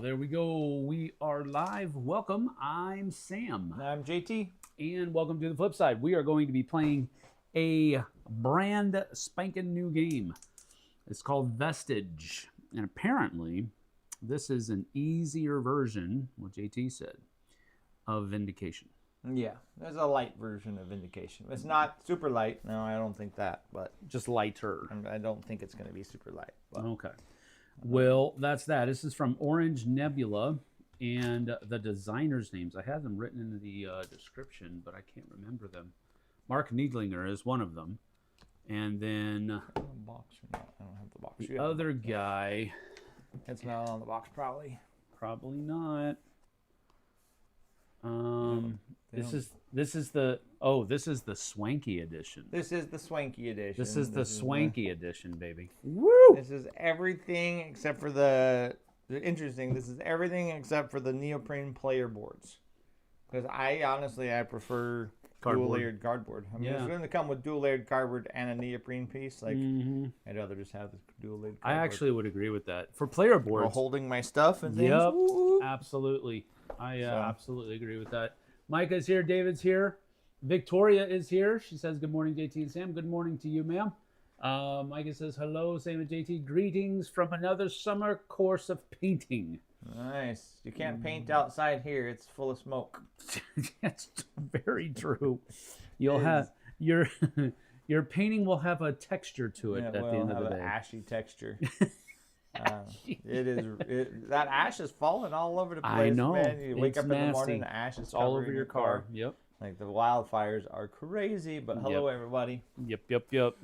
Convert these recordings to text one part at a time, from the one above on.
there we go. We are live. Welcome. I'm Sam. I'm JT. And welcome to the Flipside. We are going to be playing a brand spanking new game. It's called Vestige. And apparently, this is an easier version, what JT said, of Vindication. Yeah, there's a light version of Vindication. It's not super light. No, I don't think that, but Just lighter. I don't think it's going to be super light. But. Okay. Well, that's that. This is from Orange Nebula, and the designers' names, I had them written in the description, but I can't remember them. Mark Niedlinger is one of them. And then Box or not? I don't have the box. the other guy, It's not on the box, probably. probably not. This is the swanky edition. This is the swanky edition. This is the swanky edition, baby. Woo! This is everything except for the interesting. This is everything except for the neoprene player boards. Because I prefer Cardboard. dual layered cardboard. I mean, it's going to come with dual layered cardboard and a neoprene piece. Like I'd rather just have the dual layered. I cardboard. actually would agree with that. For player For boards, holding my stuff and things. yep, Woo! absolutely. I absolutely agree with that. Micah's here. David's here. Victoria is here. She says, good morning, JT and Sam. Good morning to you, ma'am. Micah says, hello, Sam and JT. Greetings from another summer course of painting. Nice. You can't paint outside here. It's full of smoke. That's very true. You'll have your painting will have a texture to it at the end of the day. An ashy texture. That ash is falling all over the place. I know. Man. You wake It's up in the nasty. morning, the ash is all covering over your car. Yep. Like the wildfires are crazy, but hello everybody. Yep.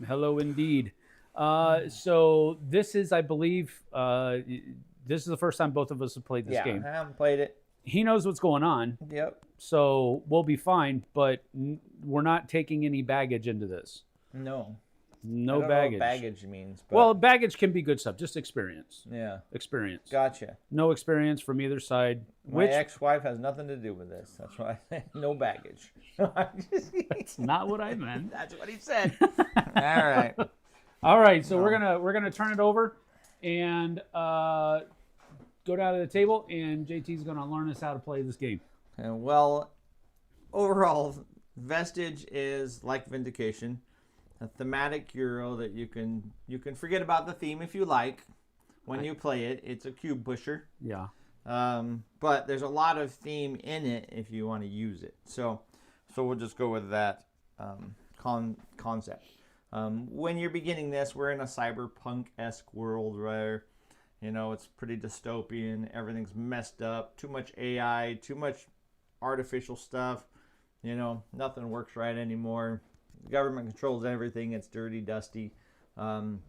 Hello indeed. So this is, I believe, this is the first time both of us have played this game. I haven't played it. He knows what's going on. Yep. So we'll be fine, but we're not taking any baggage into this. No. No I don't baggage. know what baggage means. But Well, baggage can be good stuff. Just experience. yeah. Experience. Gotcha. No experience from either side. My ex-wife has nothing to do with this. That's why I say no baggage. That's not what I meant. That's what he said. All right. All right. So we're gonna turn it over and go down to the table, and JT's gonna learn us how to play this game. And well, overall, Vestige is like Vindication, a thematic Euro that you can forget about the theme if you like when you play it. It's a cube pusher. Yeah. But there's a lot of theme in it if you want to use it. So we'll just go with that concept. When you're beginning this, we're in a cyberpunk-esque world where, it's pretty dystopian. Everything's messed up. Too much AI, too much artificial stuff. Nothing works right anymore. The government controls everything. It's dirty, dusty. And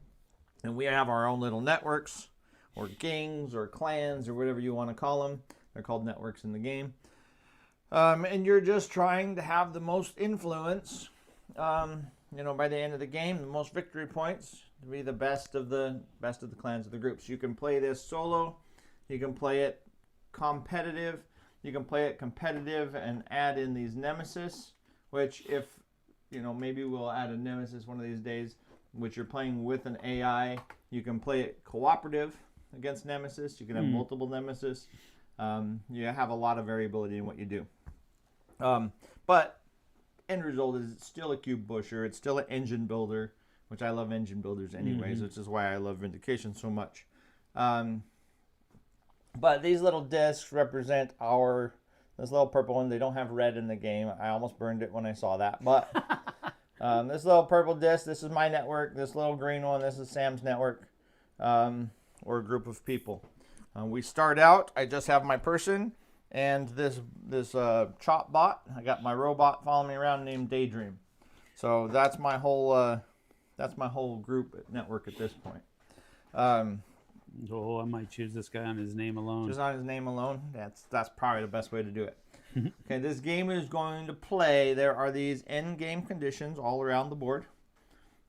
we have our own little networks or gangs or clans or whatever you want to call them. They're called networks in the game. And you're just trying to have the most influence, by the end of the game, the most victory points to be the best of the clans of the groups. You can play this solo. You can play it competitive. You can play it competitive and add in these nemesis, which if, maybe we'll add a nemesis one of these days, which you're playing with an AI. You can play it cooperative against nemesis. You can have multiple nemesis. You have a lot of variability in what you do. But end result is it's still a cube pusher. It's still an engine builder, which I love engine builders anyways, which is why I love Vindication so much. But these little discs represent this little purple one. They don't have red in the game. I almost burned it when I saw that. But this little purple disc, this is my network. This little green one, this is Sam's network, or a group of people. We start out, I just have my person and this chop bot. I got my robot following me around named Daydream. So that's my whole group network at this point. I might choose this guy on his name alone. Just on his name alone? That's probably the best way to do it. Okay, this game is going to play. There are these end game conditions all around the board.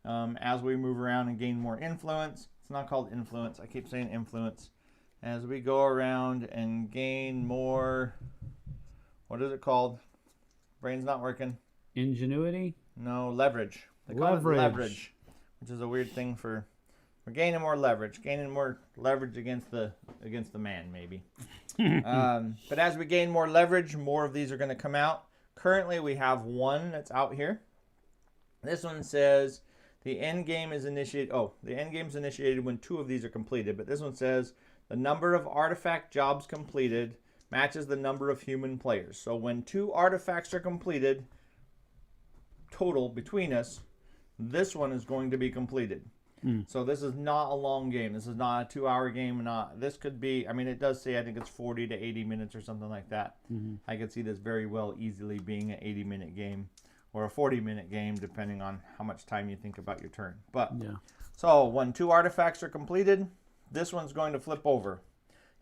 As we move around and gain more influence. It's not called influence. I keep saying influence. As we go around and gain more, what is it called? Brain's not working. Ingenuity? No, leverage. They call it leverage, which is a weird thing for. We're gaining more leverage. Gaining more leverage against the man, maybe. But as we gain more leverage, more of these are going to come out. Currently, we have one that's out here. This one says the end game is initiated. Oh, the end game is initiated when 2 of these are completed. But this one says the number of artifact jobs completed matches the number of human players. So when 2 artifacts are completed, total between us, this one is going to be completed. So this is not a long game. This is not a 2-hour game. This could be, I mean, it does say, I think it's 40 to 80 minutes or something like that. I could see this very well easily being an 80-minute game or a 40-minute game, depending on how much time you think about your turn. But so when 2 artifacts are completed, this one's going to flip over.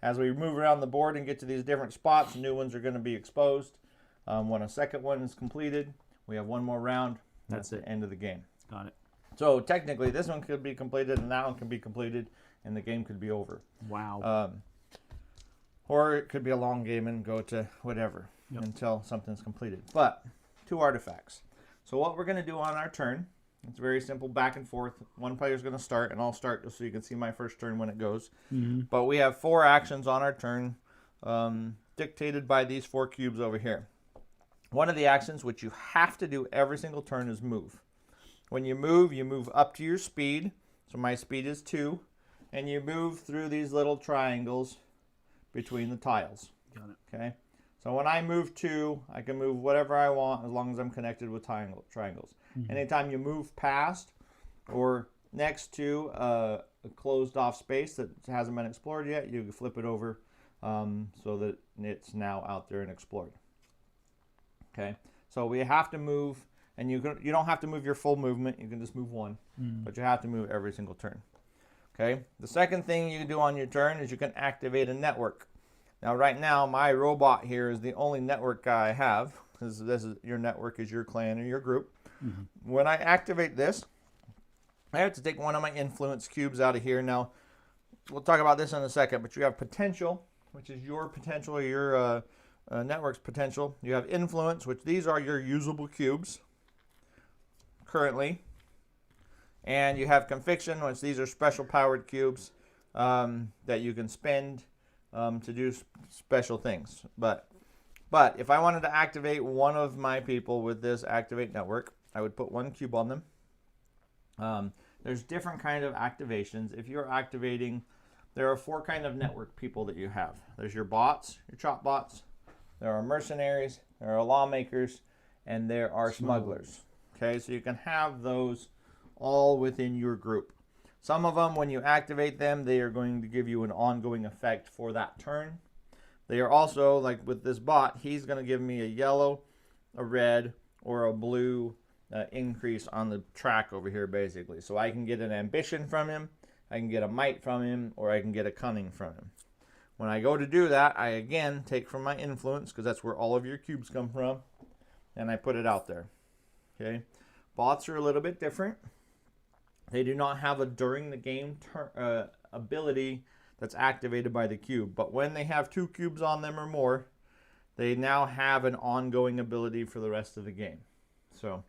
As we move around the board and get to these different spots, new ones are going to be exposed. When a second one is completed, we have one more round. That's the end of the game. Got it. So technically, this one could be completed, and that one can be completed, and the game could be over. Wow. Or it could be a long game and go to whatever until something's completed. But 2 artifacts. So what we're going to do on our turn, it's very simple, back and forth. One player's going to start, and I'll start just so you can see my first turn when it goes. But we have 4 actions on our turn, dictated by these 4 cubes over here. One of the actions, which you have to do every single turn, is move. When you move up to your speed. So my speed is 2. And you move through these little triangles between the tiles. Got it. Okay. So when I move 2, I can move whatever I want as long as I'm connected with triangles. Anytime you move past or next to a closed off space that hasn't been explored yet, you can flip it over so that it's now out there and explored. Okay. So we have to move. And you don't have to move your full movement. You can just move 1. But you have to move every single turn. Okay. The second thing you can do on your turn is you can activate a network. Now, right now, my robot here is the only network guy I have. Because this is your network is your clan or your group. When I activate this, I have to take one of my influence cubes out of here. Now, we'll talk about this in a second. But you have potential, which is your potential or your network's potential. You have influence, which these are your usable cubes currently, and you have conviction, which these are special powered cubes that you can spend to do special things. But if I wanted to activate one of my people with this activate network, I would put 1 cube on them. There's different kind of activations. If you're activating, there are 4 kind of network people that you have. There's your bots, your chop bots. There are mercenaries. There are lawmakers, and there are smugglers. Okay, so you can have those all within your group. Some of them, when you activate them, they are going to give you an ongoing effect for that turn. They are also, like with this bot, he's going to give me a yellow, a red, or a blue increase on the track over here, basically. So I can get an ambition from him, I can get a might from him, or I can get a cunning from him. When I go to do that, I again take from my influence, because that's where all of your cubes come from, and I put it out there. Okay, bots are a little bit different. They do not have a during the game ability that's activated by the cube. But when they have 2 cubes on them or more, they now have an ongoing ability for the rest of the game. So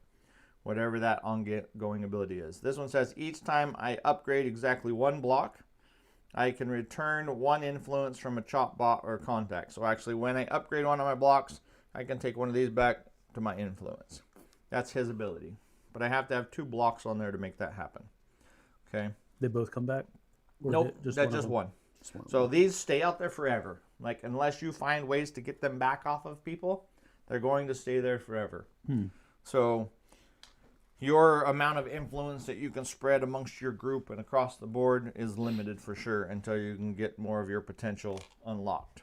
whatever that ongoing ability is. This one says each time I upgrade exactly 1 block, I can return 1 influence from a chop bot or contact. So actually when I upgrade one of my blocks, I can take one of these back to my influence. That's his ability. But I have to have 2 blocks on there to make that happen. Okay. They both come back? Or nope, just that's just one. So these stay out there forever. Like, unless you find ways to get them back off of people, they're going to stay there forever. So your amount of influence that you can spread amongst your group and across the board is limited for sure until you can get more of your potential unlocked.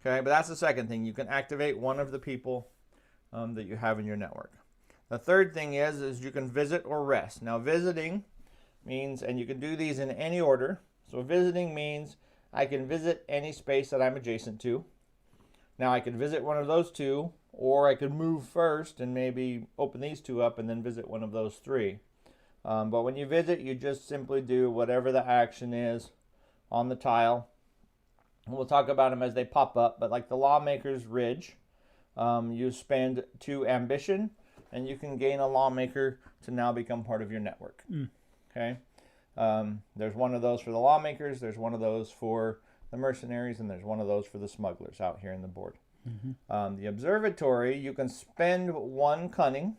Okay, but that's the second thing. You can activate one of the people that you have in your network. The third thing is you can visit or rest. Now visiting means, and you can do these in any order. So visiting means I can visit any space that I'm adjacent to. Now I can visit one of those 2, or I could move first and maybe open these 2 up and then visit one of those 3. But when you visit, you just simply do whatever the action is on the tile. And we'll talk about them as they pop up, but like the Lawmaker's Ridge, you spend 2 ambition, and you can gain a lawmaker to now become part of your network. Okay. There's one of those for the lawmakers. There's one of those for the mercenaries, and there's one of those for the smugglers out here in the board. Mm-hmm. The observatory, you can spend 1 cunning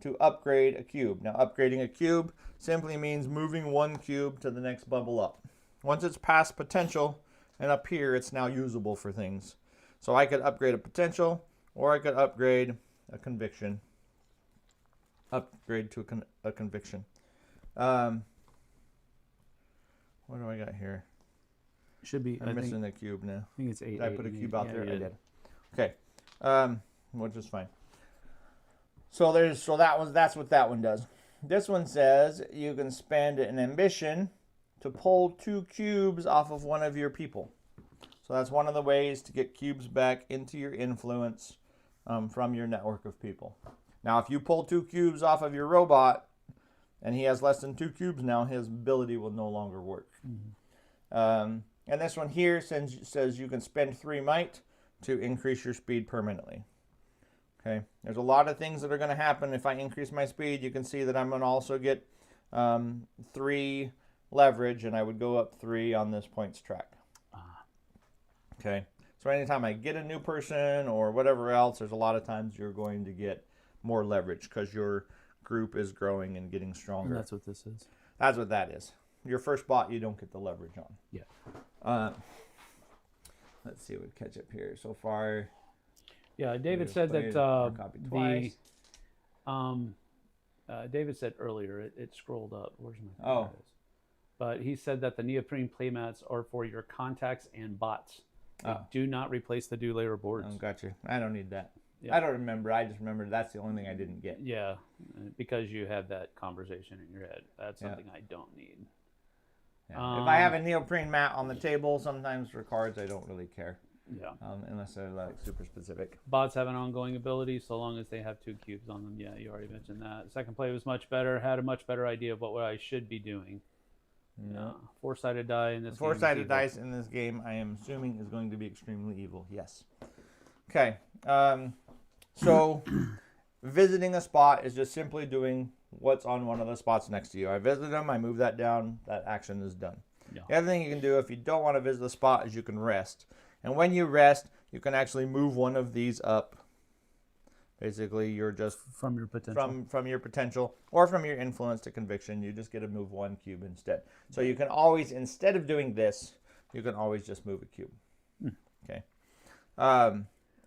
to upgrade a cube. Now, upgrading a cube simply means moving 1 cube to the next bubble up. Once it's past potential and up here, it's now usable for things. So I could upgrade a potential, or I could upgrade a conviction. Upgrade to a conviction. What do I got here? Should be. I'm missing a cube now. I think it's 8. Did I put a cube out there? Yeah. I did. Okay. Which is fine. So that's what that one does. This one says you can spend an ambition to pull 2 cubes off of one of your people. So that's one of the ways to get cubes back into your influence from your network of people. Now, if you pull 2 cubes off of your robot and he has less than 2 cubes now, his ability will no longer work. Mm-hmm. And this one here says you can spend 3 might to increase your speed permanently. Okay, there's a lot of things that are going to happen if I increase my speed. You can see that I'm going to also get 3 leverage, and I would go up 3 on this points track. Okay, so anytime I get a new person or whatever else, there's a lot of times you're going to get more leverage because your group is growing and getting stronger. And that's what this is. That's what that is. Your first bot, you don't get the leverage on. Yeah. Let's see what we catch up here so far. Yeah, David said that David said earlier it scrolled up. Where's my Oh. But he said that the neoprene playmats are for your contacts and bots. Do not replace the layer boards. Oh, gotcha. I don't need that. Yeah. I don't remember. I just remember that's the only thing I didn't get. Yeah, because you had that conversation in your head. That's something I don't need. Yeah. If I have a neoprene mat on the table, sometimes for cards, I don't really care. Yeah. Unless they're like super specific. Bots have an ongoing ability so long as they have 2 cubes on them. Yeah, you already mentioned that. Second play was much better. Had a much better idea of what I should be doing. No. 4-sided die in this game. 4-sided dice in this game, I am assuming, is going to be extremely evil. Yes. Okay. So visiting a spot is just simply doing what's on one of the spots next to you. I visit them, I move that down, that action is done. Yeah. The other thing you can do if you don't want to visit the spot is you can rest. And when you rest, you can actually move one of these up. Basically, you're just from your potential. From your potential or from your influence to conviction, you just get to move 1 cube instead. So you can always, instead of doing this, you can always just move a cube. Okay.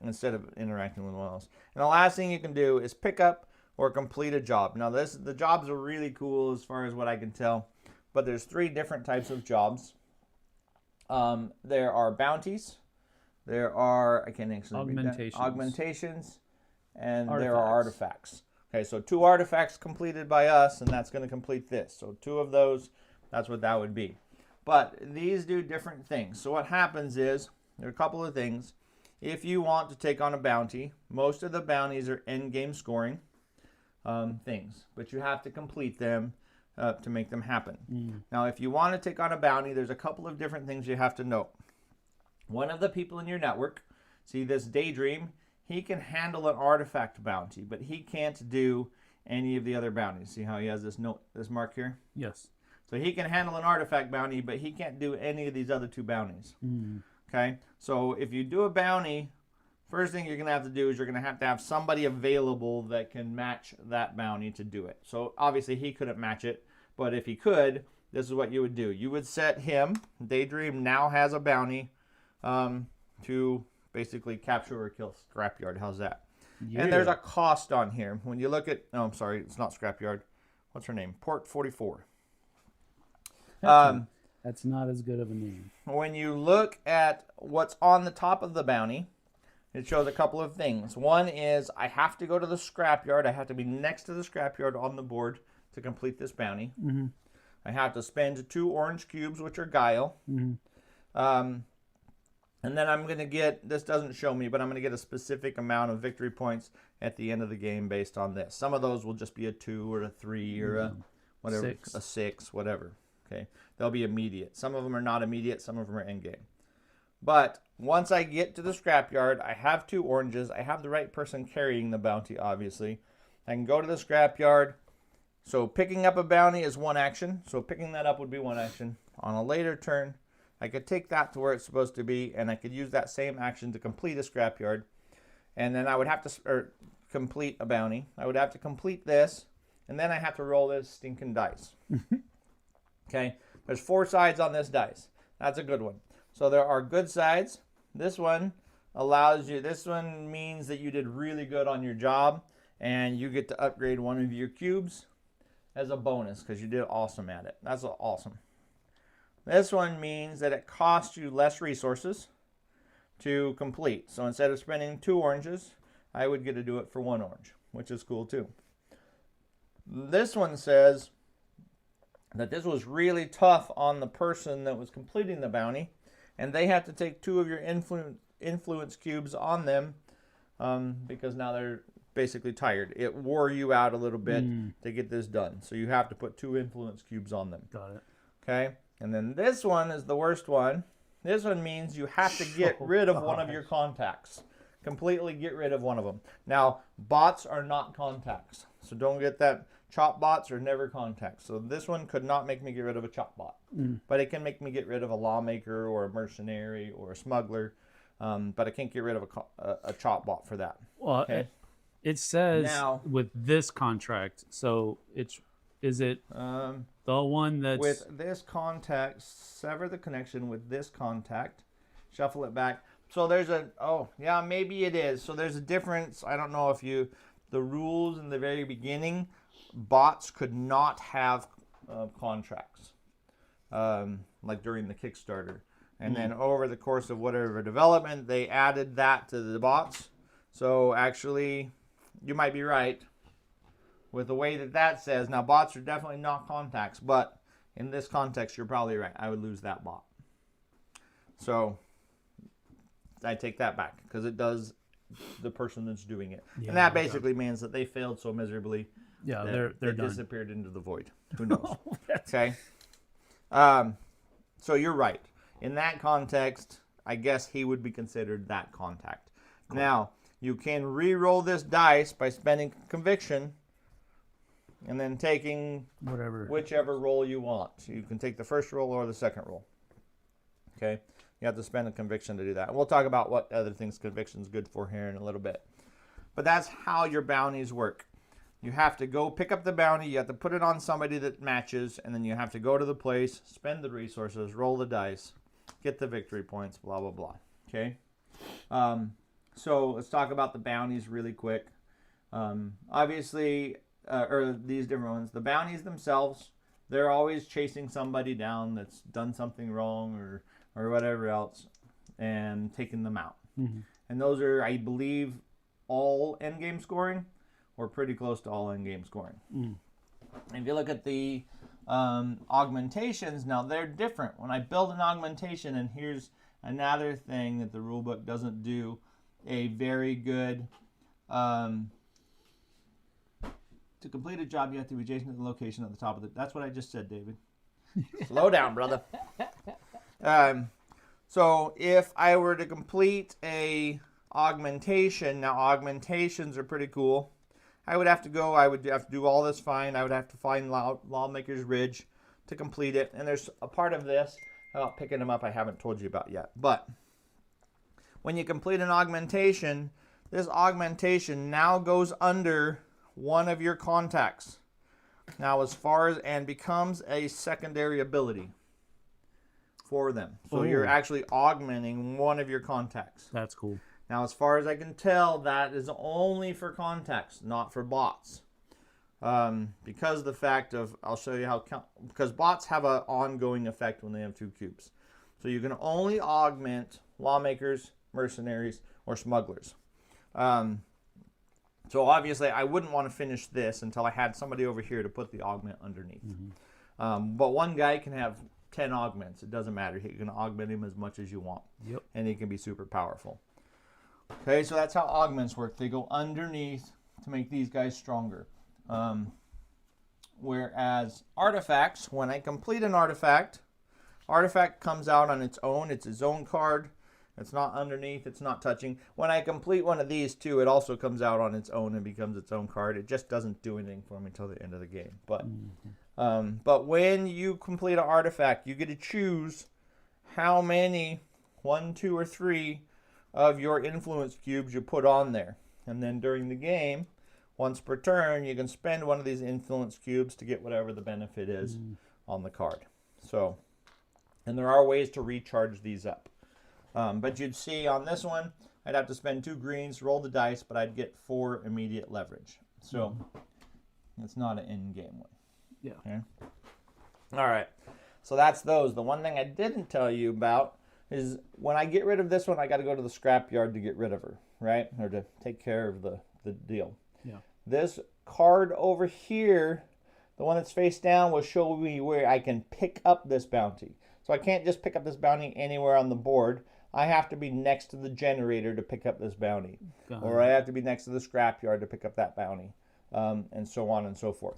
Instead of interacting with one else. And the last thing you can do is pick up or complete a job. Now the jobs are really cool as far as what I can tell, but there's 3 different types of jobs. There are bounties, there are, I can't actually read that, augmentations, and there are artifacts. Okay, so 2 artifacts completed by us, and that's going to complete this. So 2 of those, that's what that would be. But these do different things. So what happens is, there are a couple of things. If you want to take on a bounty, most of the bounties are end-game scoring things, but you have to complete them to make them happen. Now, if you want to take on a bounty, there's a couple of different things you have to know. One of the people in your network, see this Daydream, he can handle an artifact bounty, but he can't do any of the other bounties. See how he has this note, this mark here? Yes. So he can handle an artifact bounty, but he can't do any of these other 2 bounties. Okay, so if you do a bounty, first thing you're going to have to do is you're going to have somebody available that can match that bounty to do it. So obviously he couldn't match it, but if he could, this is what you would do. You would set him, Daydream now has a bounty to basically capture or kill Scrapyard. How's that? Yeah. And there's a cost on here. When you look at, oh, I'm sorry, it's not Scrapyard. What's her name? Port 44. That's not as good of a name. When you look at what's on the top of the bounty, it shows a couple of things. One is I have to go to the scrapyard. I have to be next to the scrapyard on the board to complete this bounty. I have to spend 2 orange cubes, which are guile. And then I'm going to get, this doesn't show me, but I'm going to get a specific amount of victory points at the end of the game based on this. Some of those will just be a 2 or a 3 or a whatever, 6. A 6, whatever. Okay, they'll be immediate. Some of them are not immediate. Some of them are end game. But once I get to the scrapyard, I have 2 oranges. I have the right person carrying the bounty, obviously. I can go to the scrapyard. So picking up a bounty is 1 action. So picking that up would be 1 action. On a later turn, I could take that to where it's supposed to be, and I could use that same action to complete a scrapyard. And then I would have to complete a bounty. I would have to complete this, and then I have to roll this stinking dice. Okay, there's 4 sides on this dice. That's a good one. So there are good sides. This one allows you, this one means that you did really good on your job, and you get to upgrade one of your cubes as a bonus because you did awesome at it. That's awesome. This one means that it costs you less resources to complete. So instead of spending 2 oranges, I would get to do it for 1 orange, which is cool too. This one says that this was really tough on the person that was completing the bounty, and they have to take 2 of your influence cubes on them because now they're basically tired. It wore you out a little bit to get this done. So you have to put 2 influence cubes on them. Got it. Okay. And then this one is the worst one. This one means you have to get rid of one of your contacts. Completely get rid of one of them. Now, bots are not contacts. So don't get that. Chop bots are never contacts. So this one could not make me get rid of a chop bot. But it can make me get rid of a lawmaker or a mercenary or a smuggler. But I can't get rid of a chop bot for that. Well, okay? It says Now, with this contract, so is it the one that's... With this contact, sever the connection with this contact, shuffle it back. So there's yeah, maybe it is. So there's a difference. I don't know if the rules in the very beginning, bots could not have contracts, like during the Kickstarter. And then over the course of whatever development, they added that to the bots. So actually, you might be right with the way that says. Now, bots are definitely not contacts, but in this context, you're probably right. I would lose that bot. So I take that back because it does the person that's doing it. Yeah, and that basically means that they failed so miserably yeah, that they're they done. disappeared into the void. Who knows? That's... Okay. So you're right. In that context, I guess he would be considered that contact. Cool. Now, you can re-roll this dice by spending conviction and then taking whichever roll you want. So you can take the first roll or the second roll. Okay? You have to spend a conviction to do that. And we'll talk about what other things conviction is good for here in a little bit. But that's how your bounties work. You have to go pick up the bounty. You have to put it on somebody that matches. And then you have to go to the place, spend the resources, roll the dice, get the victory points, blah, blah, blah. Okay? So let's talk about the bounties really quick. Obviously, or these different ones. The bounties themselves, they're always chasing somebody down that's done something wrong or whatever else and taking them out. And those are, I believe, all endgame scoring or pretty close to all endgame scoring. If you look at the augmentations, now they're different. When I build an augmentation, and here's another thing that the rulebook doesn't do a very good... to complete a job, you have to be adjacent to the location at the top of it. That's what I just said, David. Slow down, brother. So if I were to complete a augmentation, now augmentations are pretty cool. I would have to do all this fine. I would have to find Lawmaker's Ridge to complete it. And there's a part of this about picking them up I haven't told you about yet. But when you complete an augmentation, this augmentation now goes under one of your contacts. Now and becomes a secondary ability for them. So you're actually augmenting one of your contacts. That's cool. Now, as far as I can tell, that is only for contacts, not for bots. Because the fact of, I'll show you how, because bots have an ongoing effect when they have 2 cubes. So you can only augment lawmakers, mercenaries, or smugglers. So obviously, I wouldn't want to finish this until I had somebody over here to put the augment underneath. But one guy can have 10 augments. It doesn't matter. You can augment him as much as you want. Yep. And he can be super powerful. Okay, so that's how augments work. They go underneath to make these guys stronger. Whereas artifacts, when I complete an artifact comes out on its own. It's its own card. It's not underneath. It's not touching. When I complete one of these too, it also comes out on its own and becomes its own card. It just doesn't do anything for me until the end of the game. But when you complete an artifact, you get to choose how many 1, 2, or 3 of your influence cubes you put on there. And then during the game, once per turn, you can spend one of these influence cubes to get whatever the benefit is on the card. So, and there are ways to recharge these up. But you'd see on this one, I'd have to spend 2 greens, roll the dice, but I'd get 4 immediate leverage. So it's not an in-game one. Yeah. Okay. All right. So that's those. The one thing I didn't tell you about is when I get rid of this one, I got to go to the scrapyard to get rid of her, right? Or to take care of the deal. Yeah. This card over here, the one that's face down, will show me where I can pick up this bounty. So I can't just pick up this bounty anywhere on the board. I have to be next to the generator to pick up this bounty. Or I have to be next to the scrapyard to pick up that bounty. And so on and so forth.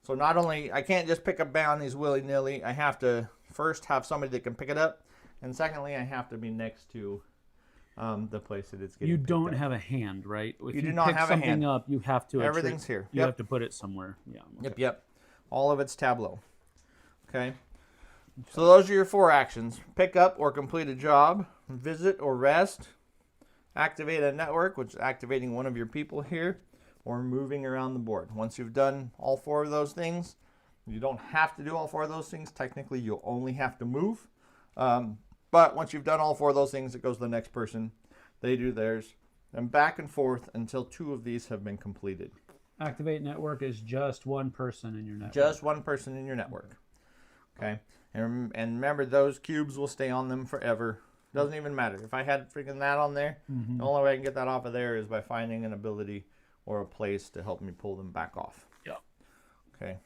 So not only, I can't just pick up bounties willy-nilly. I have to first have somebody that can pick it up. And secondly, I have to be next to the place that it's getting You picked don't up. have a hand, right? If You do not pick have a something hand. up, you have to. Everything's here. You have to put it somewhere. Yeah. Okay. Yep. All of it's tableau. Okay. So those are your 4 actions. Pick up or complete a job. Visit or rest. Activate a network, which is activating one of your people here. Or moving around the board. Once you've done all 4 of those things, you don't have to do all 4 of those things. Technically, you'll only have to move. But once you've done all 4 of those things, it goes to the next person. They do theirs. And back and forth until 2 of these have been completed. Activate network is just one person in your network. Just one person in your network. Okay. And remember, those cubes will stay on them forever. Doesn't even matter. If I had freaking that on there, the only way I can get that off of there is by finding an ability or a place to help me pull them back off. Yeah. Okay.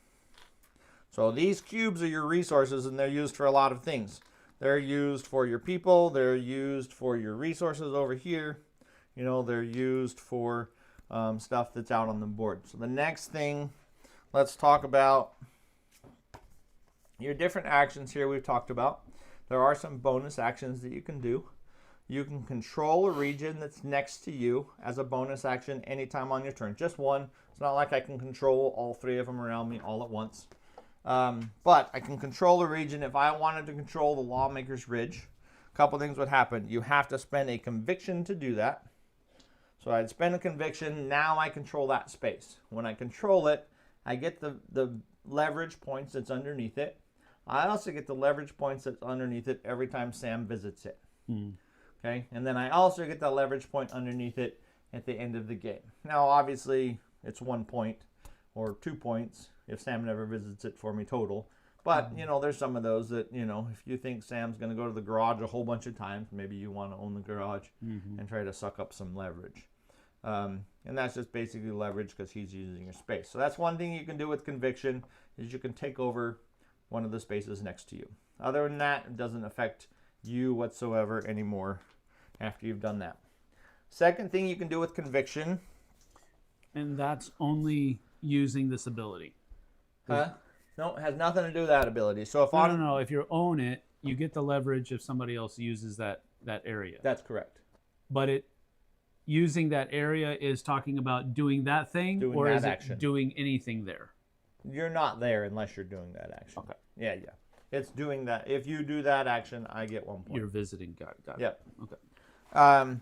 So these cubes are your resources, and they're used for a lot of things. They're used for your people. They're used for your resources over here. You know, they're used for stuff that's out on the board. So the next thing, let's talk about your different actions here we've talked about. There are some bonus actions that you can do. You can control a region that's next to you as a bonus action anytime on your turn. Just one. It's not like I can control all 3 of them around me all at once. But I can control a region. If I wanted to control the Lawmaker's Ridge, a couple things would happen. You have to spend a conviction to do that. So I'd spend a conviction. Now I control that space. When I control it, I get the leverage points that's underneath it. I also get the leverage points that's underneath it every time Sam visits it. Okay, and then I also get the leverage point underneath it at the end of the game. Now, obviously, it's 1 point or 2 points if Sam never visits it for me total. But, you know, there's some of those that, you know, if you think Sam's going to go to the garage a whole bunch of times, maybe you want to own the garage and try to suck up some leverage. And that's just basically leverage because he's using your space. So that's one thing you can do with conviction is you can take over one of the spaces next to you. Other than that, it doesn't affect you whatsoever anymore after you've done that. Second thing you can do with conviction. And that's only using this ability. Huh? No, it has nothing to do with that ability. So if No. If you own it, you get the leverage if somebody else uses that area. That's correct. But using that area is talking about doing that thing, or is it doing anything there? You're not there unless you're doing that action. Okay. Yeah. It's doing that. If you do that action, I get 1 point. You're visiting. Got it. Yep. Okay.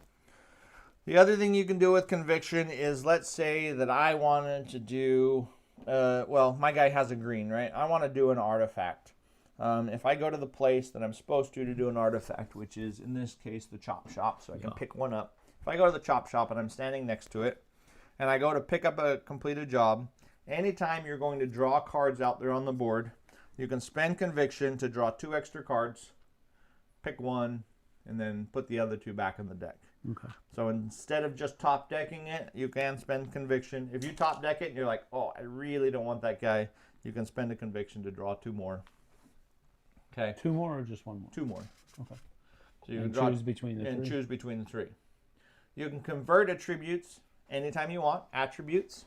The other thing you can do with conviction is, let's say that I wanted to do, well, my guy has a green, right? I want to do an artifact. If I go to the place that I'm supposed to do an artifact, which is, in this case, the chop shop, so I can pick one up. If I go to the chop shop and I'm standing next to it, and I go to pick up a completed job, anytime you're going to draw cards out there on the board, you can spend conviction to draw 2 extra cards, pick one, and then put the other 2 back in the deck. Okay. So instead of just top decking it, you can spend conviction. If you top deck it and you're like, oh, I really don't want that guy, you can spend a conviction to draw 2 more. Okay. 2 more or just 1 more? 2 more. Okay. So you and can choose between the 3. choose between the 3. You can convert attributes anytime you want. Attributes.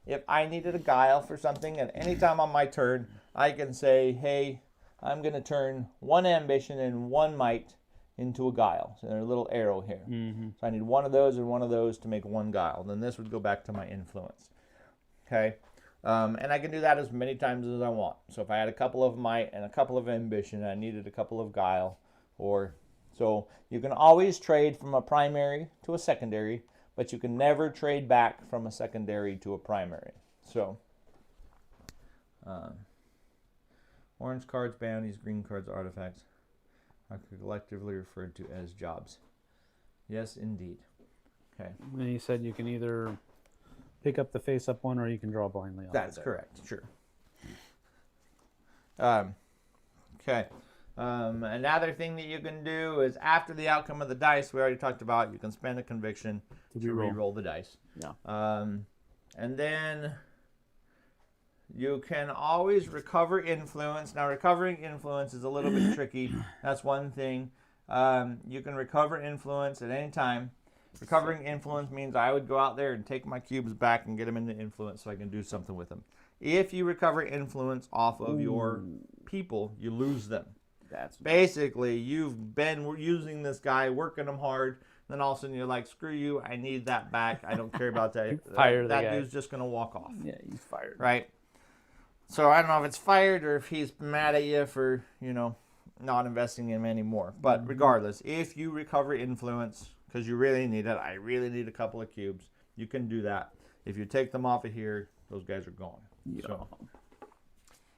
If I needed a guile for something at any time on my turn, I can say, hey, I'm going to turn 1 ambition and 1 might into a guile. So there's a little arrow here. So I need 1 of those and 1 of those to make 1 guile. Then this would go back to my influence. Okay. And I can do that as many times as I want. So if I had a couple of might and a couple of ambition, I needed a couple of guile, or so you can always trade from a primary to a secondary, but you can never trade back from a secondary to a primary. So orange cards, bounties, green cards, artifacts are collectively referred to as jobs. Yes, indeed. Okay. And you said you can either pick up the face-up one or you can draw blindly off. That's correct. Sure. Okay. Another thing that you can do is after the outcome of the dice we already talked about, you can spend a conviction to re-roll the dice. Yeah. And then you can always recover influence. Now, recovering influence is a little bit tricky. That's one thing. You can recover influence at any time. Recovering influence means I would go out there and take my cubes back and get them into influence so I can do something with them. If you recover influence off of your people, you lose them. That's basically, you've been using this guy, working him hard, then all of a sudden you're like, screw you, I need that back. I don't care about that. That dude's just going to walk off. Yeah, he's fired. Right? So I don't know if it's fired or if he's mad at you for, not investing in him anymore. But regardless, if you recover influence, because you really need it, I really need a couple of cubes, you can do that. If you take them off of here, those guys are gone. Yeah. So,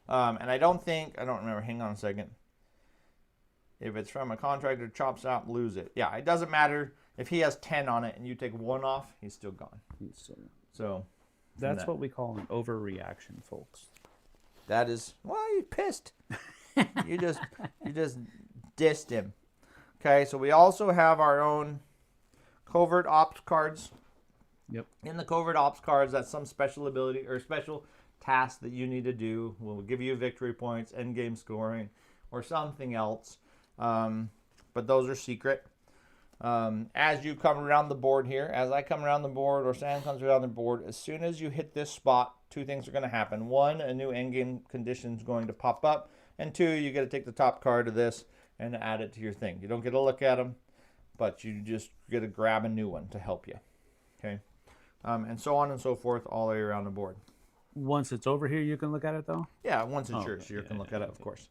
and I don't remember, hang on a second. If it's from a contractor, chops out, lose it. Yeah, it doesn't matter if he has 10 on it and you take one off, he's still gone. So that's what we call an overreaction, folks. That is, well, he's pissed. you just dissed him. Okay, so we also have our own covert ops cards. Yep. In the covert ops cards, that's some special ability or special task that you need to do. We'll give you victory points, end game scoring, or something else. But those are secret. As you come around the board here, as I come around the board, or Sam comes around the board, as soon as you hit this spot, two things are going to happen. One, a new endgame condition is going to pop up. And two, you get to take the top card of this and add it to your thing. You don't get to look at them, but you just get to grab a new one to help you. Okay? And so on and so forth all the way around the board. Once it's over here, you can look at it, though? Yeah, once it's yours, you can look at it, of course.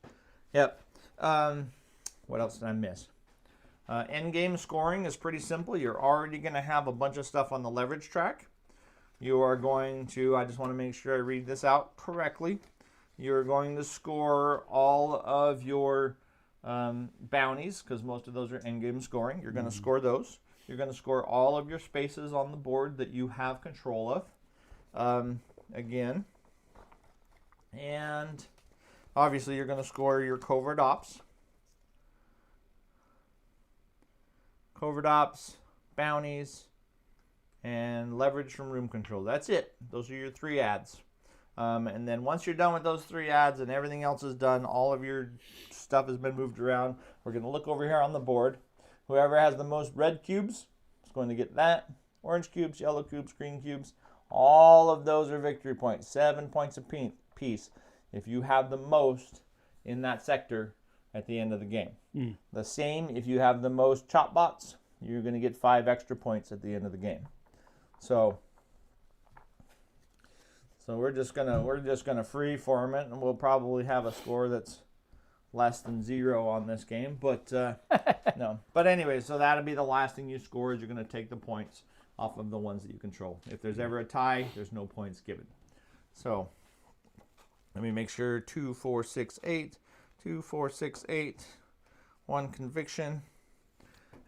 Yep. What else did I miss? Endgame scoring is pretty simple. You're already going to have a bunch of stuff on the leverage track. You are going to, I just want to make sure I read this out correctly. You're going to score all of your bounties, because most of those are endgame scoring. You're going to score those. You're going to score all of your spaces on the board that you have control of. Again. And obviously you're going to score your covert ops. Covert ops, bounties, and leverage from room control. That's it. Those are your 3 ads. And then once you're done with those 3 ads and everything else is done, all of your stuff has been moved around, we're going to look over here on the board. Whoever has the most red cubes is going to get that. Orange cubes, yellow cubes, green cubes. All of those are victory points. 7 points apiece if you have the most in that sector at the end of the game. The same if you have the most chop bots, you're going to get 5 extra points at the end of the game. So we're just gonna free form it, and we'll probably have a score that's less than 0 on this game. But no. But anyway, so that'll be the last thing you score. Is you're gonna take the points off of the ones that you control. If there's ever a tie, there's no points given. So let me make sure 2, 4, 6, 8, 2, 4, 6, 8, 1 conviction.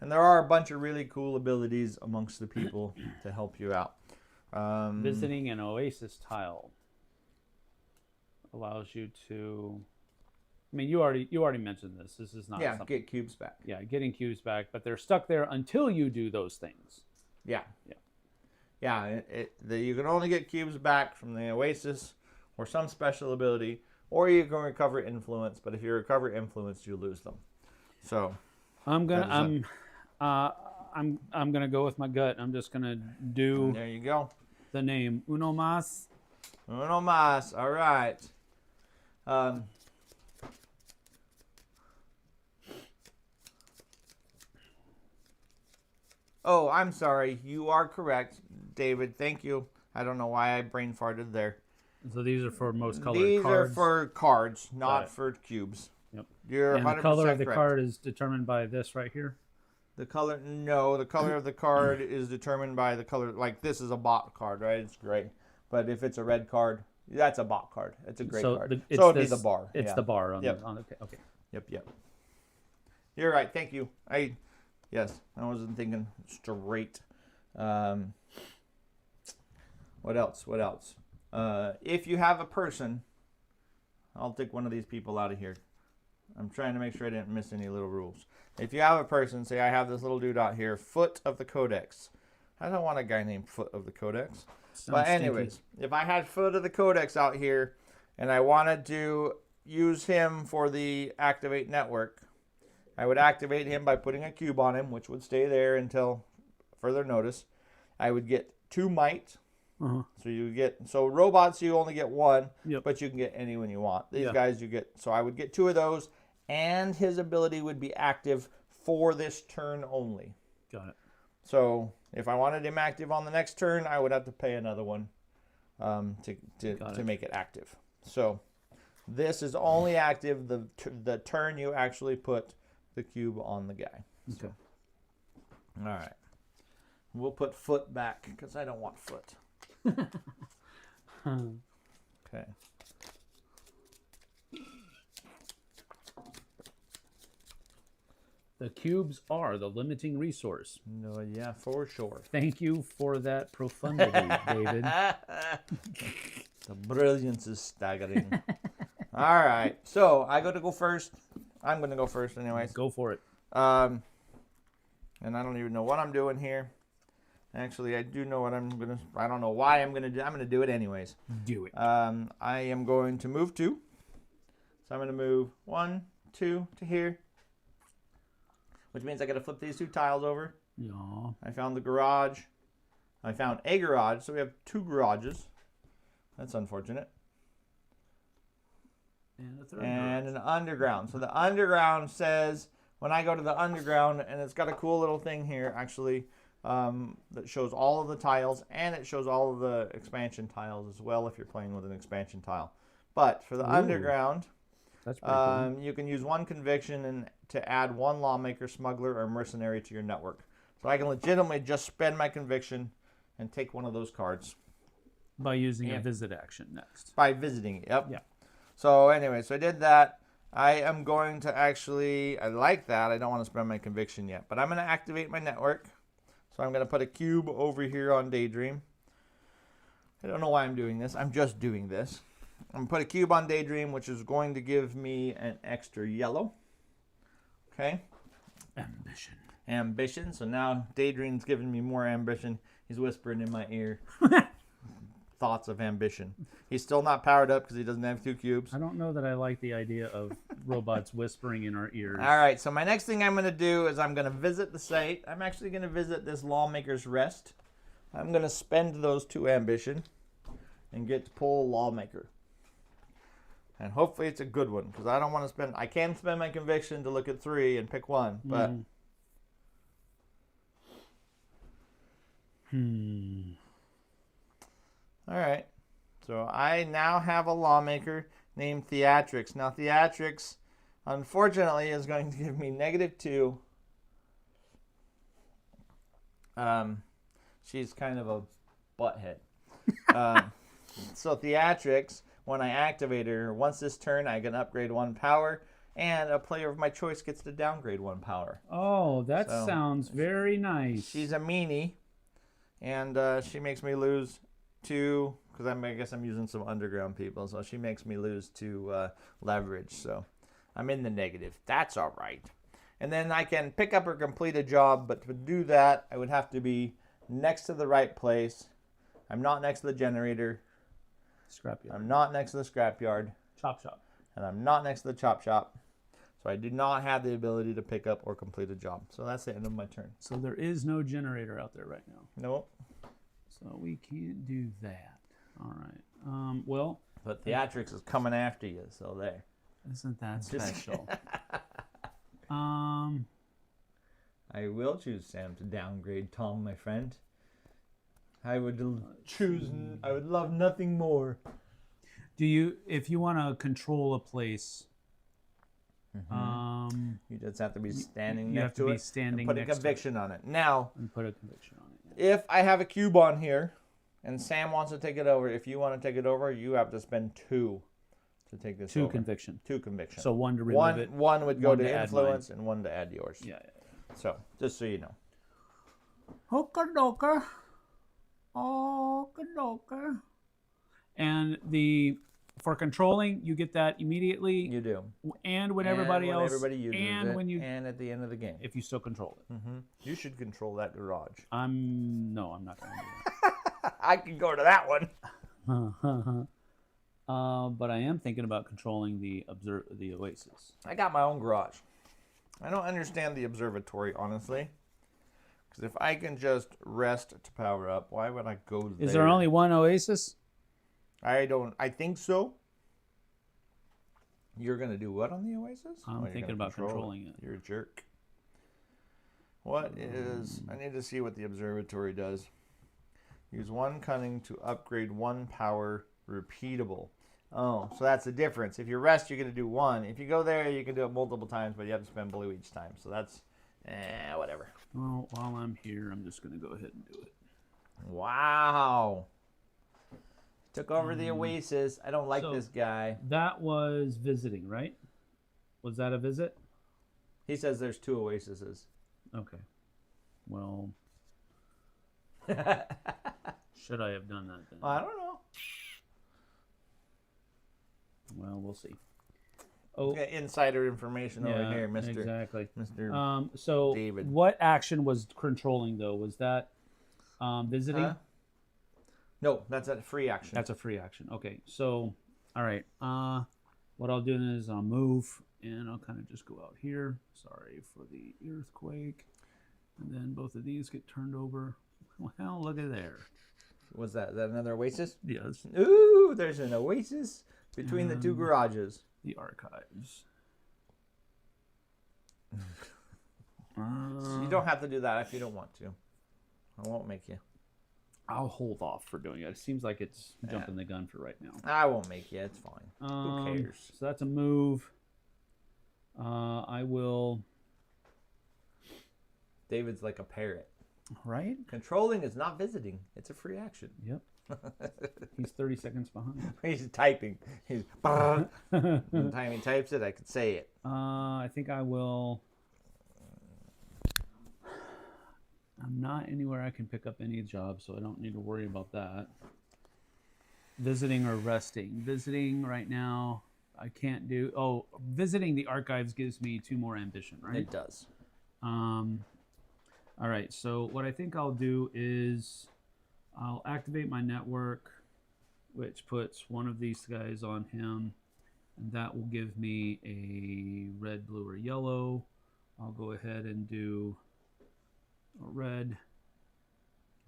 And there are a bunch of really cool abilities amongst the people to help you out. Visiting an oasis tile allows you to. I mean, you already mentioned this. This is not. Yeah, get cubes back. Yeah, getting cubes back, but they're stuck there until you do those things. Yeah. You can only get cubes back from the oasis or some special ability, or you can recover influence. But if you recover influence, you lose them. So I'm gonna go with my gut. I'm just gonna do. There you go. The name Uno Mas. Uno Mas. All right. Oh, I'm sorry. You are correct, David. Thank you. I don't know why I brain farted there. So these are for most colored These cards. are for cards, not Right. for cubes. Yep. You're And 100% the color of the correct. card is determined by this right here. The color, no, the color of the card is determined by the color. Like this is a bot card, right? It's gray. But if it's a red card, that's a bot card. It's a gray card. So it'd be the bar. It's the bar on Yep. the okay. Yep. You're right. Thank you. Yes, I wasn't thinking straight. What else? If you have a person, I'll take one of these people out of here. I'm trying to make sure I didn't miss any little rules. If you have a person, say I have this little dude out here, Foot of the Codex. I don't want a guy named Foot of the Codex. But anyways, if I had Foot of the Codex out here and I wanted to use him for the activate network, I would activate him by putting a cube on him, which would stay there until further notice. I would get 2 might. So robots you only get 1, but you can get any one you want. These guys you get. So I would get 2 of those, and his ability would be active for this turn only. Got it. So if I wanted him active on the next turn, I would have to pay another one to make it active. So this is only active the turn you actually put the cube on the guy. Okay. So, all right. We'll put Foot back because I don't want Foot. Okay. The cubes are the limiting resource. No, yeah, for sure. Thank you for that profundity, David. The brilliance is staggering. All right, so I got to go first. I'm going to go first anyways. Go for it. And I don't even know what I'm doing here. Actually, I do know what I'm going to... I don't know why I'm going to do... I'm going to do it anyways. Do it. I am going to move 2. So I'm going to move 1, 2 to here. Which means I got to flip these 2 tiles over. Yeah. I found the garage. I found a garage, so we have 2 garages. That's unfortunate. And a third and an underground. So the underground says, when I go to the underground, and it's got a cool little thing here, actually, that shows all of the tiles, and it shows all of the expansion tiles as well if you're playing with an expansion tile. But for the underground, that's pretty cool. you can use 1 conviction and to add 1 lawmaker, smuggler, or mercenary to your network. So I can legitimately just spend my conviction and take one of those cards. By using a visit action next. By visiting it, yep. Yeah. So anyway, so I did that. I am going to actually, I like that. I don't want to spend my conviction yet. But I'm going to activate my network. So I'm going to put a cube over here on Daydream. I don't know why I'm doing this. I'm just doing this. I'm going to put a cube on Daydream, which is going to give me an extra yellow. Okay. Ambition. So now Daydream's giving me more ambition. He's whispering in my ear. Thoughts of ambition. He's still not powered up because he doesn't have 2 cubes. I don't know that I like the idea of robots whispering in our ears. All right, so my next thing I'm going to do is I'm going to visit the site. I'm actually going to visit this Lawmaker's Rest. I'm going to spend those 2 ambition and get to pull Lawmaker. And hopefully it's a good one because I don't want to spend... I can spend my conviction to look at 3 and pick 1, but... All right, so I now have a lawmaker named Theatrix. Now Theatrix, unfortunately, is going to give me -2. She's kind of a butthead. So Theatrix, when I activate her, once this turn, I can upgrade 1 power, and a player of my choice gets to downgrade 1 power. Oh, that sounds very nice. She's a meanie, and she makes me lose 2, because I guess I'm using some underground people, so she makes me lose 2 leverage, so I'm in the negative. That's all right. And then I can pick up or complete a job, but to do that, I would have to be next to the right place. I'm not next to the generator. Scrapyard. I'm not next to the scrapyard. Chop shop. And I'm not next to the chop shop. So I do not have the ability to pick up or complete a job. So that's the end of my turn. So there is no generator out there right now. Nope. So we can't do that. All right. Well. But Theatrix is coming after you, so there. Isn't that special? I will choose Sam to downgrade Tom, my friend. I would choose. I would love nothing more if you want to control a place, You just have to be standing you have next to to be it standing and put a next to it. conviction on it. Now, And put a conviction on it. Yeah. if I have a cube on here and Sam wants to take it over, if you want to take it over, you have to spend 2 to take this over. 2 conviction. 2 conviction. So 1 to remove it. One would go one to to add influence and 1 to add yours. Yeah. So, just so you know. Hoka-doka. Hoka-doka. And for controlling, you get that immediately. You do. And when everybody else. Everybody uses and it, when you. and at the end of the game. If you still control it. You should control that garage. No, I'm not going to do that. I can go to that one. But I am thinking about controlling the Oasis. I got my own garage. I don't understand the observatory, honestly. Because if I can just rest to power up, why would I go there? Is there only one Oasis? I think so. You're going to do what on the Oasis? I'm thinking about controlling it. You're a jerk. I need to see what the observatory does. Use 1 cunning to upgrade 1 power repeatable. Oh, so that's the difference. If you rest, you're going to do 1. If you go there, you can do it multiple times, but you have to spend blue each time. So that's, whatever. Well, while I'm here, I'm just going to go ahead and do it. Wow. Took over the Oasis. I don't like this guy. That was visiting, right? Was that a visit? He says there's 2 Oases. Okay. Well, should I have done that then? I don't know. Well, we'll see. Oh, Insider information over here, Mr. Exactly. Mr. So David. what action was controlling though? Was that visiting? No, that's a free action. That's a free action. Okay. So, all right. What I'll do is I'll move and I'll kind of just go out here. Sorry for the earthquake. And then both of these get turned over. Well, look at there. What's that? Is that another Oasis? Yes. Ooh, there's an Oasis between the 2 garages. The archives. So you don't have to do that if you don't want to. I won't make you. I'll hold off for doing it. It seems like it's jumping the gun for right now. I won't make you. It's fine. Who cares? So that's a move. I will. David's like a parrot. Right? Controlling is not visiting. It's a free action. Yep. He's 30 seconds behind. He's typing. He's by the time he types it, I could say it. I think I will. I'm not anywhere I can pick up any job, so I don't need to worry about that. Visiting or resting. Visiting right now, I can't do. Oh, visiting the archives gives me 2 more ambition, right? It does. All right, so what I think I'll do is I'll activate my network, which puts one of these guys on him, and that will give me a red, blue, or yellow. I'll go ahead and do a red.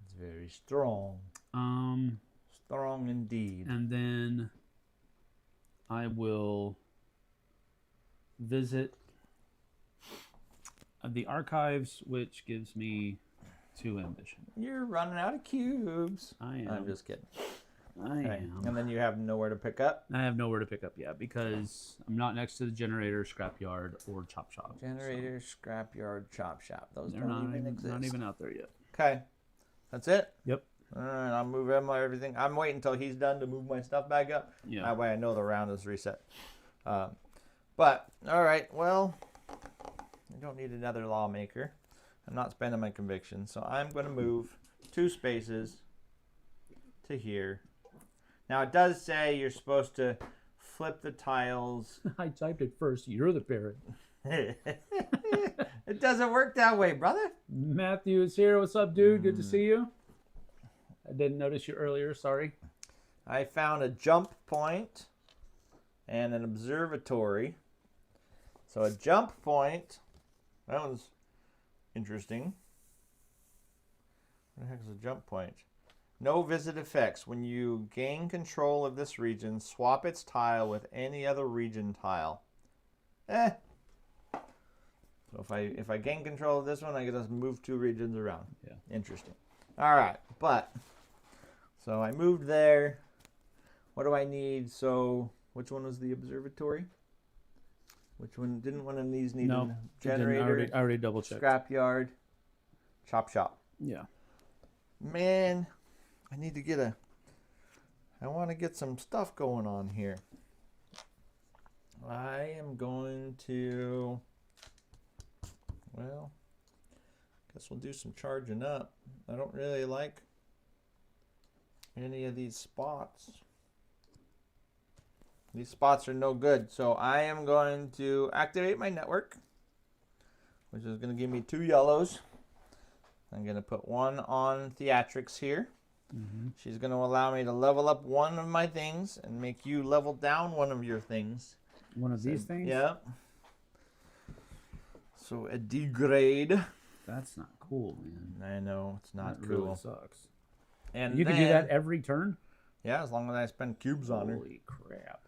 It's very strong. Strong indeed. And then I will visit the archives, which gives me 2 ambition. You're running out of cubes. I am. I'm just kidding. I am. And then you have nowhere to pick up. I have nowhere to pick up yet because I'm not next to the generator, scrapyard, or chop shop. Generator, scrapyard, chop shop. Those They're don't even exist. not even out there yet. Okay. That's it? Yep. All right, I'll move everything. I'm waiting until he's done to move my stuff back up. Yeah. That way I know the round is reset. But, all right, well, I don't need another lawmaker. I'm not spending my conviction, so I'm going to move 2 spaces to here. Now, it does say you're supposed to flip the tiles. I typed it first. You're the parrot. It doesn't work that way, brother. Matthew is here. What's up, dude? Good to see you. I didn't notice you earlier. Sorry. I found a jump point and an observatory. So a jump point, that one's interesting. What the heck is a jump point? No visit effects. When you gain control of this region, swap its tile with any other region tile. So if I gain control of this one, I can just move 2 regions around. Yeah. Interesting. All right, but so I moved there. what do I need? So which one was the observatory? Which one? Didn't one of these need a generator? I already double checked. Scrapyard. Chop shop. Yeah. Man, I need to get I want to get some stuff going on here. I am going to, well, guess we'll do some charging up. I don't really like any of these spots. These spots are no good. So I am going to activate my network, which is going to give me 2 yellows. I'm going to put one on Theatrics here. She's going to allow me to level up one of my things and make you level down one of your things. One of these things? Yeah. So a degrade. That's not cool, man. I know, it's not that cool. Really sucks. And you then, can do that every turn? Yeah, as long as I spend cubes on her. Holy crap.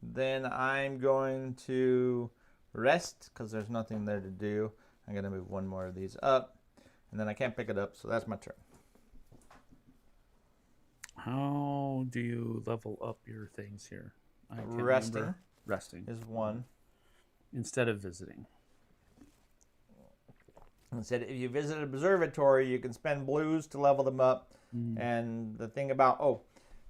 Then I'm going to rest because there's nothing there to do. I'm going to move one more of these up. And then I can't pick it up, so that's my turn. How do you level up your things here? I can't Resting. remember. Resting Is one. instead of visiting. And said if you visit an observatory, you can spend blues to level them up. And the thing about,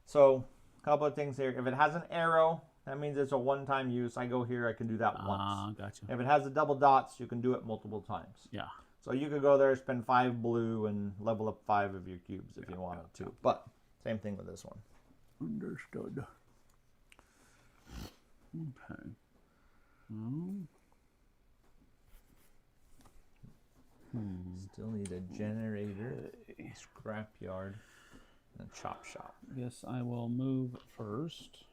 so a couple of things here. If it has an arrow, that means it's a one-time use. I go here, I can do that once. Gotcha. If it has the double dots, you can do it multiple times. Yeah. So you could go there, spend 5 blue, and level up 5 of your cubes if you wanted to. But same thing with this one. Understood. Okay. Still need a generator, a scrapyard, and a chop shop. Guess I will move first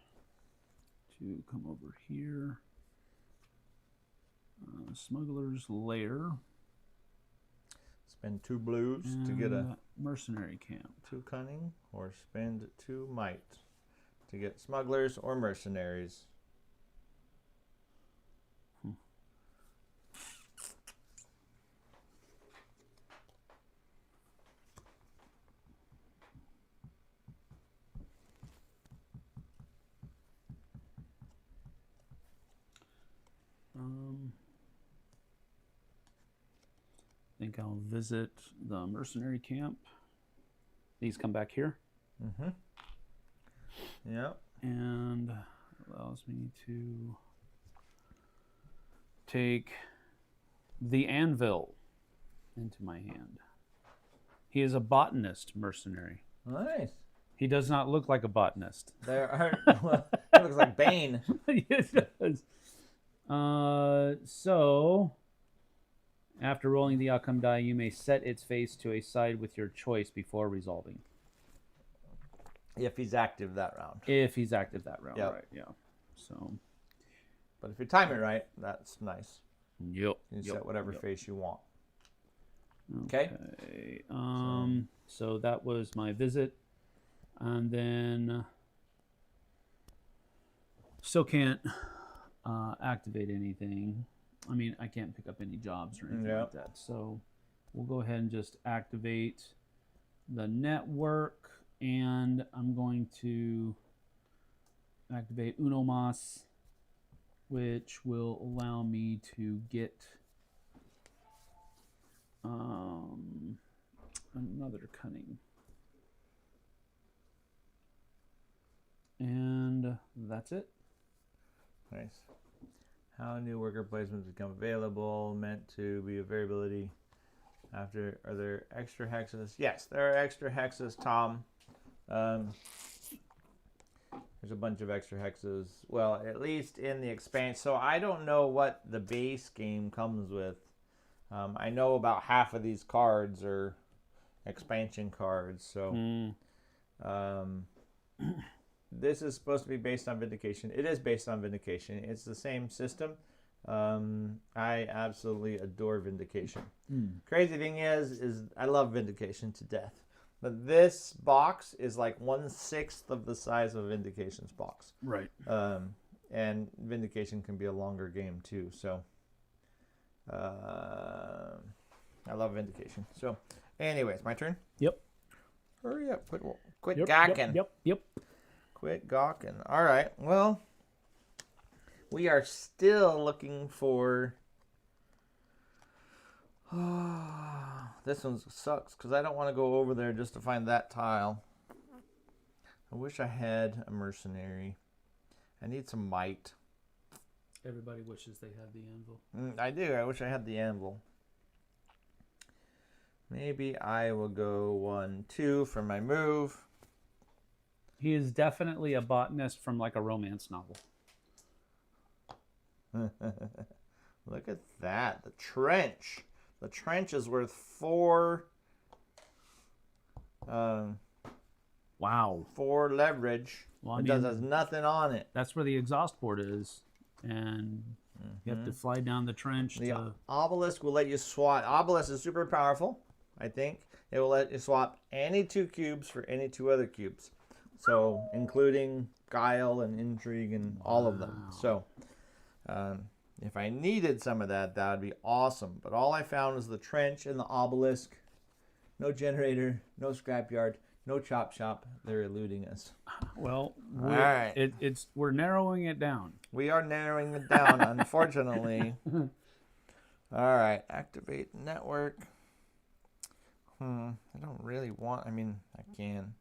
to come over here. Smuggler's Lair. Spend 2 blues to get a mercenary camp. 2 cunning, or spend 2 might to get smugglers or mercenaries. I think I'll visit the mercenary camp. These come back here. Yep. And allows me to take the anvil into my hand. He is a botanist mercenary. Nice. He does not look like a botanist. There are. Well, it looks like Bane. Yes, it does. So, after rolling the outcome die, you may set its face to a side with your choice before resolving. If he's active that round. If he's active that round, Yep. right? Yeah. So. But if you time it right, that's nice. Yep. You can set whatever face you want. Okay. So that was my visit, and then still can't activate anything. I mean, I can't pick up any jobs or anything like that. So we'll go ahead and just activate the network, and I'm going to activate Uno Mas, which will allow me to get another cunning. And that's it. Nice. How new worker placements become available, meant to be a variability after. Are there extra hexes? Yes, there are extra hexes, Tom. There's a bunch of extra hexes. Well, at least in the expansion. So I don't know what the base game comes with. I know about half of these cards are expansion cards. So this is supposed to be based on Vindication. It is based on Vindication. It's the same system. I absolutely adore Vindication. Crazy thing is I love Vindication to death. But this box is like 1/6 of the size of Vindication's box. Right. And Vindication can be a longer game too. So I love Vindication. So anyways, my turn. Yep. Hurry up. Quit Yep, gawking. Yep. Quit gawking. All right. Well, we are still looking for... this one sucks because I don't want to go over there just to find that tile. I wish I had a mercenary. I need some might. Everybody wishes they had the anvil. I do. I wish I had the anvil. Maybe I will go 1, 2 for my move. He is definitely a botanist from like a romance novel. Look at that. The trench. The trench is worth 4. Wow. 4 leverage. Well, I It mean, has nothing on it. that's where the exhaust port is. And you have to fly down the trench The to... obelisk will let you swap. Obelisk is super powerful, I think. It will let you swap any 2 cubes for any 2 other cubes. So, including guile and intrigue and all of them. So, if I needed some of that, that would be awesome. But all I found was the trench and the obelisk. No generator, no scrapyard, no chop shop. They're eluding us. Well, All right. we're narrowing it down. We are narrowing it down, unfortunately. All right, activate network. I don't really want... I mean, I can.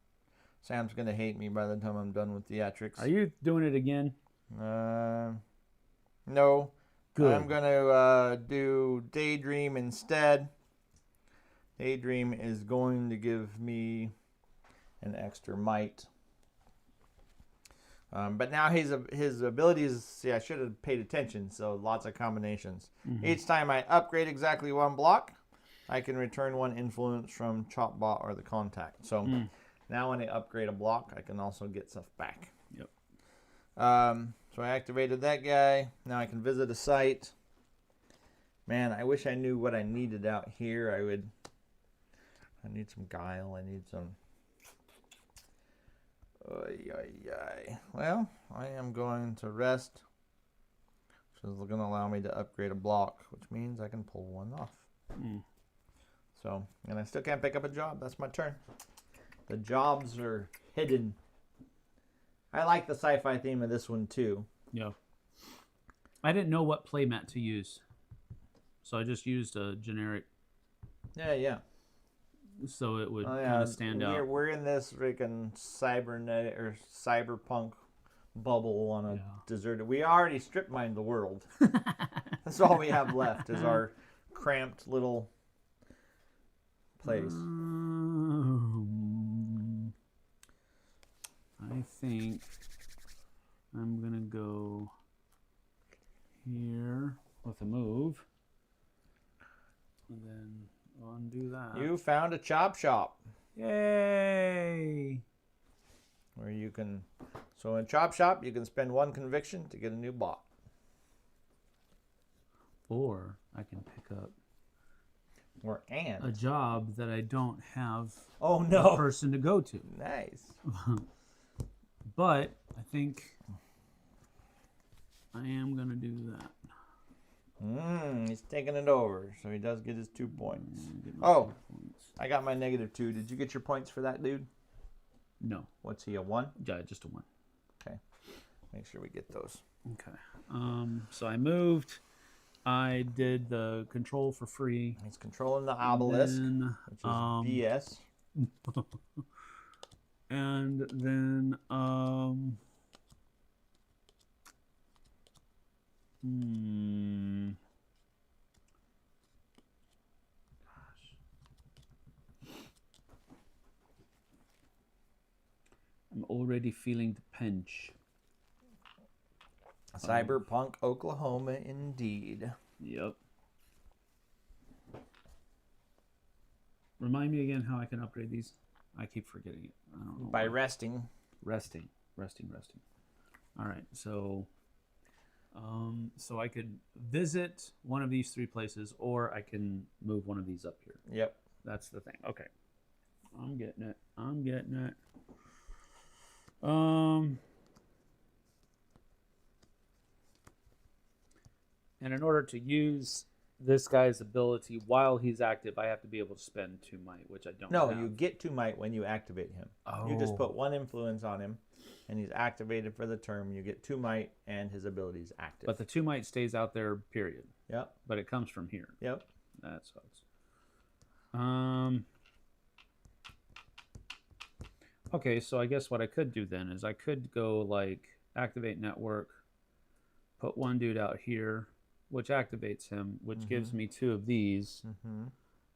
Sam's going to hate me by the time I'm done with theatrics. Are you doing it again? No. Good. I'm going to do Daydream instead. Daydream is going to give me an extra might. But now his abilities, see, I should have paid attention, so lots of combinations. Each time I upgrade exactly 1 block, I can return 1 influence from Chopbot or the contact. So now when I upgrade a block, I can also get stuff back. Yep. So I activated that guy. Now I can visit a site. Man, I wish I knew what I needed out here. I need some guile. I need some... Well, I am going to rest, which is going to allow me to upgrade a block, which means I can pull 1 off. So, and I still can't pick up a job. That's my turn. The jobs are hidden. I like the sci-fi theme of this one too. Yeah. I didn't know what playmat to use, so I just used a generic. Yeah. So it would kind of stand out. We're in this freaking cybernet or cyberpunk bubble on a deserted. We already strip mined the world. That's all we have left is our cramped little place. I think I'm gonna go here with a move, and then undo that. You found a chop shop. Yay! Where you can, so in chop shop you can spend 1 conviction to get a new bot. Or I can pick up And a job that I don't have a person to go to. Nice. But I think I am gonna do that. He's taking it over, so he does get his 2 points. Oh, I got my -2. Did you get your points for that dude? No. What's he, a 1? Yeah, just a 1. Okay. Make sure we get those. Okay. So I moved. I did the control for free. He's controlling the obelisk, Then, which is BS. and then I'm already feeling the pinch. Cyberpunk Oklahoma, indeed. Yep. Remind me again how I can upgrade these. I keep forgetting it. I don't know. By resting. Resting. All right. So I could visit one of these 3 places, or I can move one of these up here. Yep. That's the thing. Okay. I'm getting it. And in order to use this guy's ability while he's active, I have to be able to spend 2 might, which I don't No, have. you get 2 might when you activate him. Oh. You just put 1 influence on him, and he's activated for the term. You get 2 might, and his ability is active. But the 2 might stays out there, period. Yep. But it comes from here. Yep. That sucks. Okay, so I guess what I could do then is I could go like activate network, put 1 dude out here, which activates him, which gives me 2 of these.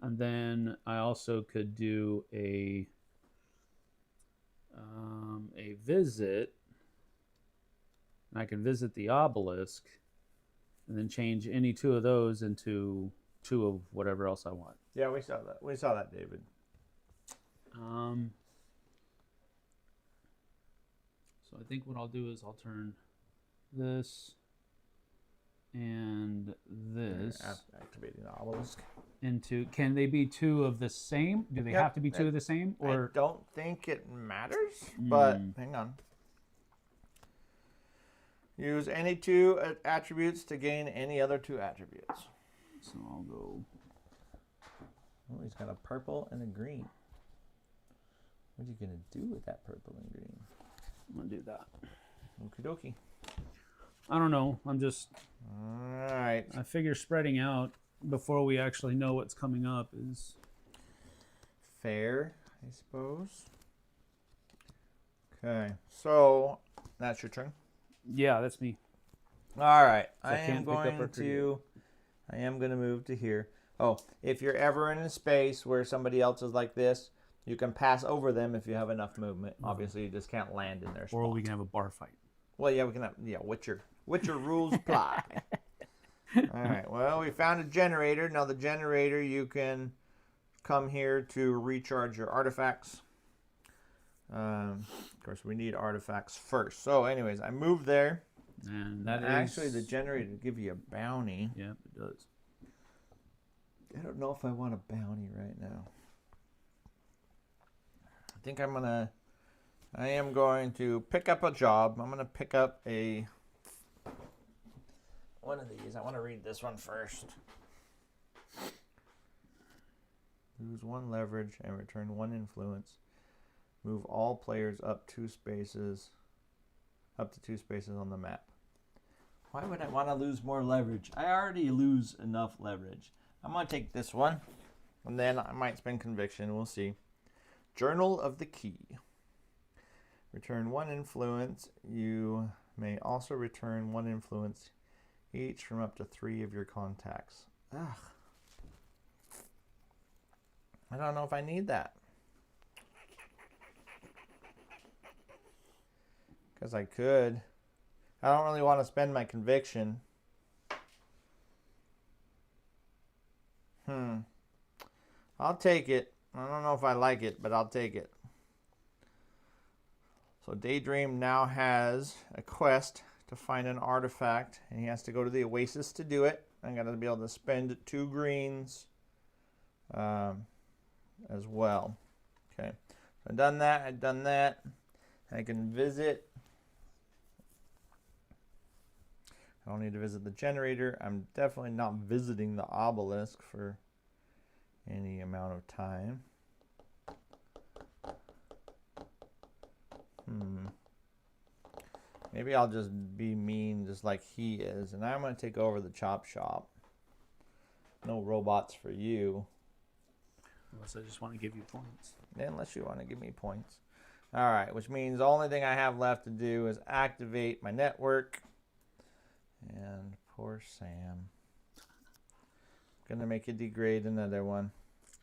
And then I also could do a visit. And I can visit the obelisk and then change any 2 of those into 2 of whatever else I want. Yeah, we saw that. We saw that, David. So I think what I'll do is I'll turn this and this Activating the obelisk into. Can they be 2 of the same? Do they have to be 2 of the same? Or I don't think it matters, but hang on. Use any 2 attributes to gain any other 2 attributes. So I'll go. Oh, he's got a purple and a green. What are you gonna do with that purple and green? I'm gonna do that. Okie dokie. I don't know. I'm just. All right. I figure spreading out before we actually know what's coming up is fair, I suppose. Okay, so that's your turn. Yeah, that's me. All right, So I am going to move to here. Oh, if you're ever in a space where somebody else is like this, you can pass over them if you have enough movement. Obviously, you just can't land in their spot. Or we can have a bar fight. Well, yeah, we can have. Yeah, Witcher rules apply. All right. Well, we found a generator. Now the generator, you can come here to recharge your artifacts. Of course, we need artifacts first. So, anyways, I moved there. And that actually the generator will give you a bounty. Yeah, it does. I don't know if I want a bounty right now. I think I am going to pick up a job. I'm going to pick up one of these. I want to read this one first. Lose 1 leverage and return 1 influence. Move all players up to 2 spaces on the map. Why would I want to lose more leverage? I already lose enough leverage. I'm going to take this one, and then I might spend conviction. We'll see. Journal of the Key. Return 1 influence. You may also return 1 influence each from up to 3 of your contacts. Ugh. I don't know if I need that. Because I could. I don't really want to spend my conviction. I'll take it. I don't know if I like it, but I'll take it. So Daydream now has a quest to find an artifact, and he has to go to the Oasis to do it. I'm going to be able to spend 2 greens as well. Okay, so I've done that. I can visit. I don't need to visit the generator. I'm definitely not visiting the obelisk for any amount of time. Maybe I'll just be mean just like he is. And I'm going to take over the chop shop. No robots for you. Unless I just want to give you points. Unless you want to give me points. All right, which means the only thing I have left to do is activate my network. And poor Sam. Gonna make you degrade another one.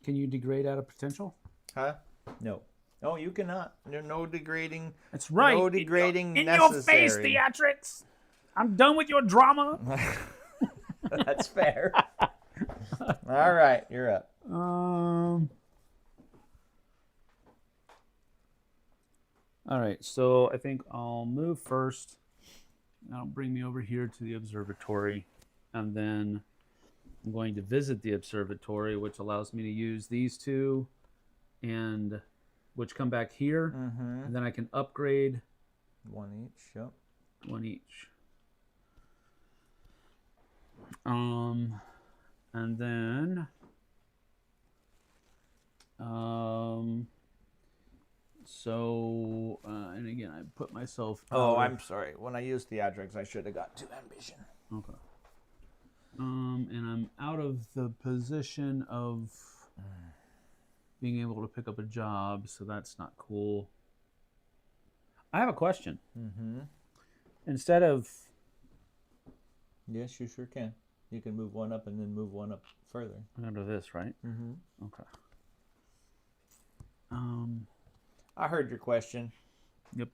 Can you degrade out of potential? Huh? No. No, you cannot. There's no degrading. That's right. No degrading in necessary. your face, theatrics. I'm done with your drama. That's fair. All right, you're up. All right, so I think I'll move first. That'll bring me over here to the observatory, and then I'm going to visit the observatory, which allows me to use these 2, and which come back here, and then I can upgrade 1 each. Yep. 1 each. And then, and again, I put myself. Oh, I'm sorry. When I used theatrics, I should have got 2 ambition. Okay. And I'm out of the position of being able to pick up a job, so that's not cool. I have a question. Mm-hmm. Instead of... Yes, you sure can. You can move one up and then move one up further. Under this, right? Mm-hmm. Okay. I heard your question. Yep.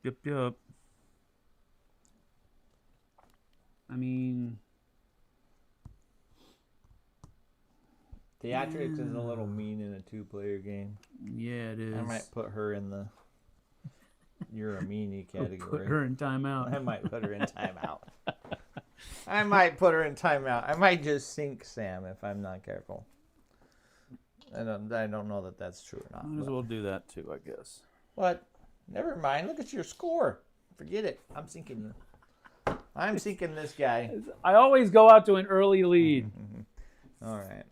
I mean... Theatrics is a little mean in a 2-player game. Yeah, it is. I might put her in the "you're a meanie" category. Put her in timeout. I might put her in timeout. I might put her in timeout. I might just sink Sam if I'm not careful. I don't know that that's true or not. Might as well do that too, I guess. What? Never mind. Look at your score. Forget it. I'm sinking you. I'm sinking this guy. I always go out to an early lead. All right.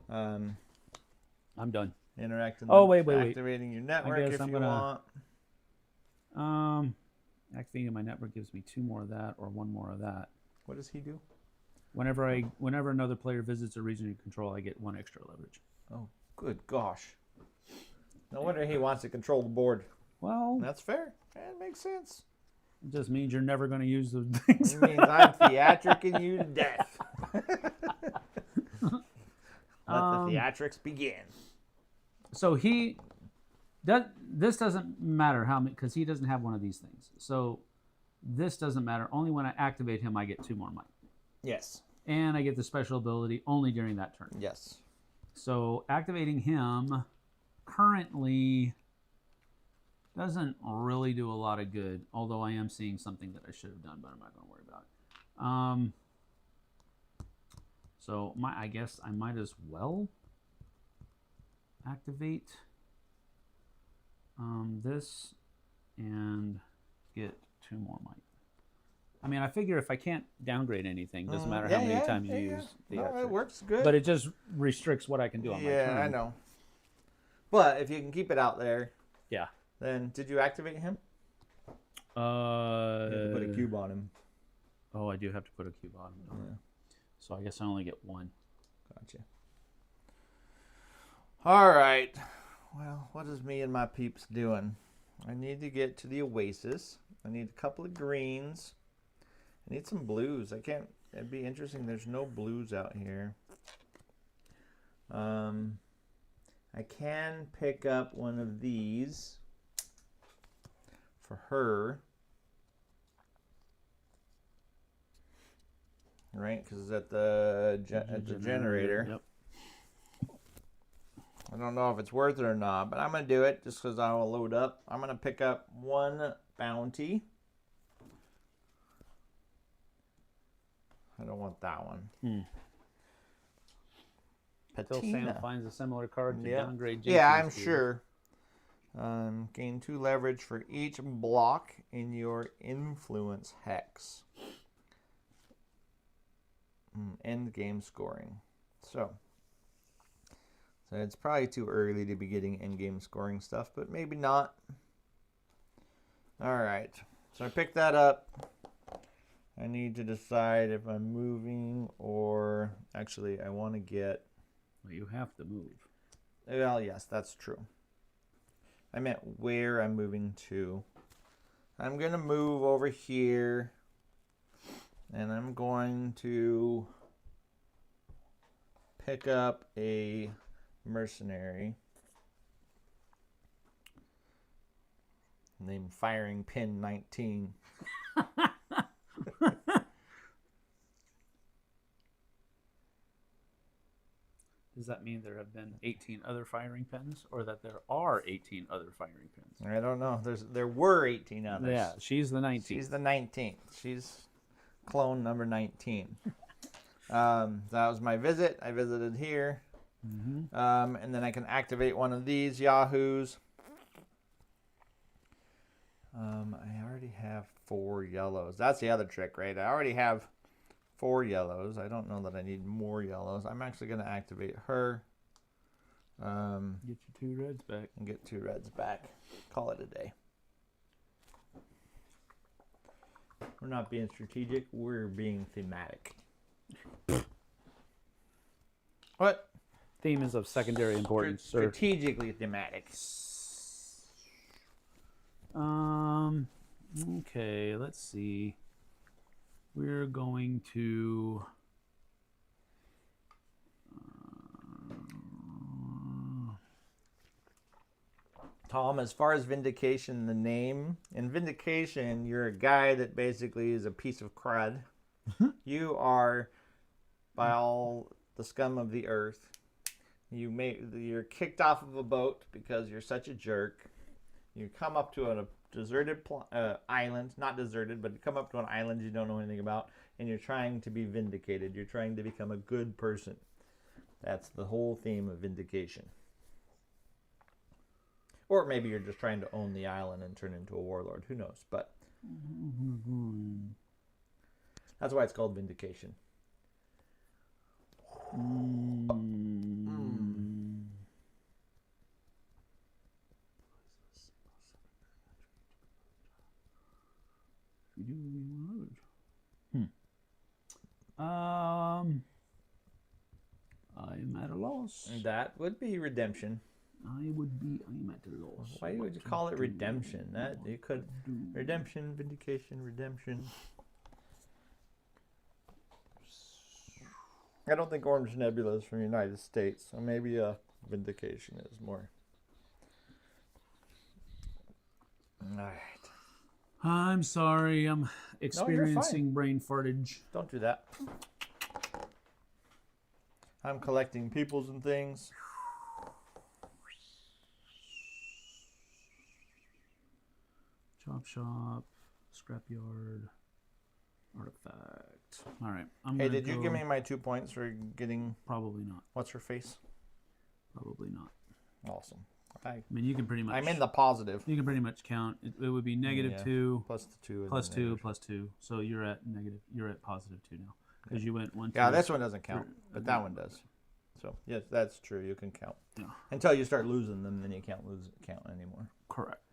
I'm done. Interacting. Oh, wait. Activating your network if you want. Activating my network gives me 2 more of that or 1 more of that. What does he do? Whenever another player visits a region you control, I get 1 extra leverage. Oh, good gosh. No wonder he wants to control the board. Well, That's fair. That makes sense. it just means you're never going to use those things. It means I'm theatricing you to death. Let the theatrics begin. So this doesn't matter how many, because he doesn't have one of these things. So this doesn't matter. Only when I activate him, I get 2 more might. Yes. And I get the special ability only during that turn. Yes. So activating him currently doesn't really do a lot of good, although I am seeing something that I should have done, but I'm not going to worry about it. So I guess I might as well activate this and get 2 more might. I mean, I figure if I can't downgrade anything, doesn't matter how many times you use the No, it works good. But it just restricts what I can do on my turn. Yeah, I know. But if you can keep it out there, yeah. Then did you activate him? You have to put a cube on him. Oh, I do have to put a cube on him. Yeah. So I guess I only get 1. Gotcha. All right. Well, what is me and my peeps doing? I need to get to the Oasis. I need a couple of greens. I need some blues. It'd be interesting. There's no blues out here. I can pick up one of these for her. Right, because it's at the generator. Yep. I don't know if it's worth it or not, but I'm going to do it just because I will load up. I'm going to pick up 1 bounty. I don't want that one. Until Sam finds a similar card to downgrade JP's. Yeah, I'm sure. Gain 2 leverage for each block in your influence hex. End game scoring. So it's probably too early to be getting end game scoring stuff, but maybe not. All right. So I picked that up. I need to decide if I'm moving or actually I want to get. Well, you have to move. Well, yes, that's true. I meant where I'm moving to. I'm going to move over here. And I'm going to pick up a mercenary named Firing Pin 19. Does that mean there have been 18 other firing pins, or that there are 18 other firing pins? I don't know. There were 18 others. Yeah, she's the 19th. She's the 19th. She's clone number 19. That was my visit. I visited here. And then I can activate one of these yahoos. I already have 4 yellows. That's the other trick, right? I already have 4 yellows. I don't know that I need more yellows. I'm actually going to activate her. Get your 2 reds back. And get 2 reds back. Call it a day. We're not being strategic. We're being thematic. What? Theme is of secondary importance, sir. Strategically thematic. Okay, let's see. We're going to... Tom, as far as Vindication, the name, in Vindication, you're a guy that basically is a piece of crud. You are, by all the scum of the earth, you're kicked off of a boat because you're such a jerk. You come up to a deserted island, not deserted, but you come up to an island you don't know anything about, and you're trying to be vindicated. You're trying to become a good person. That's the whole theme of Vindication. Or maybe you're just trying to own the island and turn into a warlord. Who knows? But that's why it's called Vindication. I am at a loss. That would be redemption. I am at a loss. Why would you call it redemption? That you could redemption, vindication, redemption. I don't think Orange Nebula is from the United States, so maybe vindication is more. All right. I'm sorry. I'm experiencing brain fartage. Don't do that. I'm collecting peoples and things. Chop shop, scrapyard, artifact. All right. Hey, did you give me my 2 points for getting? Probably not. What's her face? Probably not. Awesome. I mean, you can pretty much. I'm in the positive. You can pretty much count. It would be -2 plus the 2 plus 2 plus 2. So you're at negative. You're at +2 now because you went 1. Yeah, this one doesn't count, but that one does. So yes, that's true. You can count. Yeah. Until you start losing them, then you can't count anymore. Correct.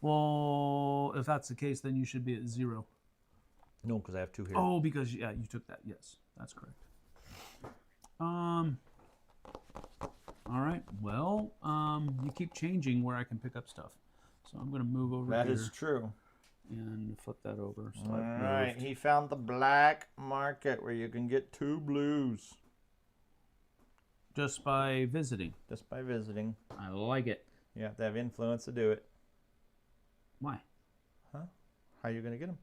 Well, if that's the case, then you should be at 0. No, because I have 2 here. Oh, because you took that. Yes, that's correct. All right. Well, you keep changing where I can pick up stuff, so I'm going to move over That here. is true. And flip that over. So All right. He found the black market where you can get 2 blues. Just by visiting. Just by visiting. I like it. You have to have influence to do it. Why? Huh? How are you going to get them?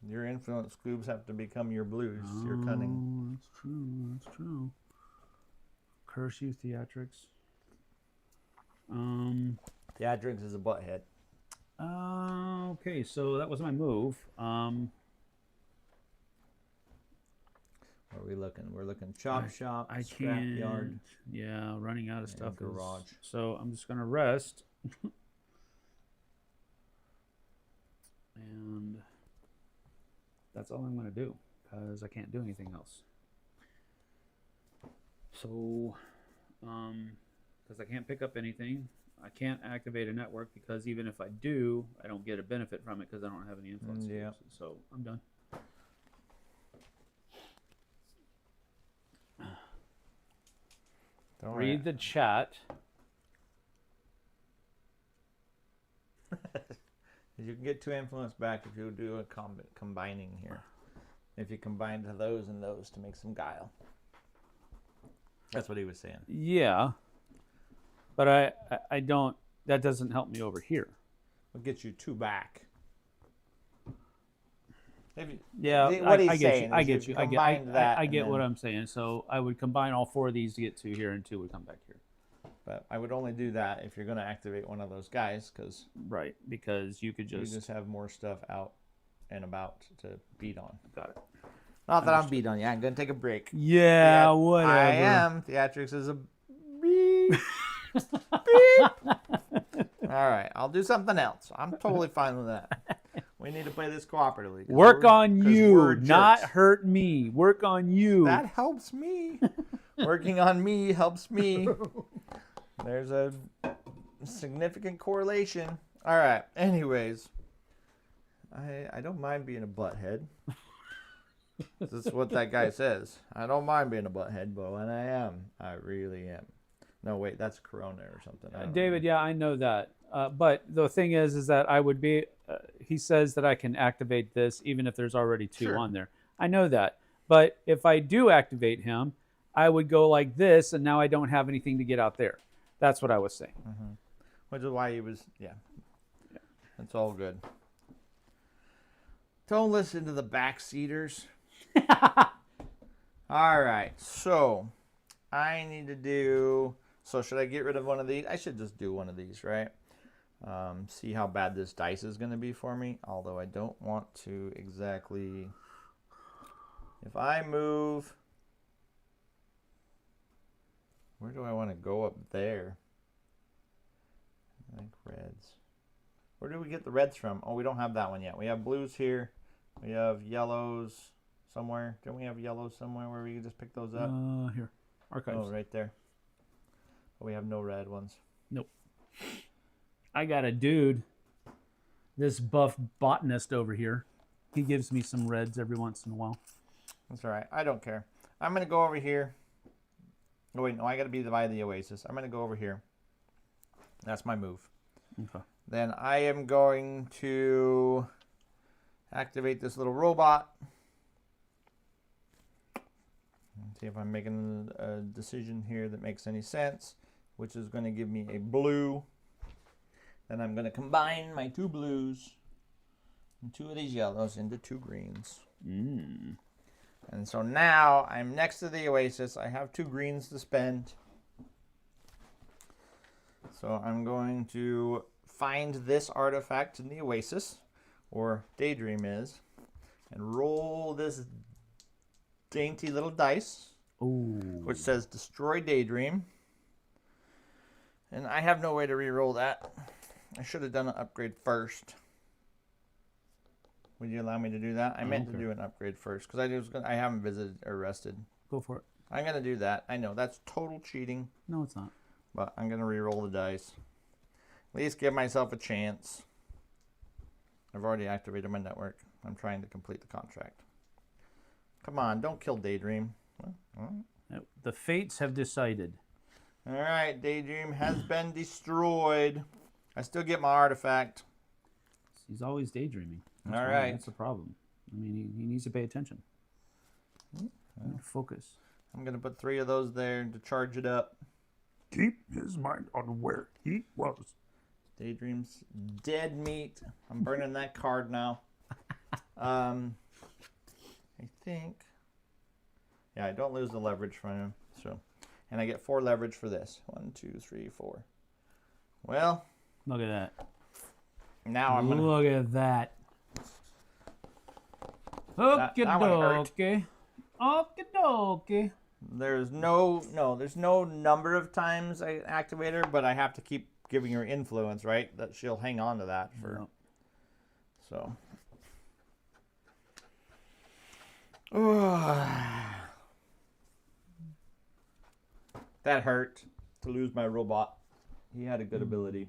Your influence cubes have to become your blues. Your cunning. That's true. That's true. Curse you, theatrics. Theatrics is a butthead. Okay, so that was my move. Where are we looking? We're looking chop shop, scrapyard. Yeah, running out of stuff. Garage. So I'm just gonna rest. And that's all I'm gonna do because I can't do anything else. So, because I can't pick up anything. I can't activate a network because even if I do, I don't get a benefit from it because I don't have any influence. Yeah. So I'm done. Don't Read the chat. You can get 2 influence back if you do a combining here. If you combine those and those to make some guile. That's what he was saying. Yeah. But I don't, that doesn't help me over here. It'll get you 2 back. Yeah, what he's I get saying you. I is get you. I get what I'm saying. So I would combine all 4 of these to get 2 here, and 2 would come back here. But I would only do that if you're going to activate one of those guys, because right, because you could just have more stuff out and about to beat on. Got it. Not that I'm beat on you. I'm going to take a break. Yeah, whatever. I am. Theatrics is a beep. Beep. All right, I'll do something else. I'm totally fine with that. We need to play this cooperatively. Work on 'cause you, we're not jerks. hurt me. Work on you. That helps me. Working on me helps me. There's a significant correlation. All right. Anyways, I don't mind being a butthead. That's what that guy says. I don't mind being a butthead, but when I am, I really am. No, wait, that's Corona or something. I don't David, know. yeah, I know that. But the thing is that I would be. He says that I can activate this even if there's already two Sure. on there. I know that. But if I do activate him, I would go like this, and now I don't have anything to get out there. That's what I was saying. Which is why he was, yeah. It's all good. Don't listen to the backseaters. All right, so I need to do, so should I get rid of one of these? I should just do one of these, right? See how bad this dice is going to be for me, although I don't want to exactly, if I move, where do I want to go up there? I think reds. Where do we get the reds from? Oh, we don't have that one yet. We have blues here. We have yellows somewhere. Don't we have yellows somewhere where we can just pick those up? Here, archives. Oh, right there. But we have no red ones. Nope. I got a dude, this buff botanist over here. He gives me some reds every once in a while. That's all right. I don't care. I'm going to go over here. Oh, wait, no, I got to be by the oasis. I'm going to go over here. That's my move. Okay. Then I am going to activate this little robot. See if I'm making a decision here that makes any sense, which is going to give me a blue. Then I'm going to combine my two blues and two of these yellows into two greens. And so now I'm next to the oasis. I have two greens to spend. So I'm going to find this artifact in the oasis, or Daydream is, and roll this dainty little dice, which says Destroy Daydream. And I have no way to re-roll that. I should have done an upgrade first. Would you allow me to do that? I meant to do an upgrade first because I haven't visited or rested. Go for it. I'm going to do that. I know that's total cheating, No, it's not. but I'm going to re-roll the dice. At least give myself a chance. I've already activated my network. I'm trying to complete the contract. Come on, don't kill Daydream. The fates have decided. All right, Daydream has been destroyed. I still get my artifact. He's always daydreaming. That's All why. right. That's the problem. I mean, he needs to pay attention. Focus. I'm going to put 3 of those there to charge it up. Keep his mind on where he was. Daydream's dead meat. I'm burning that card now. I think. Yeah, I don't lose the leverage from him. So, and I get 4 leverage for this. 1, 2, 3, 4. Well, Look at that. now I'm gonna. Look at that. That Okie one hurt. dokie. Okie dokie. There's no number of times I activate her, but I have to keep giving her influence, right? That she'll hang on to that for. Yep. So. That hurt to lose my robot. He had a good ability.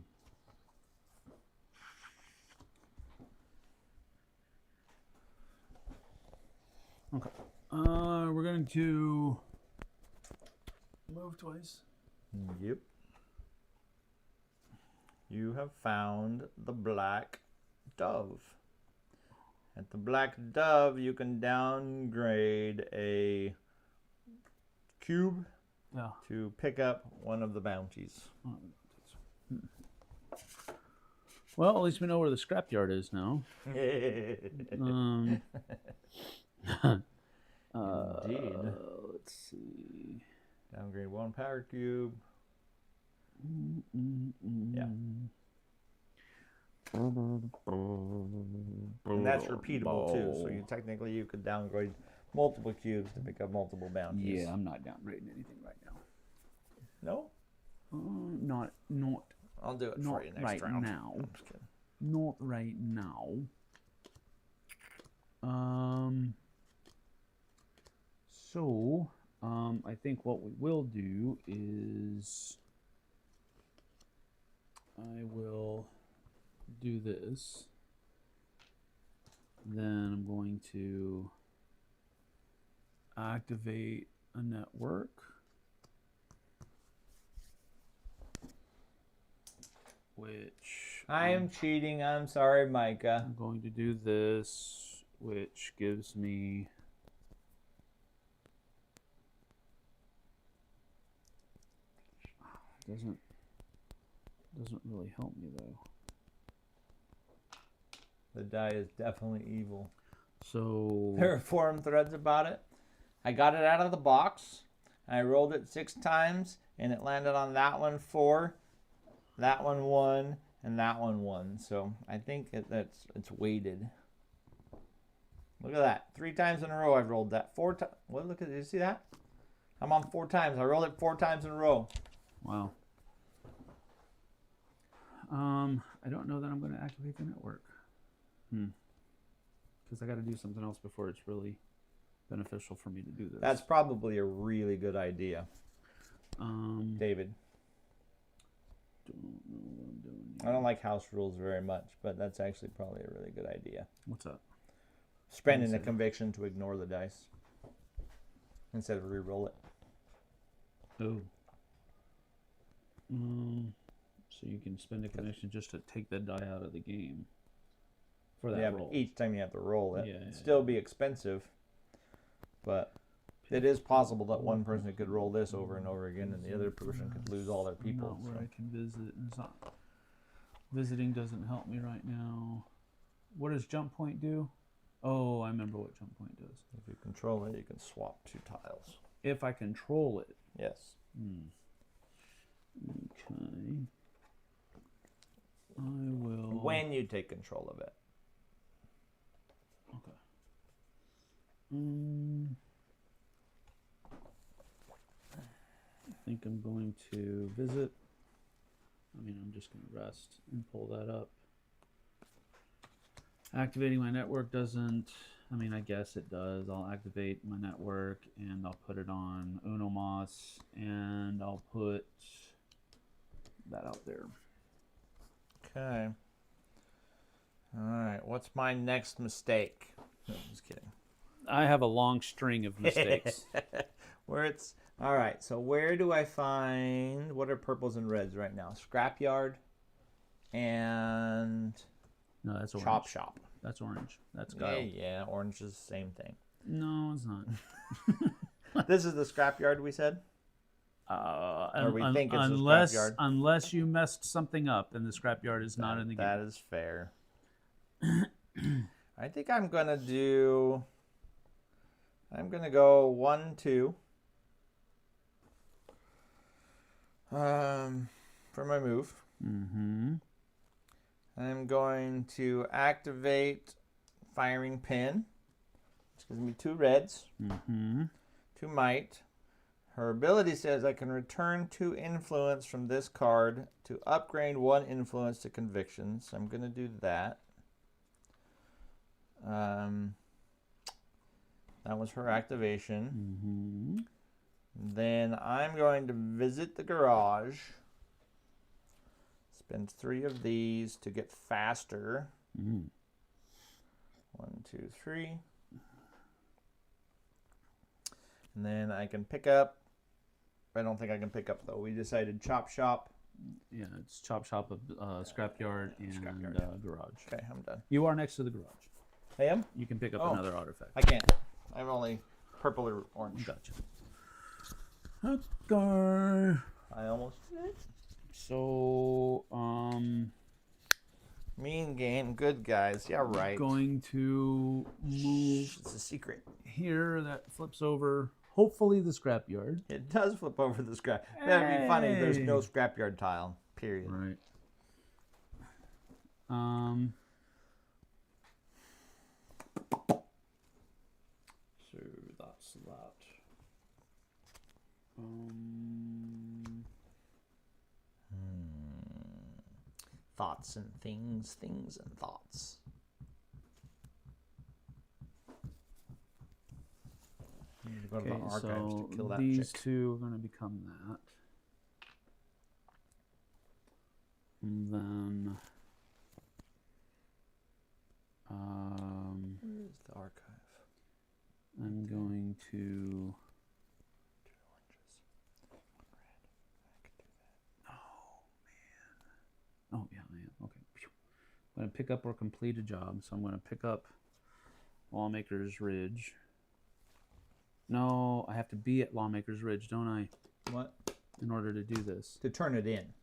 Okay. We're going to move twice. Yep. You have found the black dove. At the black dove, you can downgrade a cube to pick up one of the bounties. Well, at least we know where the scrapyard is now. Indeed. Let's see. Downgrade 1 power cube. Yeah. And that's repeatable too. So you could downgrade multiple cubes to pick up multiple bounties. Yeah, I'm not downgrading anything right now. No? Not I'll do it Not for you next right round. now. I'm just kidding. not right now. I think what we will do is I will do this. Then I'm going to activate a network. Which I am cheating. I'm sorry, Micah. I'm going to do this, which gives me doesn't really help me though. The die is definitely evil. So There are forum threads about it. I got it out of the box. I rolled it 6 times, and it landed on that one 4, that one 1, and that one 1. So I think it's weighted. Look at that. 3 times in a row I've rolled that. 4 times. What? Look at it. Did you see that? I'm on 4 times. I rolled it 4 times in a row. wow. I don't know that I'm going to activate the network. Because I got to do something else before it's really beneficial for me to do this. That's probably a really good idea. David. Don't know what I'm doing I here. don't like house rules very much, but that's actually probably a really good idea. What's up? Spending a conviction to ignore the dice instead of re-roll it. Oh. So you can spend a conviction just to take that die out of the game for that roll. But each time you have to roll it. Yeah, It'd still be expensive, but it is possible that one person could roll this over and over again and the other person could lose all their people. Not where I can visit. It's not, visiting doesn't help me right now. What does jump point do? Oh, I remember what jump point does. If you control it, you can swap 2 tiles. If I control it. Yes. Okay. I will. When you take control of it. Okay. I think I'm going to visit. I mean, I'm just going to rest and pull that up. Activating my network doesn't. I mean, I guess it does. I'll activate my network and I'll put it on Uno Mas and I'll put that out there. Okay. All right. What's my next mistake? No, just kidding. I have a long string of mistakes. All right. So where do I find, what are purples and reds right now? Scrapyard and No, that's orange. Chop Shop. That's orange. That's Guile. Yeah. Orange is the same thing. No, it's not. This is the scrapyard we said? Or we think it's the scrapyard? Unless you messed something up and the scrapyard is not in the game. That is fair. I think I'm going to go 1, 2. For my move. Mm-hmm. I'm going to activate Firing Pin, which gives me 2 reds, 2 might. Her ability says I can return 2 influence from this card to upgrade 1 influence to conviction. So I'm going to do that. That was her activation. Then I'm going to visit the garage. Spend 3 of these to get faster. 1, 2, 3. And then I can pick up. I don't think I can pick up though. We decided Chop Shop. Yeah, it's Chop Shop, Scrapyard, and Garage. Okay, I'm done. You are next to the garage. I am? You can pick up Oh. another artifact. I can't. I'm only purple or orange. Gotcha. Okay. I almost did. So, Mean game, good guys. Yeah, right. going to move It's a secret. here. That flips over, hopefully, the scrapyard. It does flip over the scrap. That'd be funny. There's no scrapyard tile. Period. Right. So that's that. Thoughts and things and thoughts. You need to go to Okay, the archives so to kill that these chick. two are going to become that. And then... Where is the archive? I'm going to... 2 oranges. 1 red. I could do that. Oh, yeah, I am. Okay. Phew. I'm going to pick up or complete a job. So I'm going to pick up Lawmaker's Ridge. No, I have to be at Lawmaker's Ridge, don't I? What? In order to do this. To turn it in.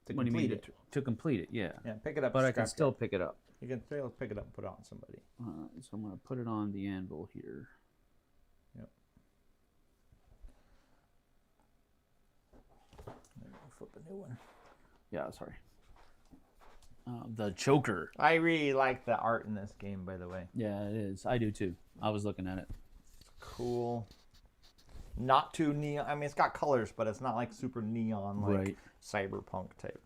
To What do you mean? complete it. To complete it, yeah. Yeah, pick it up. But I can scrap still it. pick it up. You can still pick it up and put it on somebody. So I'm going to put it on the anvil here. Yep. Maybe we'll flip a new one. Yeah, sorry. The choker. I really like the art in this game, by the way. Yeah, it is. I do too. I was looking at it. Cool. Not too neon. I mean, it's got colors, but it's not like super neon, like Right. cyberpunk type.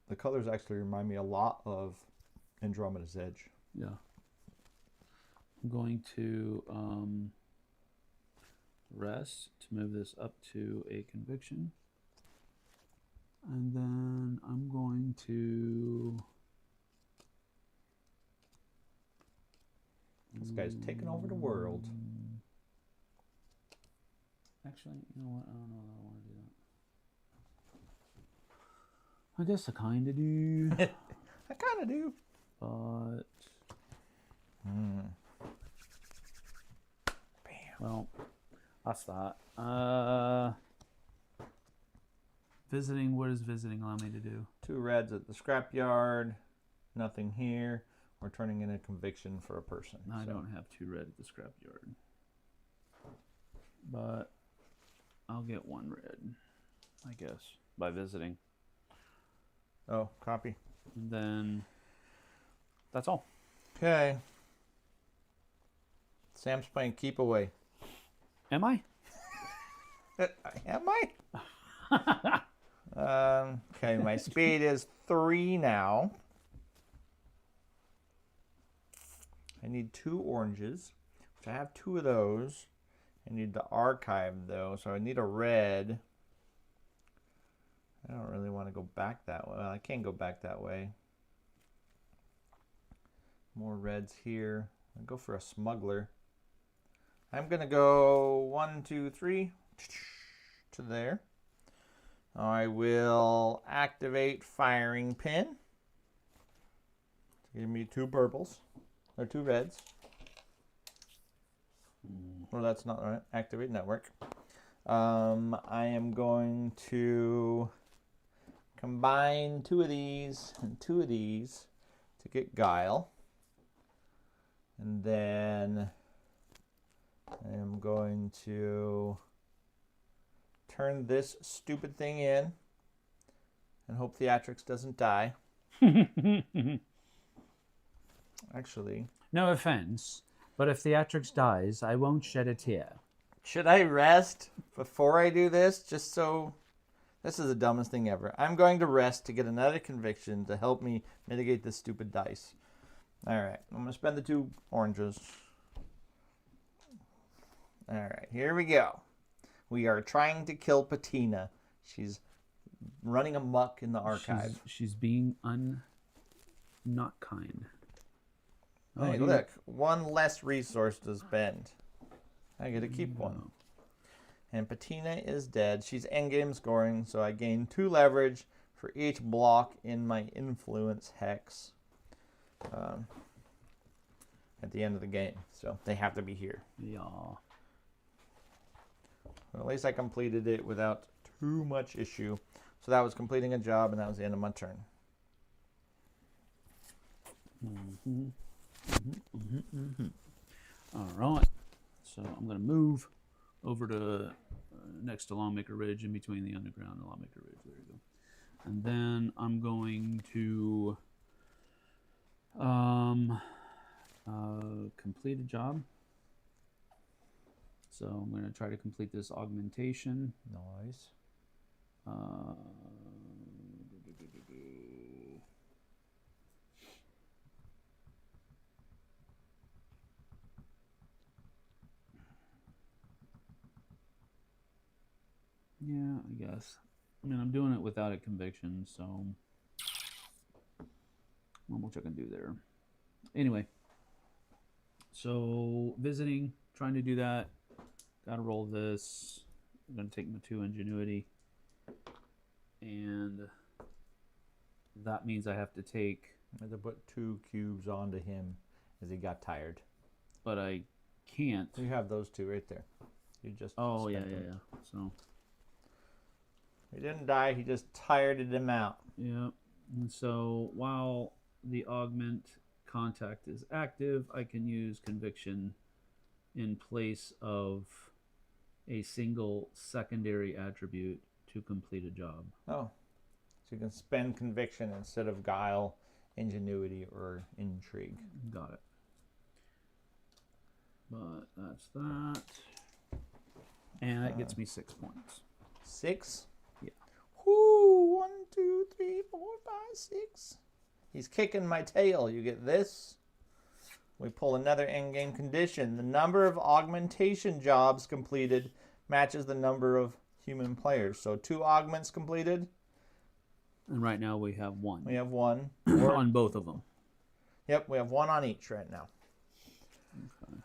The colors actually remind me a lot of Andromeda's Edge. Yeah. I'm going to rest to move this up to a conviction. And then I'm going to... This guy's taking over the world. Actually, you know what? I don't know that I want to do that. I guess I kind of do. I kind of do. But... Bam. Well, that's that. Visiting, what does visiting allow me to do? 2 reds at the scrapyard. Nothing here. We're turning in a conviction for a person. I so. don't have 2 red at the scrapyard. But I'll get 1 red, I guess, by visiting. Oh, copy. And then that's all. Okay. Sam's playing keep away. Am I? Am I? Okay, my speed is 3 now. I need 2 oranges, which I have 2 of those. I need the archive though, so I need a red. I don't really want to go back that way. Well, I can't go back that way. More reds here. I'll go for a smuggler. I'm gonna go 1, 2, 3 to there. I will activate firing pin. Give me 2 purples. Or 2 reds. Well, that's not right. Activate network. I am going to combine 2 of these and 2 of these to get guile. And then I am going to turn this stupid thing in and hope Theatrix doesn't die. Actually, No offense, but if Theatrix dies, I won't shed a tear. should I rest before I do this? Just so... This is the dumbest thing ever. I'm going to rest to get another conviction to help me mitigate this stupid dice. Alright, I'm going to spend the 2 oranges. Alright, here we go. We are trying to kill Patina. She's running amok in the archive. She's being not kind. Hey, look, 1 less resource to spend. I get to keep 1. And Patina is dead. She's endgame scoring, so I gain 2 leverage for each block in my influence hex at the end of the game. So they have to be here. Yeah. Well, at least I completed it without too much issue. So that was completing a job, and that was the end of my turn. All right. So I'm going to move over to next to Lawmaker Ridge, in between the Underground and Lawmaker Ridge. There you go. And then I'm going to complete a job. So I'm going to try to complete this augmentation. Nice. Yeah, I guess. I mean, I'm doing it without a conviction, so not much I can do there. Anyway, so visiting, trying to do that. Gotta roll this. I'm gonna take my 2 ingenuity, and that means I have to take. I had to put 2 cubes onto him as he got tired. But I can't. You have those 2 right there. You just Oh yeah, spent yeah, them. yeah. So He didn't die. He just tired him out. yeah, and so while the augment contact is active, I can use conviction in place of a single secondary attribute to complete a job. Oh, so you can spend conviction instead of guile, ingenuity, or intrigue. Got it. But that's that. And that gets me 6 points. 6? Yeah. Whoo! 1, 2, 3, 4, 5, 6. He's kicking my tail. You get this. We pull another endgame condition. The number of augmentation jobs completed matches the number of human players. So 2 augments completed. And right now we have 1. We have 1. On both of them. Yep, we have 1 on each right now. Okay.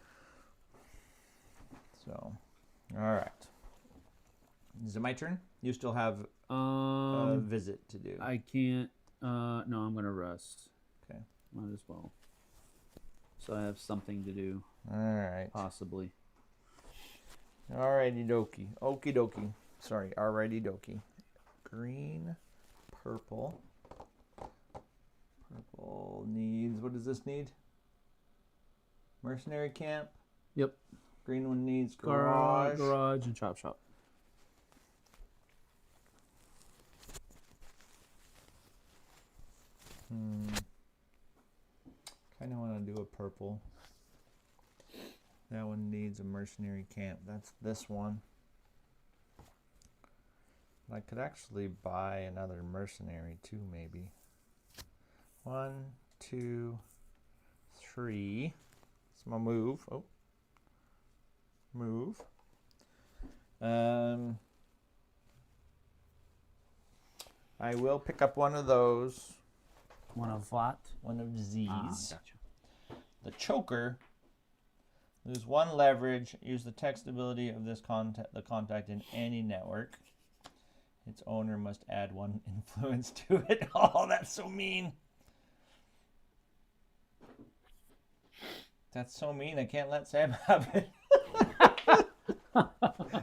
So, all right. Is it my turn? You still have a visit to do. I can't. No, I'm going to rest. Okay. Might as well. So I have something to do, All right. possibly. Alrighty dokie. Okie dokie. Sorry, alrighty dokie. Green, purple. Purple needs, what does this need? Mercenary camp. Yep. Green one needs garage. Garage and chop shop. Kind of want to do a purple. That one needs a mercenary camp. That's this one. I could actually buy another mercenary too, maybe. 1, 2, 3. It's my move. Oh. Move. I will pick up one of those. One of what? One of these. Gotcha. The choker. Lose 1 leverage. Use the text ability of this the contact in any network. Its owner must add 1 influence to it. Oh, that's so mean. That's so mean. I can't let Sam have it.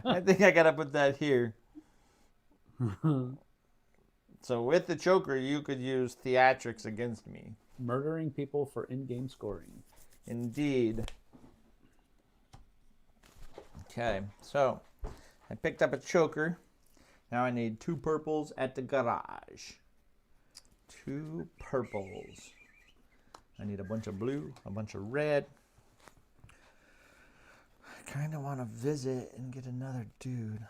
I think I gotta put that here. So with the choker, you could use theatrics against me. Murdering people for in-game scoring. Indeed. Okay, so I picked up a choker. Now I need 2 purples at the garage. 2 purples. I need a bunch of blue, a bunch of red. I kind of want to visit and get another dude.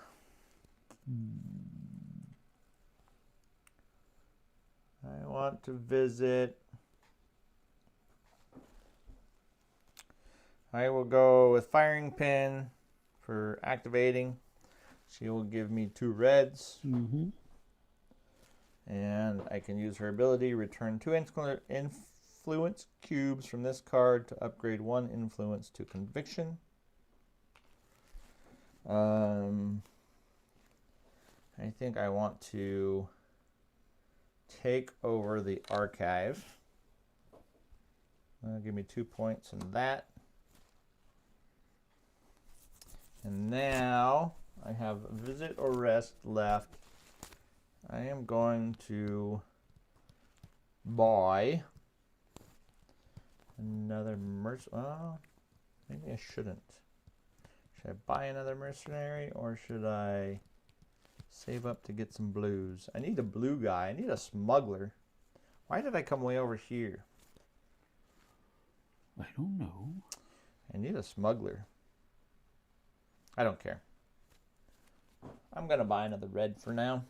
I want to visit. I will go with firing pin for activating. She will give me 2 reds. Mm-hmm. And I can use her ability, return 2 influence cubes from this card to upgrade 1 influence to conviction. I think I want to take over the archive. Give me 2 points in that. And now I have visit or rest left. I am going to buy another oh, maybe I shouldn't. Should I buy another mercenary or should I save up to get some blues? I need a blue guy. I need a smuggler. Why did I come way over here? I don't know. I need a smuggler. I don't care. I'm going to buy another red for now.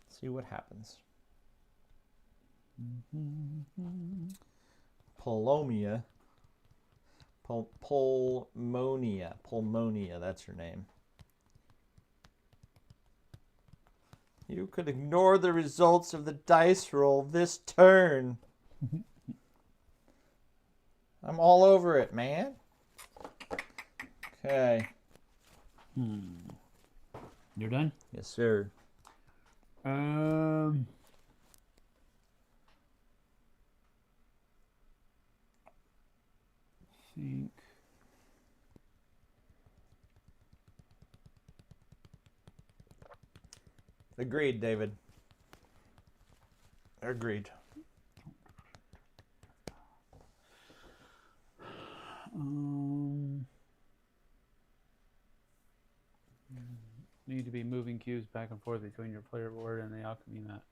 See what happens. Pulmonia. Pulmonia, that's her name. You could ignore the results of the dice roll this turn. I'm all over it, man. Okay. You're done? Yes, sir. Think. Agreed, David. Agreed. Need to be moving cubes back and forth between your player board and the alchemy mat.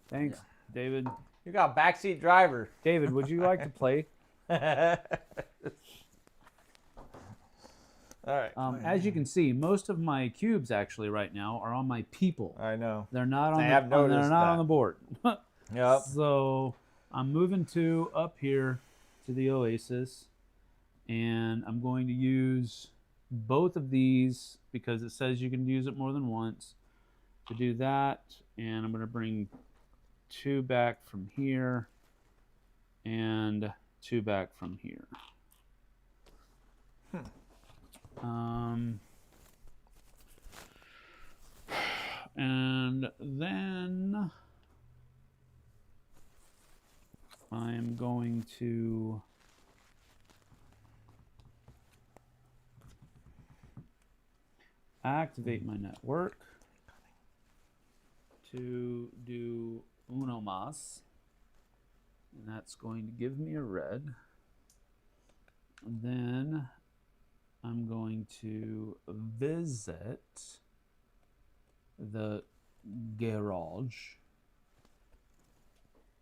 Thanks, David. You got backseat driver. David, would you like to play? All right. As you can see, most of my cubes actually right now are on my people. I know. They're not on. have noticed they're not that. on the board. Yep. So I'm moving to up here to the Oasis, and I'm going to use both of these because it says you can use it more than once. To do that, and I'm going to bring 2 back from here and 2 back from here. And then I'm going to activate my network to do uno mas, and that's going to give me a red. And then I'm going to visit the garage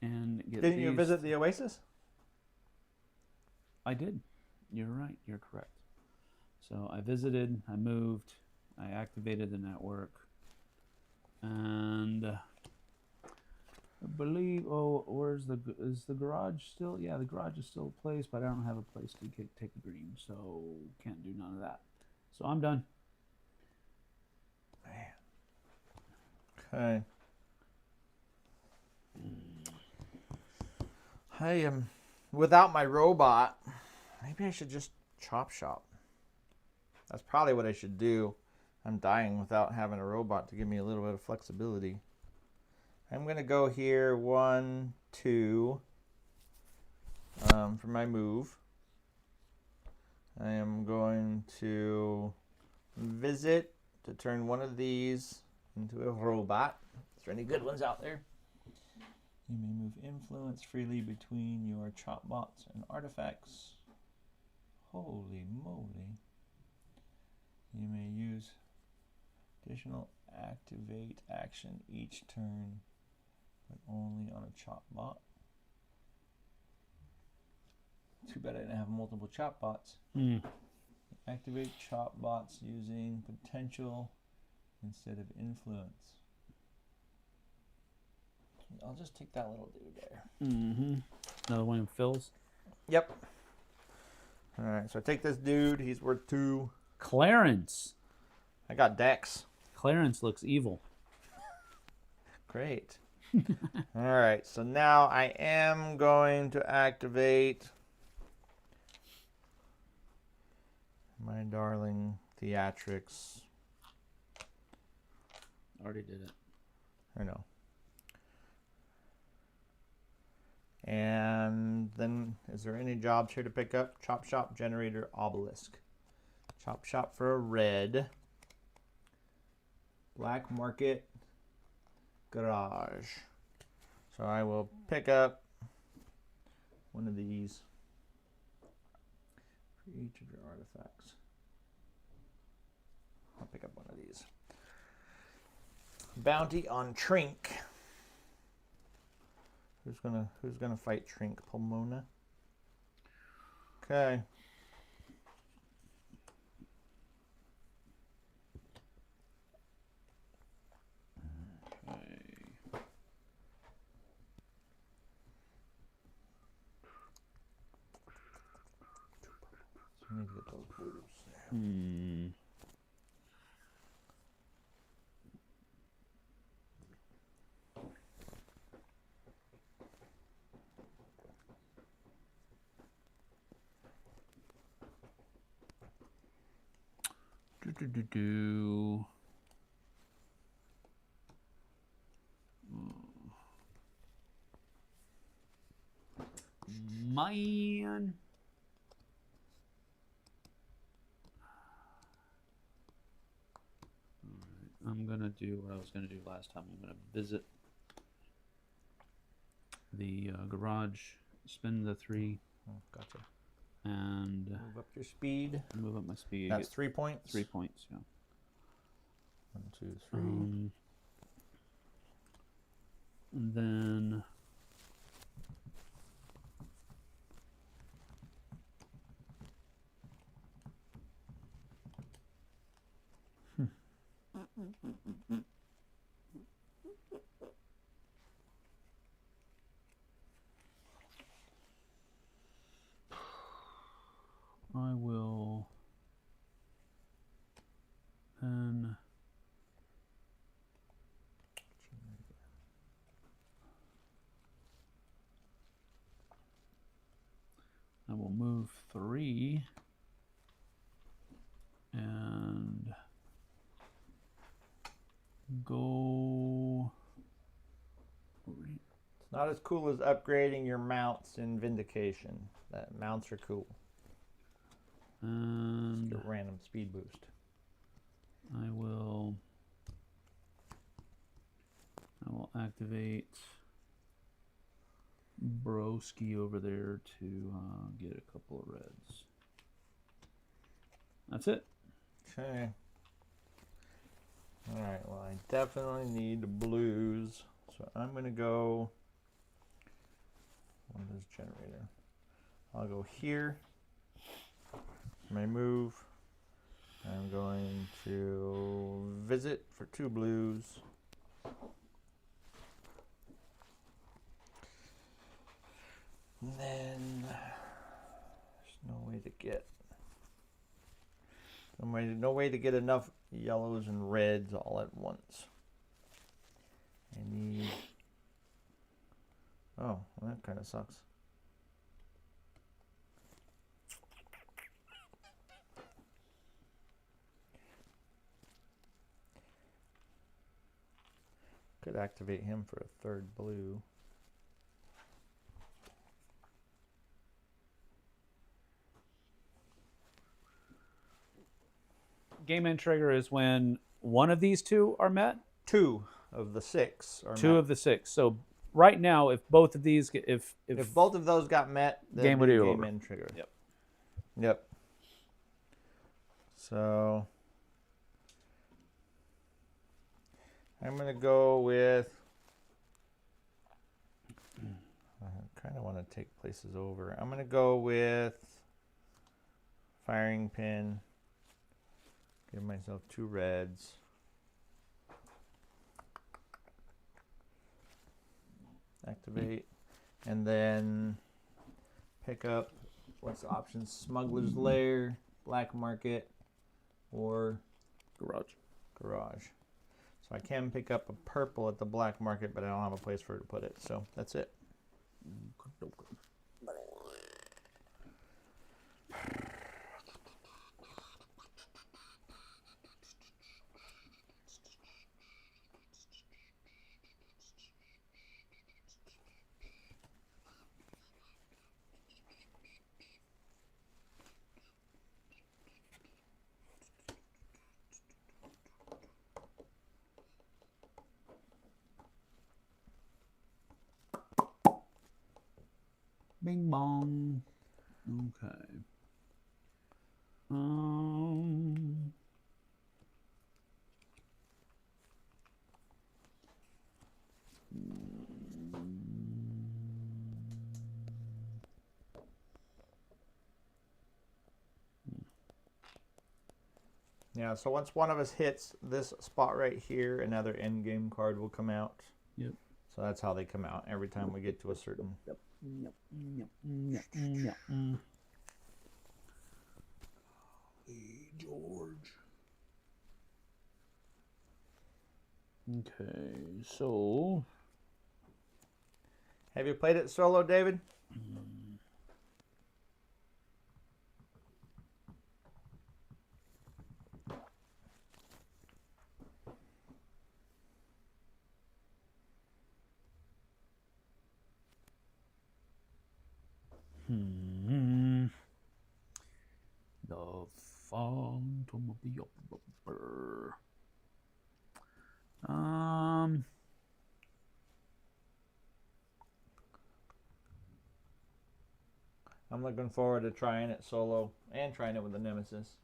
and get Didn't you these- visit the Oasis? I did. You're right. You're correct. So I visited, I moved, I activated the network, and I believe, is the garage still? Yeah, the garage is still a place, but I don't have a place to take the green, so can't do none of that. So I'm done. Okay. I am without my robot. Maybe I should just chop shop. That's probably what I should do. I'm dying without having a robot to give me a little bit of flexibility. I'm going to go here 1, 2 for my move. I am going to visit to turn one of these into a robot. Is there any good ones out there? You may move influence freely between your chop bots and artifacts. Holy moly. You may use additional activate action each turn, but only on a chop bot. Too bad I didn't have multiple chop bots. Activate chop bots using potential instead of influence. I'll just take that little dude there. Another one of Phil's. Yep. All right, so I take this dude. He's worth 2. Clarence. I got Dex. Clarence looks evil. Great. All right, so now I am going to activate my darling Theatrics. Already did it. I know. And then, is there any jobs here to pick up? Chop shop, generator, obelisk. Chop shop for a red. Black market, garage. So I will pick up one of these for each of your artifacts. I'll pick up one of these. Bounty on Trink. Who's gonna fight Trink? Pomona. Okay. I need to get those blues. Man. I'm going to do what I was going to do last time. I'm going to visit the garage, spin the 3. Oh, gotcha. And move up your speed. Move up my speed. That's 3 points. 3 points, yeah. 1, 2, 3. And then I will then I will move 3 and go. It's not as cool as upgrading your mounts in Vindication. That mounts are cool. And just a random speed boost. I will activate Broski over there to get a couple of reds. That's it. Okay. All right. Well, I definitely need the blues, so I'm gonna go. What is generator? I'll go here. My move. I'm going to visit for 2 blues. And then there's no way to get enough yellows and reds all at once. I need. Oh, well, that kind of sucks. Could activate him for a 3rd blue. Game end trigger is when one of these 2 are met. 2 of the 6 are 2 met. of the 6. So right now, if both of these, if both of those got met, then game would be over. Game end trigger. Yep. Yep. So I'm gonna go with. I kind of want to take places over. I'm gonna go with firing pin. Give myself 2 reds. Activate. And then pick up, what's the options? Smuggler's Lair, Black Market, or garage. So I can pick up a purple at the Black Market, but I don't have a place for it to put it. So that's it. Bing bong. Okay. Yeah, so once one of us hits this spot right here, another end game card will come out. Yep. So that's how they come out every time we get to a certain. Yep. Hey, George. Okay, so Have you played it solo, David? The Phantom of the Opera. I'm looking forward to trying it solo and trying it with the Nemesis.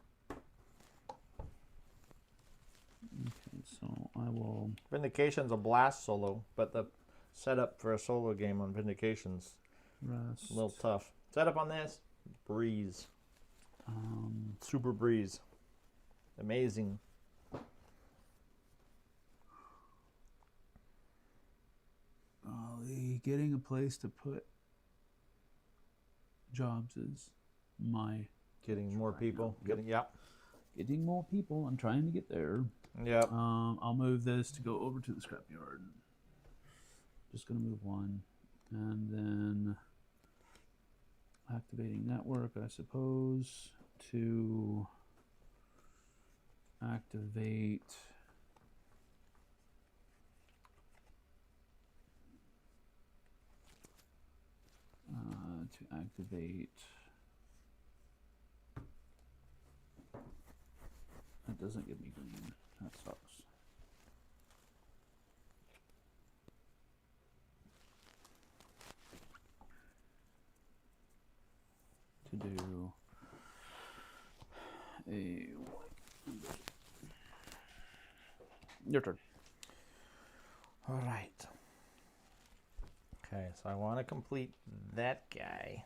Okay, so I will. Vindication's a blast solo, but the setup for a solo game on Vindication's Rest. a little tough. Setup on this, breeze. Super breeze. Amazing. Getting a place to put jobs is my Getting more people. Yep. Getting more people. I'm trying to get there. Yep. I'll move this to go over to the scrapyard. Just gonna move one, and then activating network, I suppose, to activate. That doesn't give me green. That sucks. To do a. Your turn. All right. Okay, so I want to complete that guy.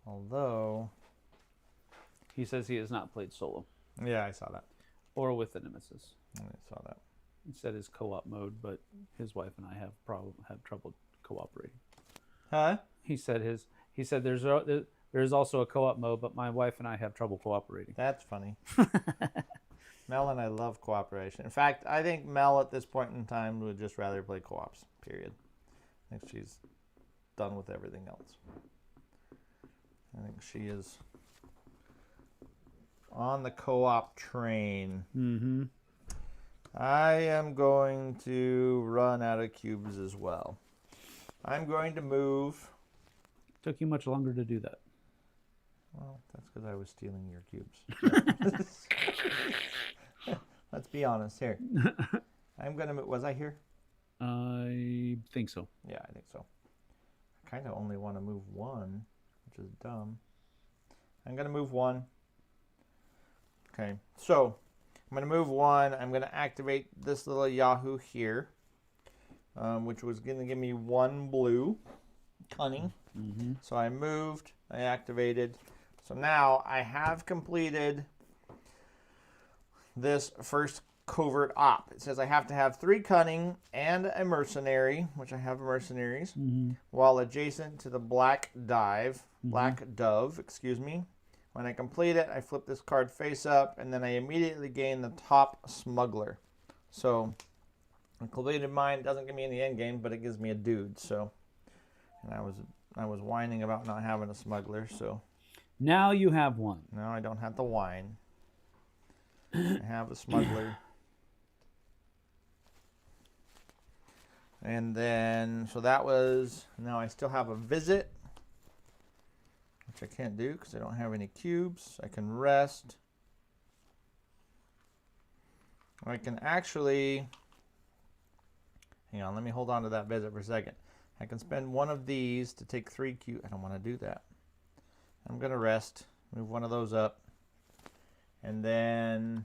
Although, He says he has not played solo yeah, I saw that. or with the Nemesis. I saw that. He said his co-op mode, but his wife and I have trouble cooperating. Huh? He said there's also a co-op mode, but my wife and I have trouble cooperating. That's funny. Mel and I love cooperation. In fact, I think Mel at this point in time would just rather play co-ops, period. I think she's done with everything else. I think she is on the co-op train. Mm-hmm. I am going to run out of cubes as well. I'm going to move. Took you much longer to do that. Well, that's because I was stealing your cubes. Let's be honest here. I'm going to move. Was I here? I think so. Yeah, I think so. I kind of only want to move one, which is dumb. I'm going to move one. Okay, so I'm going to move one. I'm going to activate this little Yahoo here, which was going to give me one blue. Cunning. Mm-hmm. So I moved, I activated. So now I have completed this first covert op. It says I have to have 3 cunning and a mercenary, which I have mercenaries, while adjacent to the black dove, excuse me. When I complete it, I flip this card face up, and then I immediately gain the top smuggler. So I completed mine. It doesn't give me any end game, but it gives me a dude. So, and I was whining about not having a smuggler. So Now you have one. now I don't have to whine. I have a smuggler. And then, so that was, now I still have a visit, which I can't do because I don't have any cubes. I can rest. I can actually, hang on, let me hold on to that visit for a second. I can spend one of these to take 3 cubes. I don't want to do that. I'm going to rest, move one of those up. And then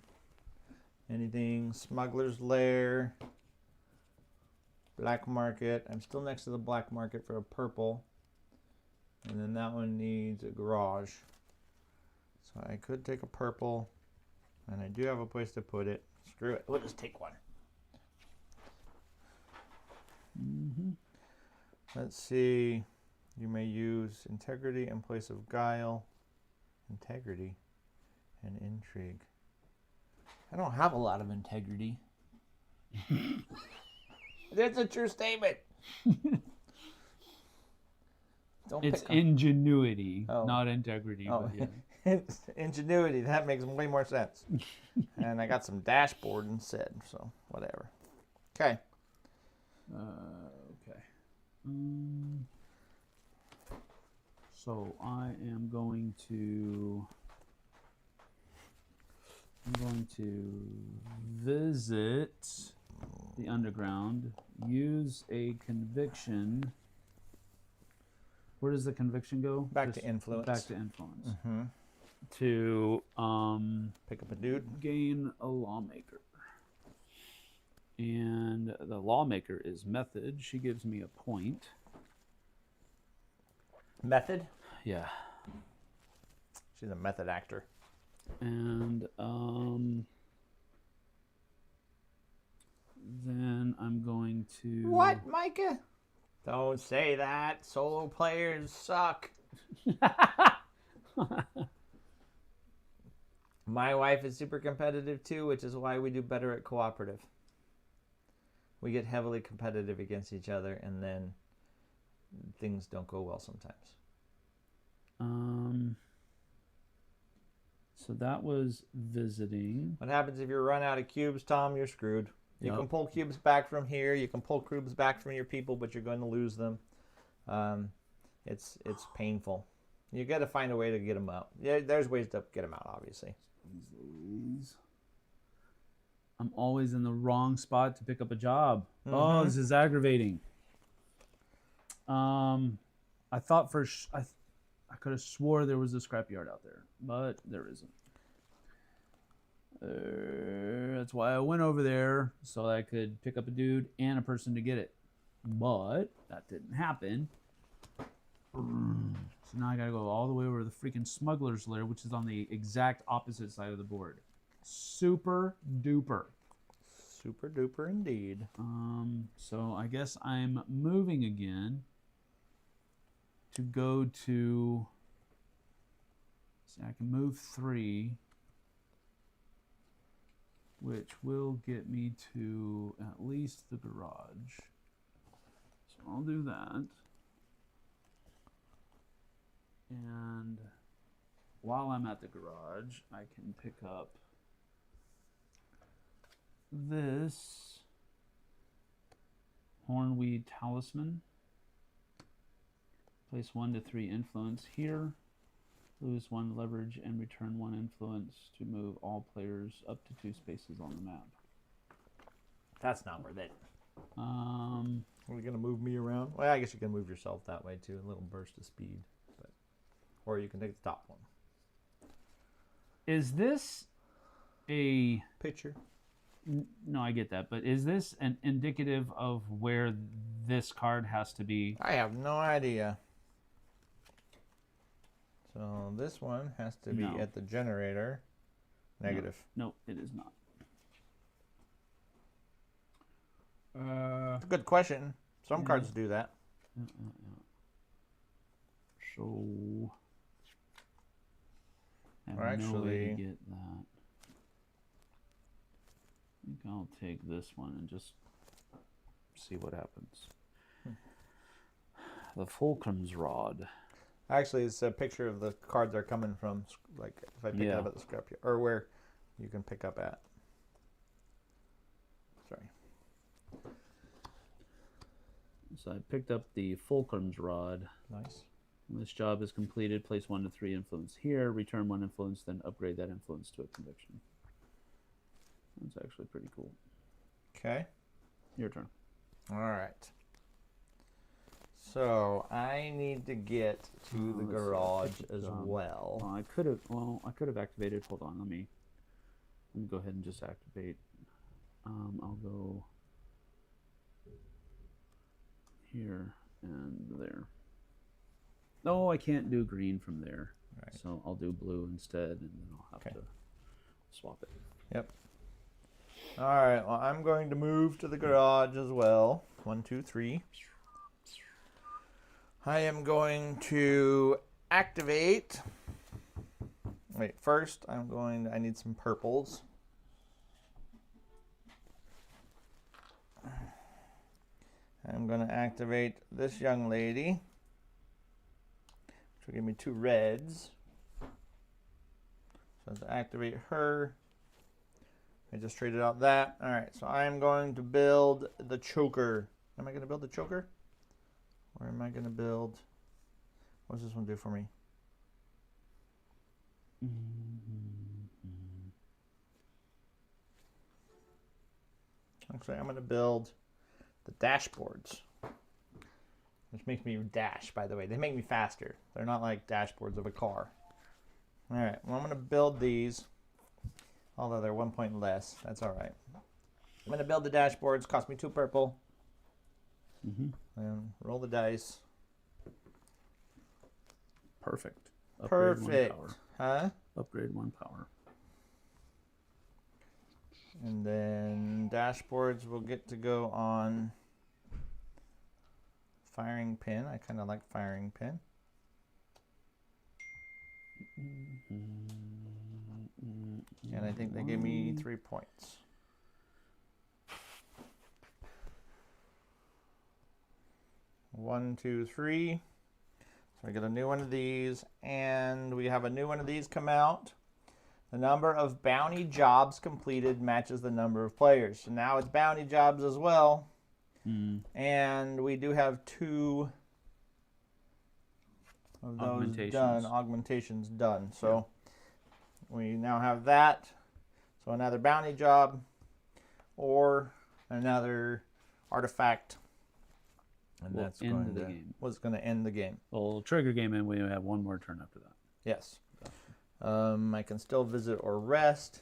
anything, Smuggler's Lair, Black Market. I'm still next to the Black Market for a purple. And then that one needs a garage. So I could take a purple. And I do have a place to put it. Screw it. We'll just take one. Let's see. You may use integrity in place of guile. Integrity and intrigue. I don't have a lot of integrity. That's a true statement. It's ingenuity, Oh. not integrity. Oh, But yeah. it's ingenuity. That makes way more sense. And I got some dashboard instead, so whatever. Okay. Okay. So I am going to visit the underground, use a conviction. Where does the conviction go? Back to influence. Back to influence. Mm-hmm. To Pick up a dude. gain a lawmaker. And the lawmaker is method. She gives me a point. Method? Yeah. She's a method actor. And then I'm going to... What, Micah? Don't say that. Solo players suck. My wife is super competitive too, which is why we do better at cooperative. We get heavily competitive against each other, and then things don't go well sometimes. So that was visiting. What happens if you run out of cubes, Tom? You're screwed. You Yep. can pull cubes back from here. You can pull cubes back from your people, but you're going to lose them. It's painful. You got to find a way to get them out. Yeah, there's ways to get them out, obviously. I'm always in the wrong spot to pick up a job. Oh, Mhm. this is aggravating. I thought I could have swore there was a scrapyard out there, but there isn't. That's why I went over there, so I could pick up a dude and a person to get it. But that didn't happen. So now I gotta go all the way over to the freaking smuggler's lair, which is on the exact opposite side of the board. Super duper. Super duper indeed. So I guess I'm moving again to go to... See, I can move 3, which will get me to at least the garage. So I'll do that. And while I'm at the garage, I can pick up this Hornweed Talisman. Place 1 to 3 influence here. Lose 1 leverage and return 1 influence to move all players up to 2 spaces on the map. That's not worth it. Um, Are we going to move me around? Well, I guess you can move yourself that way too. A little burst of speed. Or you can take the top one. is this a... Picture. No, I get that, but is this an indicative of where this card has to be? I have no idea. So this one has to be No. at the generator. Negative. No, it is not. That's a good question. Some Yeah. cards do that. So... I have Or no way actually- to get that. I think I'll take this one and just see what happens. The Fulcrum's Rod. Actually, it's a picture of the card they're coming from. Like if I pick it Yeah. up at the scrapyard, or where you can pick up at. Sorry. So I picked up the Fulcrum's Rod. Nice. When this job is completed, place 1 to 3 influence here, return 1 influence, then upgrade that influence to a conviction. That's actually pretty cool. Okay. Your turn. All right. So I need to get to the let's see, garage pick as it up. well. I could have activated. Hold on, let me go ahead and just activate. I'll go here and there. No, I can't do green from there. Right. So I'll do blue instead, and then I'll have Okay. to swap it. Yep. All right. Well, I'm going to move to the garage as well. 1, 2, 3. I am going to activate. Wait, first I need some purples. I'm going to activate this young lady, which will give me 2 reds. So to activate her, I just traded out that. All right, so I'm going to build the choker. Am I going to build the choker? Where am I going to build? What does this one do for me? Actually, I'm going to build the dashboards. Which makes me dash, by the way. They make me faster. They're not like dashboards of a car. All right, well, I'm going to build these. Although they're 1 point less. That's all right. I'm going to build the dashboards. Cost me 2 purple. And roll the dice. Perfect. Upgrade Perfect. 1 power. Huh? Upgrade 1 power. And then dashboards will get to go on firing pin. I kind of like firing pin. And I think they gave me 3 points. One, two, three. So I get a new one of these, and we have a new one of these come out. The number of bounty jobs completed matches the number of players. So now it's bounty jobs as well. And we do have 2 of those done, augmentations done. So we now have that. So another bounty job or another artifact. And that's going to end the game. Well, trigger game, and we have 1 more turn after that. Yes. I can still visit or rest.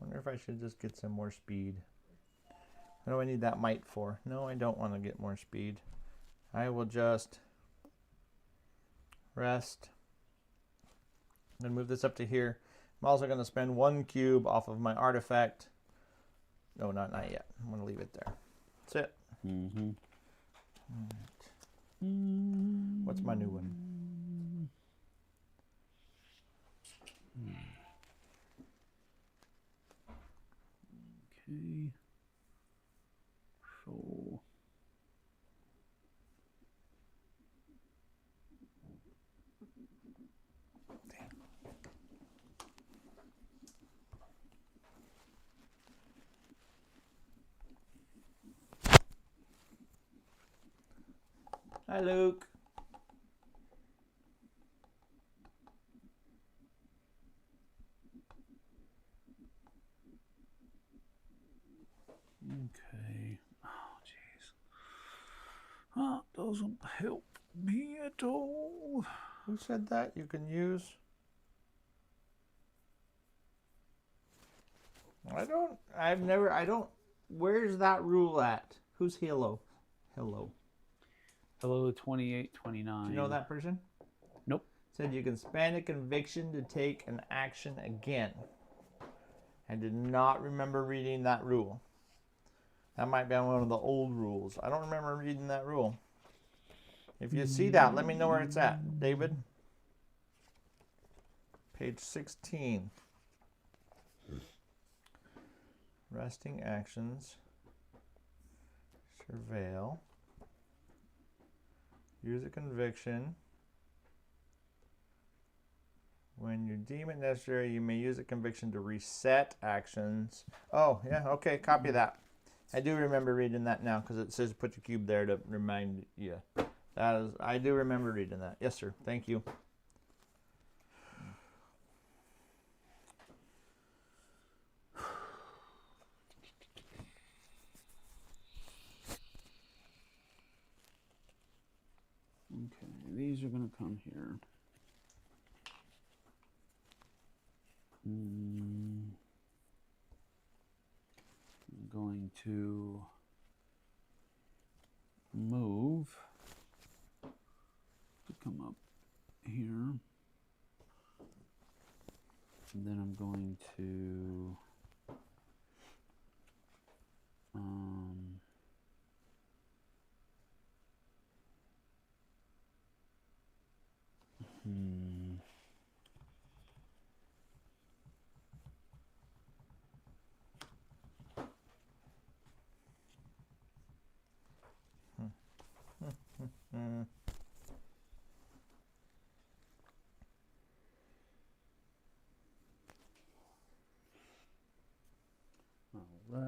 Wonder if I should just get some more speed. What do I need that might for? No, I don't want to get more speed. I will just rest and move this up to here. I'm also going to spend 1 cube off of my artifact. No, not yet. I'm going to leave it there. That's it. Right. What's my new one? Okay. So Hi, Luke. okay. Oh, jeez. That doesn't help me at all. Who said that? You can use. I don't. Where's that rule at? Who's Hello? Hello. Hello, 2829. Do you know that person? Nope. Said you can spend a conviction to take an action again. I did not remember reading that rule. That might be on one of the old rules. I don't remember reading that rule. If you see that, let me know where it's at, David. Page 16. Resting actions. Surveil. Use a conviction. When you deem it necessary, you may use a conviction to reset actions. Oh, yeah, okay, copy that. I do remember reading that now because it says put your cube there to remind you. I do remember reading that. Yes, sir. Thank you. Okay, these are going to come here. I'm going to move to come up here. And then I'm going to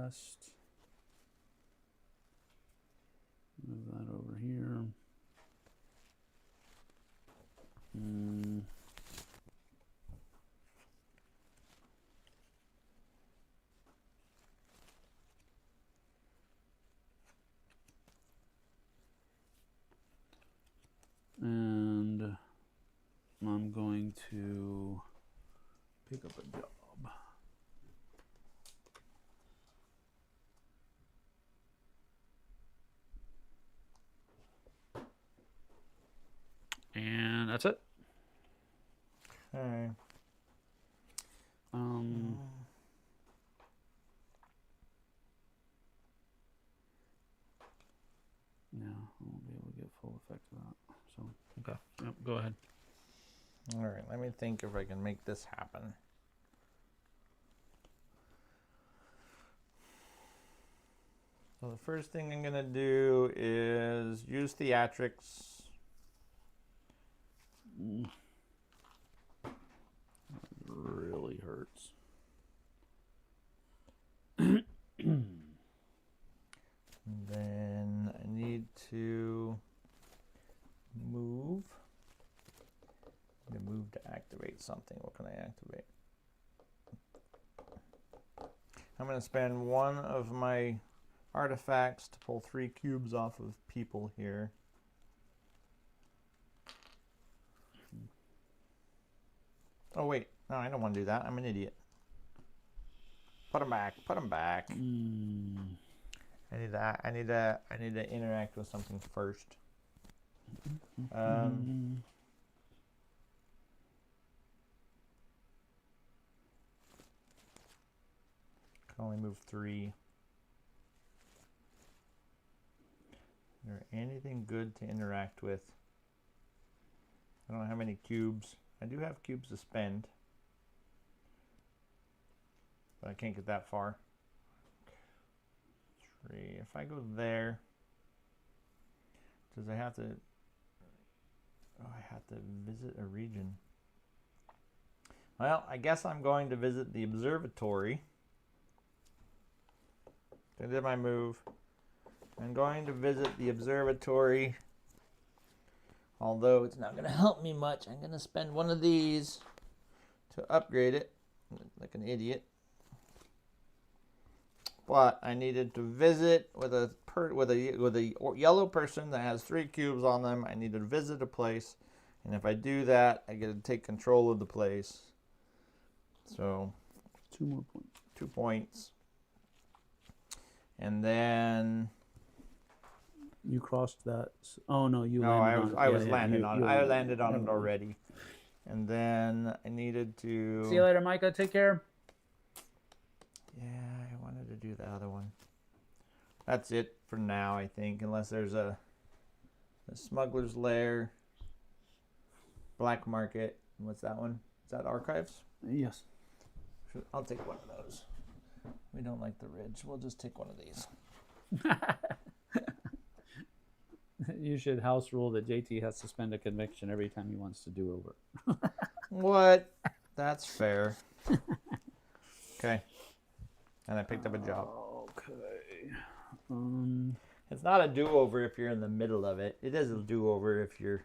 chest. Move that over here. And I'm going to pick up a job. And that's it. Okay. Yeah, I won't be able to get full effect of that. So, okay. Yep, go ahead. All right, let me think if I can make this happen. So the first thing I'm gonna do is use theatrics. That really hurts. And then I need to move. Move to activate something. What can I activate? I'm going to spend one of my artifacts to pull 3 cubes off of people here. Oh wait, no, I don't want to do that. I'm an idiot. Put them back. Put them back. I need that. I need to interact with something first. Can only move 3. Is there anything good to interact with? I don't have any cubes. I do have cubes to spend, but I can't get that far. 3. If I go there, does I have to? Oh, I have to visit a region. Well, I guess I'm going to visit the observatory. I did my move. I'm going to visit the observatory. Although it's not going to help me much, I'm going to spend one of these to upgrade it, like an idiot. But I needed to visit with a yellow person that has 3 cubes on them. I need to visit a place, and if I do that, I get to take control of the place. So 2 more points. 2 points. And then you crossed that. Oh no, you no, landed I on was it. landing on it. I landed on it already. And then I needed to. See you later, Micah. Take care. Yeah, I wanted to do the other one. That's it for now, I think, unless there's a smuggler's lair, black market. What's that one? Is that archives? Yes. I'll take one of those. We don't like the ridge. We'll just take one of these. You should house rule that JT has to spend a conviction every time he wants to do over. What? That's fair. Okay. And I picked up a job. Okay. It's not a do-over if you're in the middle of it. It is a do-over if you're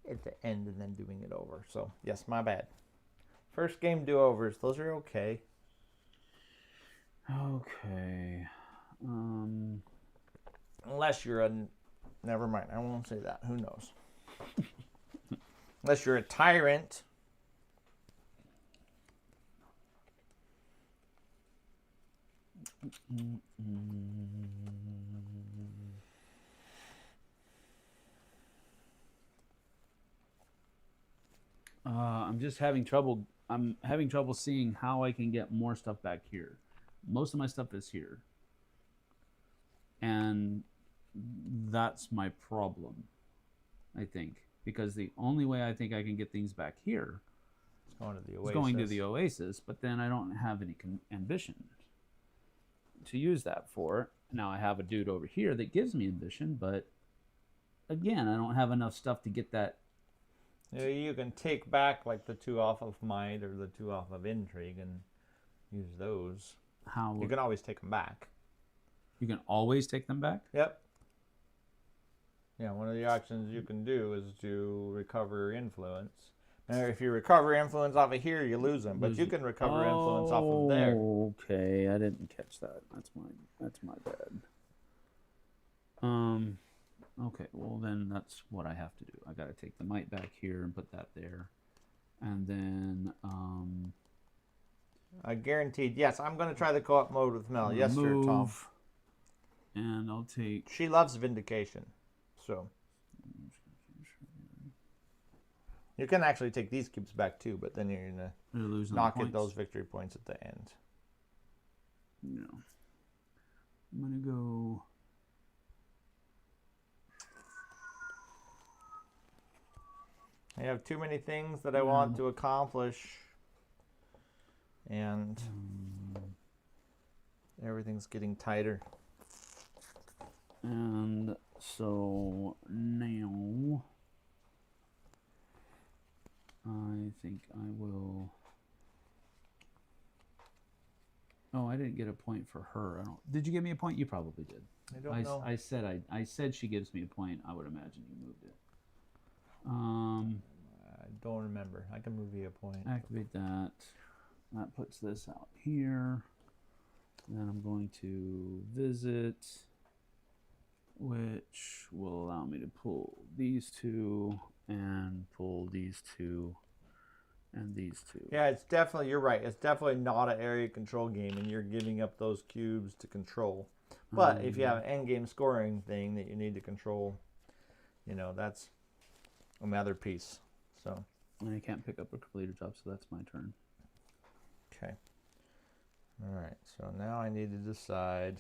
at the end and then doing it over. So, yes, my bad. First game do-overs. Those are okay. Okay. Unless you're a... Never mind. I won't say that. Who knows? Unless you're a tyrant. I'm just having trouble. I'm having trouble seeing how I can get more stuff back here. Most of my stuff is here. And that's my problem, I think. Because the only way I think I can get things back here is going to the Oasis, but then I don't have any ambition to use that for. Now I have a dude over here that gives me ambition, but again, I don't have enough stuff to get that. You can take back like the 2 off of might or the 2 off of intrigue and use those. How You can always take them back. you can always take them back? Yep. Yeah, one of the options you can do is to recover influence. Now, if you recover influence off of here, you lose them, but you can recover influence off of there. Okay, I didn't catch that. That's my bad. Okay, well then that's what I have to do. I got to take the might back here and put that there, and then I guaranteed. Yes, I'm going to try the co-op mode with Mel. Yes, sir, Tom. move, and I'll take. She loves Vindication, so you can actually take these cubes back too, but then you're gonna Lose knock at those victory points at the end. No, I'm gonna go. I have too many things that I want to accomplish, and everything's getting tighter. And so now I think I will. Oh, I didn't get a point for her. I don't. Did you give me a point? You probably did. I don't know. I said she gives me a point. I would imagine you moved it. I don't remember. I can move you a point. Activate that. That puts this out here. Then I'm going to visit, which will allow me to pull these two and pull these two and these two. Yeah, it's definitely, you're right. It's definitely not an area control game, and you're giving up those cubes to control. But if you have an end game scoring thing that you need to control, you know, that's another piece. So. And I can't pick up a completed job, so that's my turn. Okay. All right. So now I need to decide.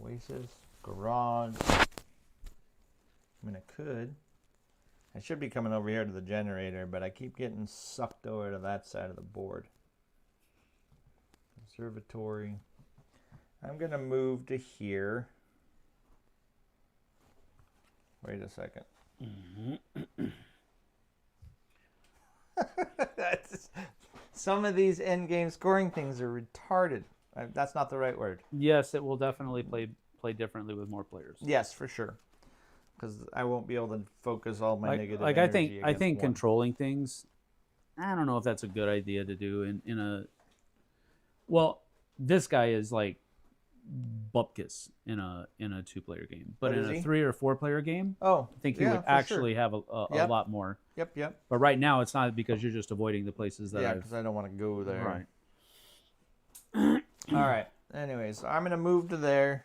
Oasis, garage. I mean, I could. I should be coming over here to the generator, but I keep getting sucked over to that side of the board. Observatory. I'm going to move to here. Wait a second. Some of these end game scoring things are retarded. That's not the right word. Yes, it will definitely play differently with more players. Yes, for sure. Because I won't be able to focus all my negative like energy I think one. controlling things. I don't know if that's a good idea to do in a. Well, this guy is like bupkis in a 2-player game, but in a 3 or 4-player game, I think he would actually have a lot more. Yep. But right now, it's not because you're just avoiding the places that. Yeah, because I don't want to go there. Right. All right. Anyways, I'm gonna move to there.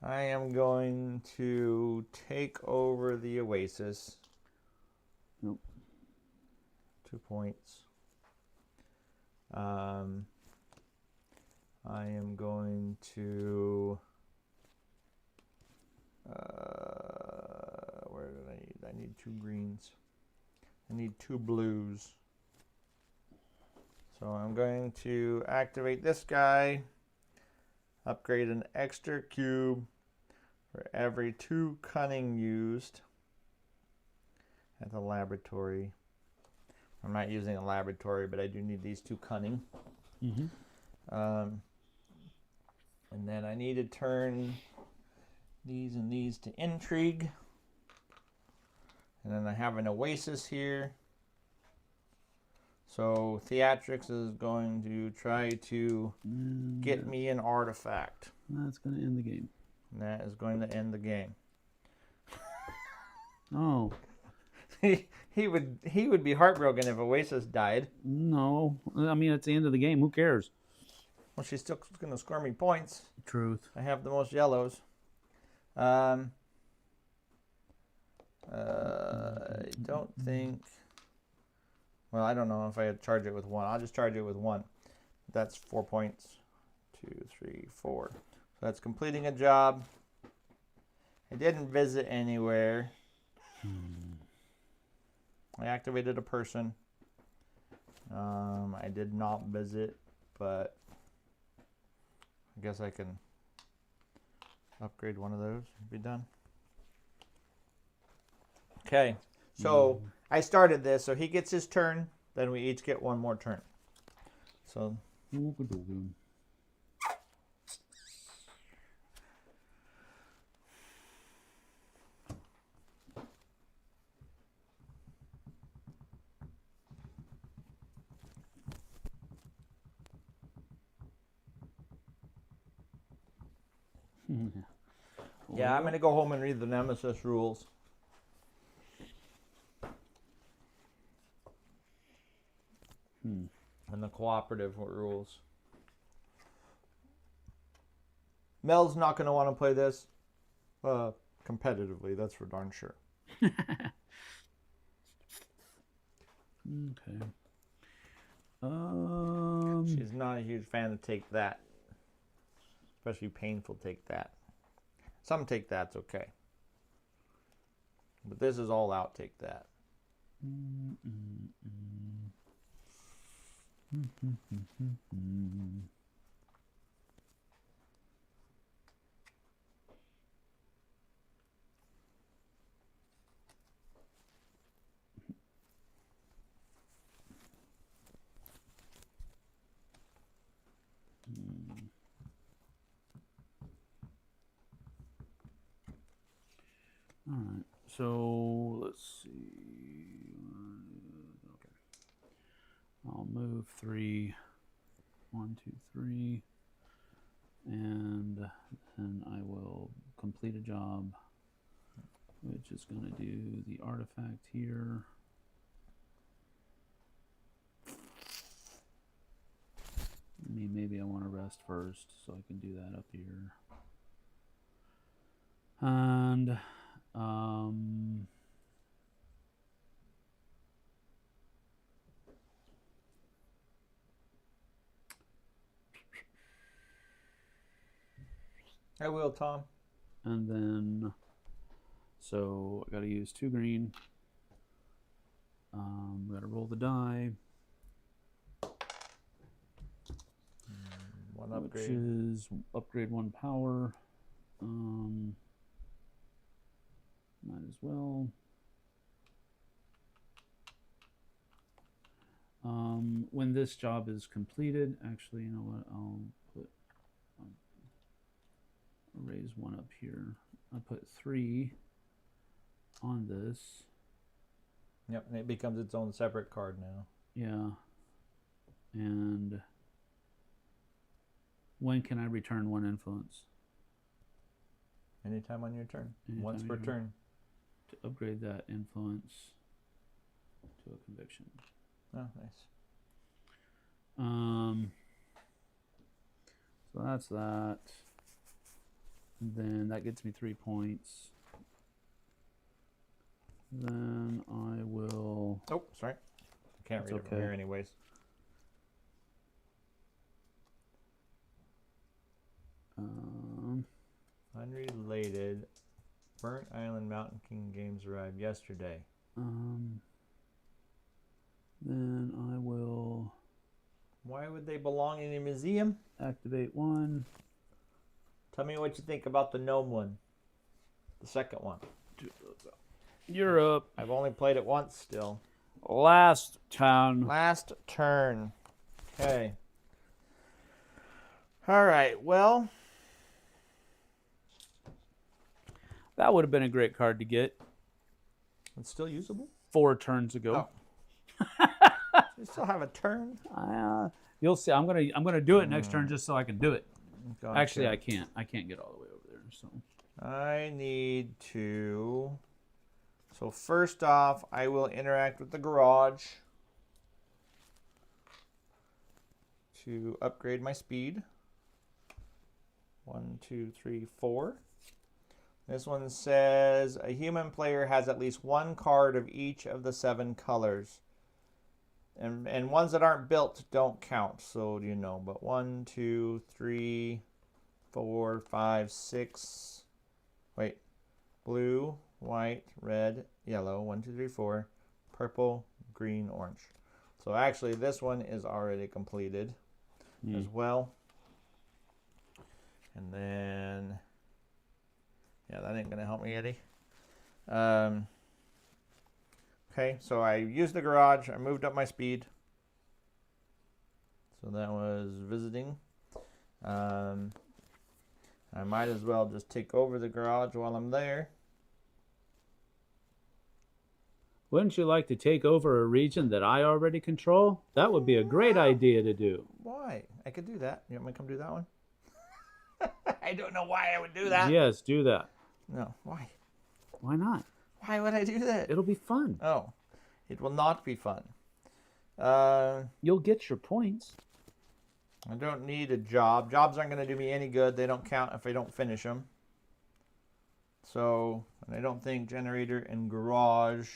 I am going to take over the Oasis. Nope. 2 points. I am going to. Where did I need? I need 2 greens. I need 2 blues. So I'm going to activate this guy. Upgrade an extra cube for every 2 cunning used at the laboratory. I'm not using a laboratory, but I do need these 2 cunning. And then I need to turn these and these to intrigue. And then I have an Oasis here. So Theatrics is going to try to get me an artifact. That's going to end the game. And that is going to end the game. Oh. He would be heartbroken if Oasis died. No. I mean, it's the end of the game. Who cares? Well, she's still going to score me points. Truth. I have the most yellows. I don't think... Well, I don't know if I charge it with 1. I'll just charge it with 1. That's 4 points. 2, 3, 4. So that's completing a job. I didn't visit anywhere. I activated a person. I did not visit, but I guess I can upgrade one of those and be done. Okay. So I started this, so he gets his turn. Then we each get one more turn. So. Yeah, I'm going to go home and read the Nemesis rules. And the cooperative rules. Mel's not going to want to play this competitively, that's for darn sure. Okay. She's not a huge fan of take that. Especially painful take that. Some take that's okay. But this is all out take that. All right. So let's see. Okay. I'll move 3. 1, 2, 3. And then I will complete a job, which is going to do the artifact here. Maybe I want to rest first, so I can do that up here. And I will, Tom. and then, so I got to use 2 green. Got to roll the die. One upgrade. Which is upgrade 1 power. Might as well. When this job is completed, actually, you know what? I'll put raise 1 up here. I'll put 3 on this. Yep, and it becomes its own separate card now. Yeah. And when can I return 1 influence? Anytime on your turn. Anytime Once per turn. To upgrade that influence to a conviction. Oh, nice. So that's that. And then that gets me 3 points. Then I will. Oh, sorry. I can't read it from here anyways. Unrelated. Burnt Island Mountain King games arrived yesterday. Then I will. Why would they belong in a museum? Activate 1. Tell me what you think about the gnome one. The second one. You're up. I've only played it once still. Last turn. Last turn. Okay. All right, well. That would have been a great card to get It's still usable? 4 turns ago. You still have a turn? You'll see. I'm gonna do it next turn just so I can do it. Gotcha. Actually, I can't. I can't get all the way over there. So I need to. So first off, I will interact with the garage to upgrade my speed. 1, 2, 3, 4. This one says a human player has at least 1 card of each of the 7 colors. And ones that aren't built don't count, so you know. But 1, 2, 3, 4, 5, 6. Wait. Blue, white, red, yellow. 1, 2, 3, 4. Purple, green, orange. So actually this one is already completed as well. And then, yeah, that ain't going to help me, Eddie. Okay, so I used the garage. I moved up my speed. So that was visiting. I might as well just take over the garage while I'm there. Wouldn't you like to take over a region that I already control? That would be a great idea to do. Why? I could do that. You want me to come do that one? I don't know why I would do that. Yes, do that. No, why? Why not? Why would I do that? It'll be fun. Oh, it will not be fun. You'll get your points. I don't need a job. Jobs aren't going to do me any good. They don't count if I don't finish them. So, and I don't think generator and garage,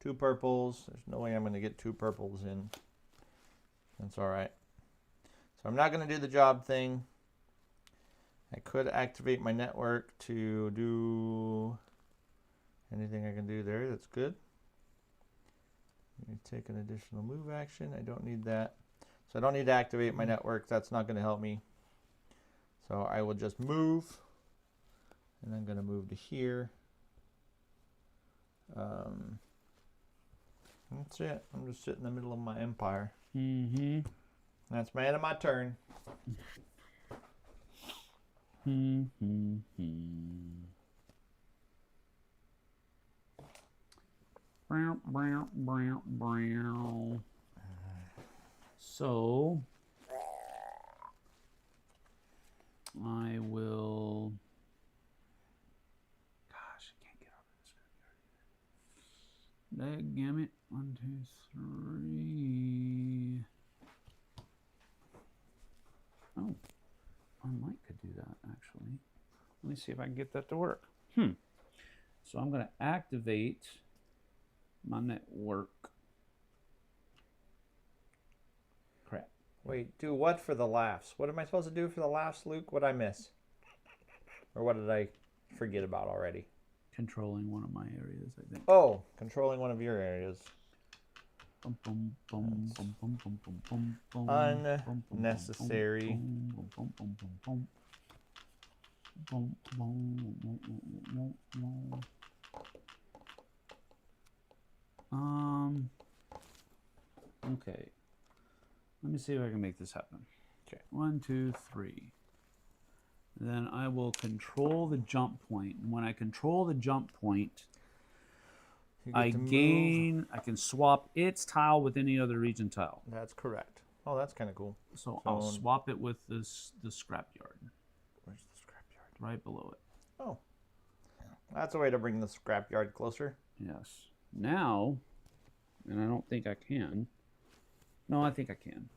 2 purples. There's no way I'm going to get 2 purples in. That's all right. So I'm not going to do the job thing. I could activate my network to do anything I can do there. That's good. Let me take an additional move action. I don't need that. So I don't need to activate my network. That's not going to help me. So I will just move. And I'm going to move to here. That's it. I'm just sitting in the middle of my empire. Mm-hmm. That's my end of my turn. So I will. Gosh, I can't get over this. Dadgummit. 1, 2, 3. Oh, I might could do that actually. Let me see if I can get that to work. So I'm going to activate my network. Crap. Wait, do what for the laughs? What am I supposed to do for the laughs, Luke? What did I miss? Or what did I forget about already? Controlling one of my areas, I think. Oh, controlling one of your areas. Unnecessary. Okay. Let me see if I can make this happen. Okay. 1, 2, 3. Then I will control the jump point. And when I control the jump point, I can swap its tile with any other region tile. That's correct. Oh, that's kind of cool. So I'll swap it with the scrapyard. Where's the scrapyard? Right below it. Oh. That's a way to bring the scrapyard closer. Yes. Now, and I don't think I can. No, I think I can.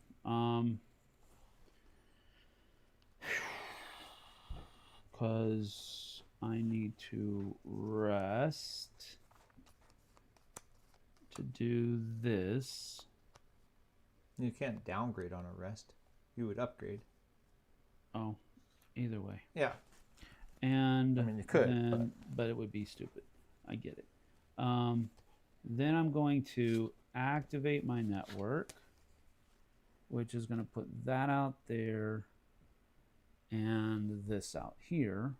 Because I need to rest to do this. You can't downgrade on a rest. You would upgrade. Oh, either way. Yeah. And I mean, you could, but it would be stupid. I get it. Then I'm going to activate my network, which is going to put that out there and this out here.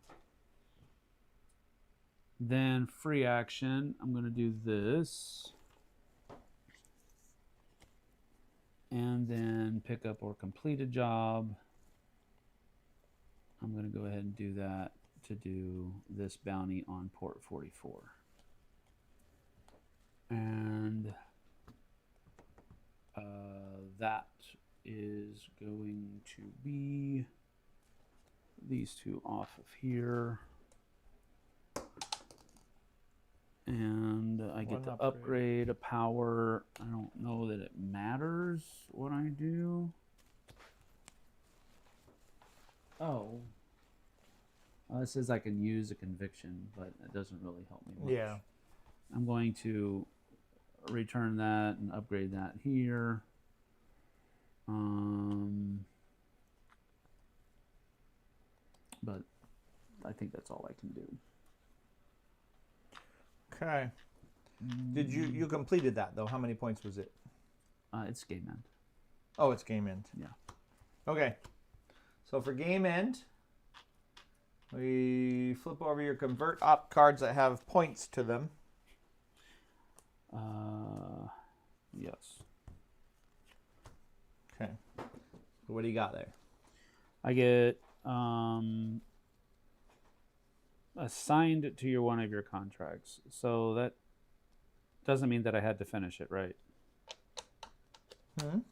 Then free action, I'm going to do this. And then pick up or complete a job. I'm going to go ahead and do that to do this bounty on port 44. And that is going to be these 2 off of here. And I get to upgrade a power. I don't know that it matters what I do. Oh. It says I can use a conviction, but it doesn't really help me much. Yeah. I'm going to return that and upgrade that here. But I think that's all I can do. Okay. Did you completed that though? How many points was it? It's game end. Oh, it's game end. Yeah. Okay. So for game end, we flip over your convert op cards that have points to them. Yes. Okay. So what do you got there? I get assigned to one of your contracts. So that doesn't mean that I had to finish it, right? It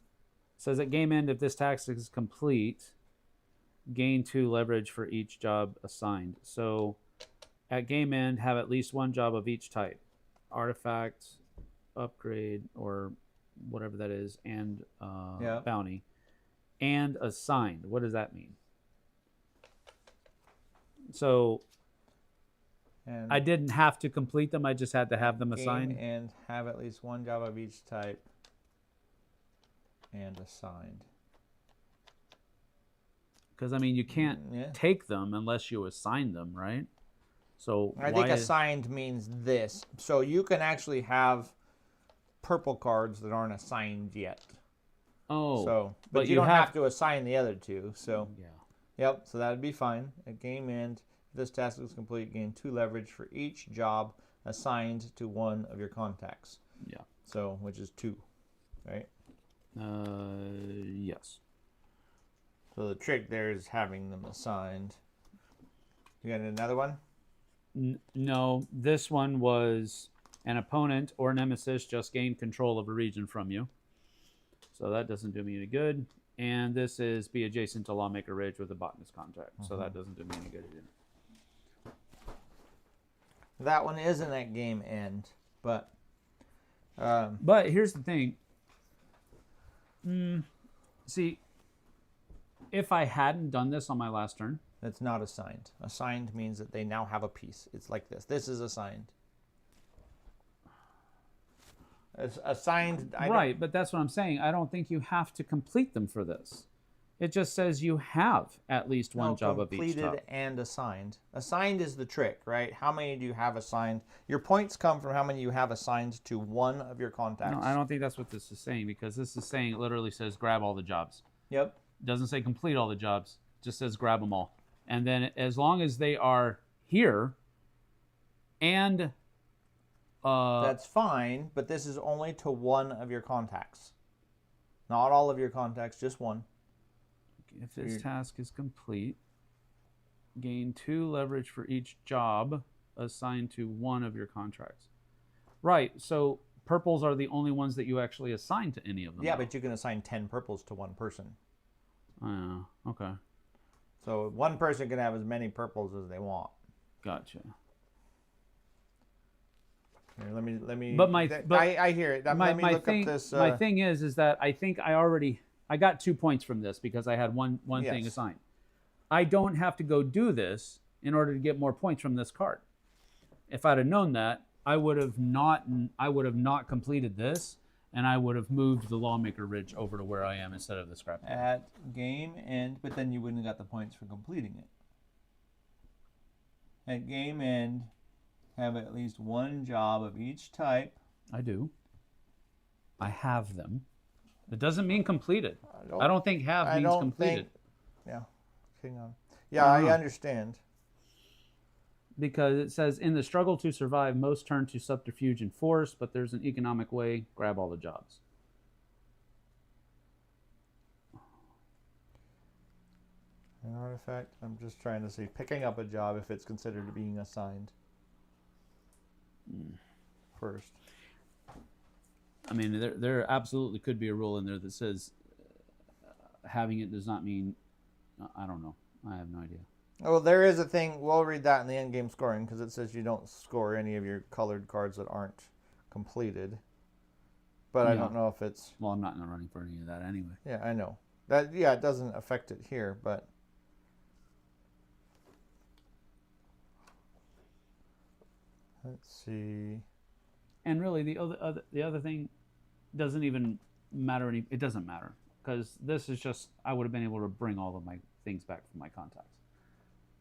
says at game end, if this task is complete, gain 2 leverage for each job assigned. So at game end, have at least 1 job of each type. Artifact, upgrade, or whatever that is, and bounty. And assigned. What does that mean? So And I didn't have to complete them. I just had to have them assigned. And have at least 1 job of each type and assigned. Because, I mean, you can't take them unless you assign them, right? So I think assigned means this. So you can actually have purple cards that aren't assigned yet. Oh. So, but you don't have to assign the other 2. So, yeah. Yep, so that would be fine. At game end, if this task is complete, gain 2 leverage for each job assigned to one of your contacts. Yeah. So, which is 2, right? Yes. So the trick there is having them assigned. You got another one? No, this one was an opponent or nemesis just gained control of a region from you. So that doesn't do me any good. And this is be adjacent to Lawmaker Ridge with a botanist contract. So that doesn't do me any good either. That one isn't at game end, but here's the thing. See, if I hadn't done this on my last turn, it's not assigned. Assigned means that they now have a piece. It's like this. This is assigned. It's assigned. Right, but that's what I'm saying. I don't think you have to complete them for this. It just says you have at least 1 job of each type. Completed and assigned. Assigned is the trick, right? How many do you have assigned? Your points come from how many you have assigned to one of your contacts. No, I don't think that's what this is saying, because this is saying, it literally says grab all the jobs. Yep. It doesn't say complete all the jobs. It just says grab them all. And then as long as they are here and... that's fine, but this is only to one of your contacts. Not all of your contacts, just one. If this task is complete, gain 2 leverage for each job assigned to one of your contracts. Right, so purples are the only ones that you actually assign to any of them. Yeah, but you can assign 10 purples to one person. Okay. So one person can have as many purples as they want. Gotcha. Here, let me. But I hear it. Let me look up this. My thing is that I think I got 2 points from this because I had one thing assigned. I don't have to go do this in order to get more points from this card. If I'd have known that, I would have not completed this, and I would have moved the Lawmaker Ridge over to where I am instead of the scrap. At game end, but then you wouldn't have got the points for completing it. At game end, have at least 1 job of each type. I do. I have them. It doesn't mean completed. I don't think have means completed. Yeah. Hang on. Yeah, I understand. Because it says, in the struggle to survive, most turn to subterfuge and force, but there's an economic way. Grab all the jobs. An artifact. I'm just trying to see. Picking up a job if it's considered being assigned. First. I mean, there absolutely could be a rule in there that says having it does not mean... I don't know. I have no idea. Well, there is a thing. We'll read that in the end game scoring because it says you don't score any of your colored cards that aren't completed. But I don't know if it's... Well, I'm not in the running for any of that anyway. Yeah, I know. That it doesn't affect it here, but... Let's see. And really, the other thing doesn't even matter. It doesn't matter because this is just I would have been able to bring all of my things back from my contacts.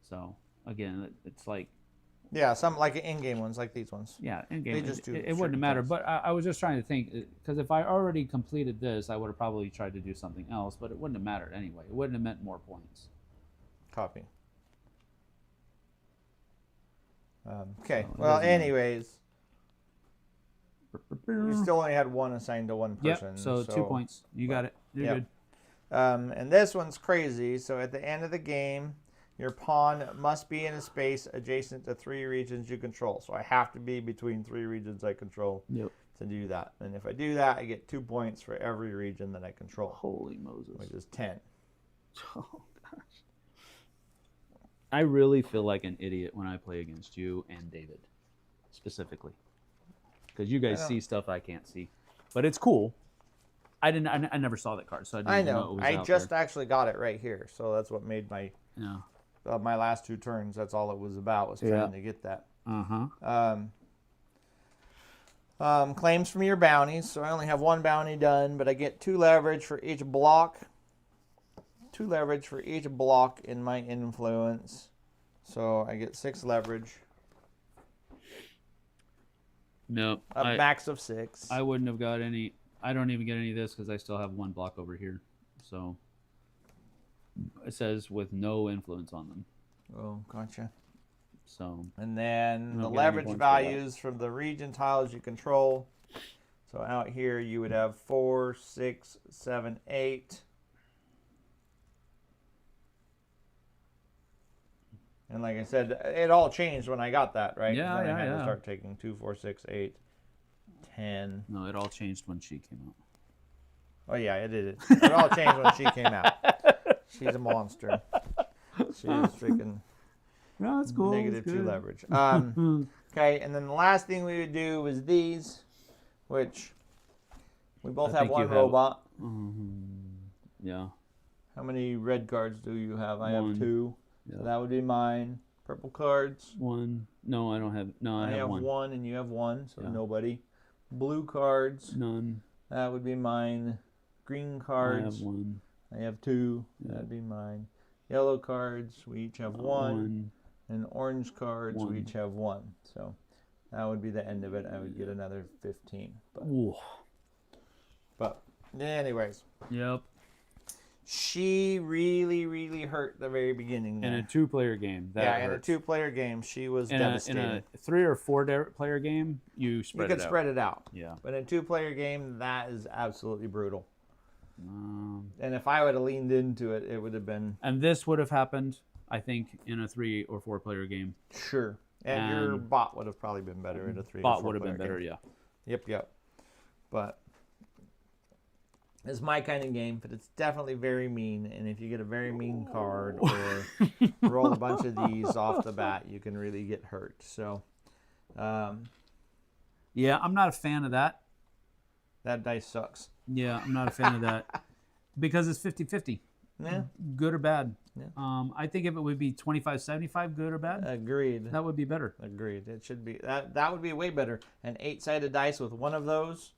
So again, it's like some like in-game ones, like these ones. Yeah, in-game. They just do it wouldn't matter. But I was just trying to think because if I already completed this, I would have probably tried to do something else, but it wouldn't have mattered anyway. It wouldn't have meant more points. Copy. Okay. So well, anyways. You still only had one assigned to one Yep, person. so 2 points. You got it. You're Yep. good. And this one's crazy. So at the end of the game, your pawn must be in a space adjacent to 3 regions you control. So I have to be between 3 regions I control Yep. to do that. And if I do that, I get 2 points for every region that I control, Holy Moses. which is 10. Oh, gosh. I really feel like an idiot when I play against you and David, specifically. Because you guys see stuff I can't see. But it's cool. I never saw that card, so I didn't I even know know. it was I out just there. actually got it right here. So that's what made Yeah. my last 2 turns. That's all it was about, was trying to get that. Uh-huh. Claims from your bounties. So I only have 1 bounty done, but I get 2 leverage for each block. 2 leverage for each block in my influence. So I get 6 leverage. No. A max of 6. I wouldn't have got any. I don't even get any of this because I still have 1 block over here. So it says with no influence on them. Oh, gotcha. So And then I the don't get any leverage points for that. values from the region tiles you control. So out here you would have 4, 6, 7, 8. And like I said, it all changed when I got that, right? 'Cause Yeah, then I had yeah. to start taking 2, 4, 6, 8, 10. no, it all changed when she came out. Oh yeah, it did. It all changed when she came out. She's a monster. She's freaking No, that's cool. negative 2 leverage. Okay, and then the last thing we would do was these, which we both I have think 1 you have- robot. Yeah. How many red cards do you have? I 1. have 2. Yeah. So that would be mine. Purple cards. 1. No, I don't have. No, I have 1. 1 and you have 1, so Yeah. nobody. Blue cards. None. That would be mine. Green I cards. have 1. I have 2. Yeah. That'd be mine. Yellow cards. We each have 1. And orange cards. 1. We each have 1. So that would be the end of it. I would get another 15. Ooh. But anyways, Yep. she really, really hurt the very beginning there. In a 2-player game, that in a hurts. 2-player game, she was In devastating. a 3 or 4-player game, you You spread could it out. spread it out. Yeah. But in a 2-player game, that is absolutely brutal. Um, And if I would have leaned into it, it would have been and this would have happened, I think, in a 3 or 4-player game. sure. And your bot would have probably been better in a 3 or 4 Bot would have been player better, game. yeah. Yep. But it's my kind of game, but it's definitely very mean. And if you get a very mean card or roll a bunch of these off the bat, you can really get hurt. So Yeah, I'm not a fan of that. that dice sucks. Yeah, I'm not a fan of that. Because it's 50-50. Yeah, Good or bad. Yeah. I think if it would be 25-75, good or bad, agreed. that would be better. Agreed. It should be that would be way better. An 8-sided dice with 1 of those,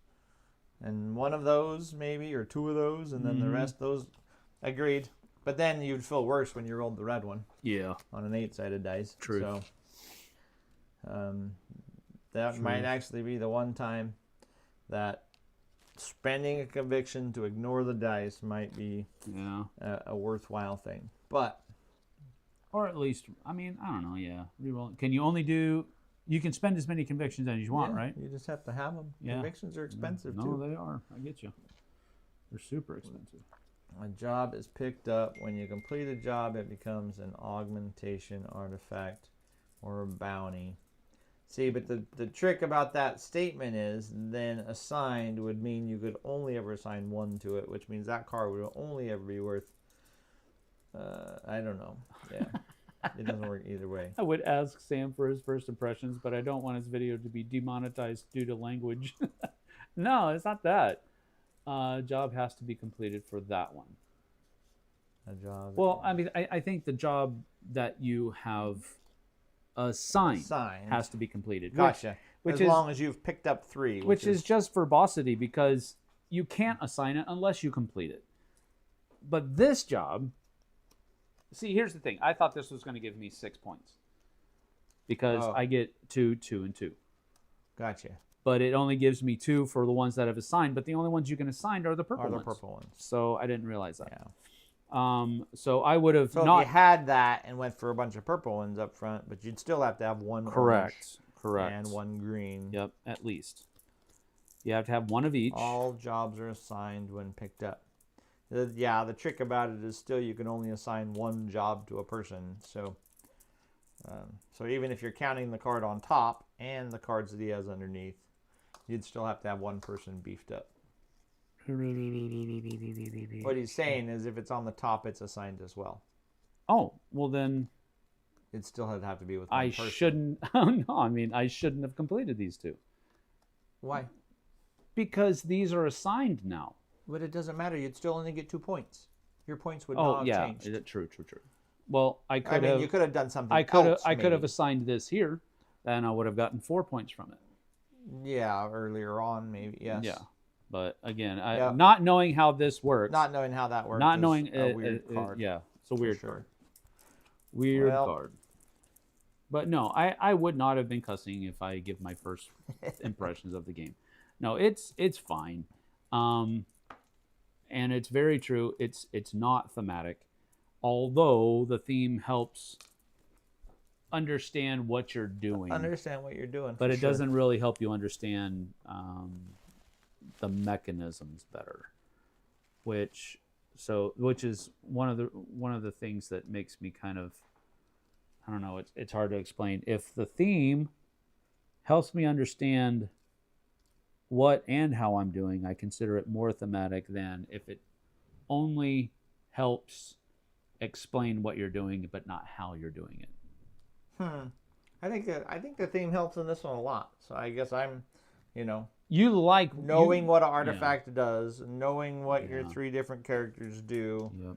and 1 of those maybe, or 2 of those, and then the rest those. Agreed. But then you'd feel worse when you rolled the red one Yeah. on an 8-sided dice. True. So that might actually be the one time that spending a conviction to ignore the dice might be Yeah. a worthwhile thing. But Or at least, I mean, I don't know, yeah. Reroll. Can you only do, you can spend as many convictions as you want, yeah, right? you just have to have them. Yeah. Convictions are expensive No, too. they are. I get you. They're super expensive. A job is picked up. When you complete a job, it becomes an augmentation artifact or a bounty. See, but the trick about that statement is then assigned would mean you could only ever assign 1 to it, which means that card would only ever be worth, I don't know. Yeah, it doesn't work either way. I would ask Sam for his first impressions, but I don't want his video to be demonetized due to language. No, it's not that. Job has to be completed for that one. A job. Well, I mean, I think the job that you have assigned has to be completed. Gotcha. Which as is, long as you've picked up 3. which is just verbosity because you can't assign it unless you complete it. But this job, see, here's the thing. I thought this was going to give me 6 points because I get 2, 2, and 2. Gotcha. But it only gives me 2 for the ones that I've assigned. But the only ones you can assign are the purple Are the ones. purple ones. So I didn't realize that. Yeah. So I would have So not. if you had that and went for a bunch of purple ones up front, but you'd still have to have 1 Correct. orange Correct. and 1 green. Yep. At least. You have to have one of each. All jobs are assigned when picked up. Yeah, the trick about it is still you can only assign one job to a person. So, so even if you're counting the card on top and the cards that he has underneath, you'd still have to have one person beefed up. What he's saying is if it's on the top, it's assigned as well. Oh, well then It still would have to be with one person. shouldn't. No, I mean I shouldn't have completed these two Why? because these are assigned now. But it doesn't matter. You'd still only get 2 points. Your points would Oh not yeah, have changed. true. Well, I mean, you could have done something. I could else, have maybe. assigned this here, and I would have gotten 4 points from it. Yeah, earlier on, maybe. Yes. Yeah, but again, Yeah. not knowing how this works, Not knowing how that works. not is knowing a weird card. yeah, it's a weird sure. card. Weird Well- card. But no, I would not have been cussing if I give my first impressions of the game. No, it's fine. And it's very true. It's not thematic, although the theme helps understand what you're doing. Understand what you're doing. But for it sure. doesn't really help you understand the mechanisms better, which is one of the things that makes me kind of, I don't know, it's hard to explain. If the theme helps me understand what and how I'm doing, I consider it more thematic than if it only helps explain what you're doing but not how you're doing it. I think the theme helps in this one a lot. So I guess I'm, You like knowing what an artifact does, knowing what your 3 different characters do. Yep.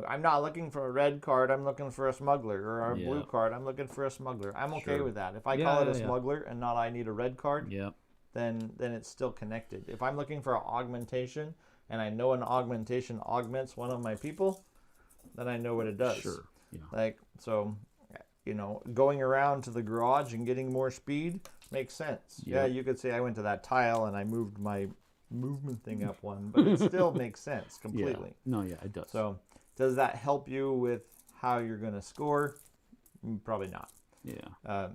I'm not looking for a red card. I'm looking for a smuggler, or a blue Yep. card. I'm looking for a smuggler. I'm okay Sure. with that. If I Yeah, call it a yeah. smuggler and not I need a red card, Yep. then it's still connected. If I'm looking for an augmentation and I know an augmentation augments one of my people, then I know what it does. Sure. Yeah. Like, so, going around to the garage and getting more speed makes sense. Yep. Yeah, you could say I went to that tile and I moved my movement thing up one, but it still makes sense completely. Yeah. No, yeah, it does. So, does that help you with how you're going to score? Probably not. Yeah.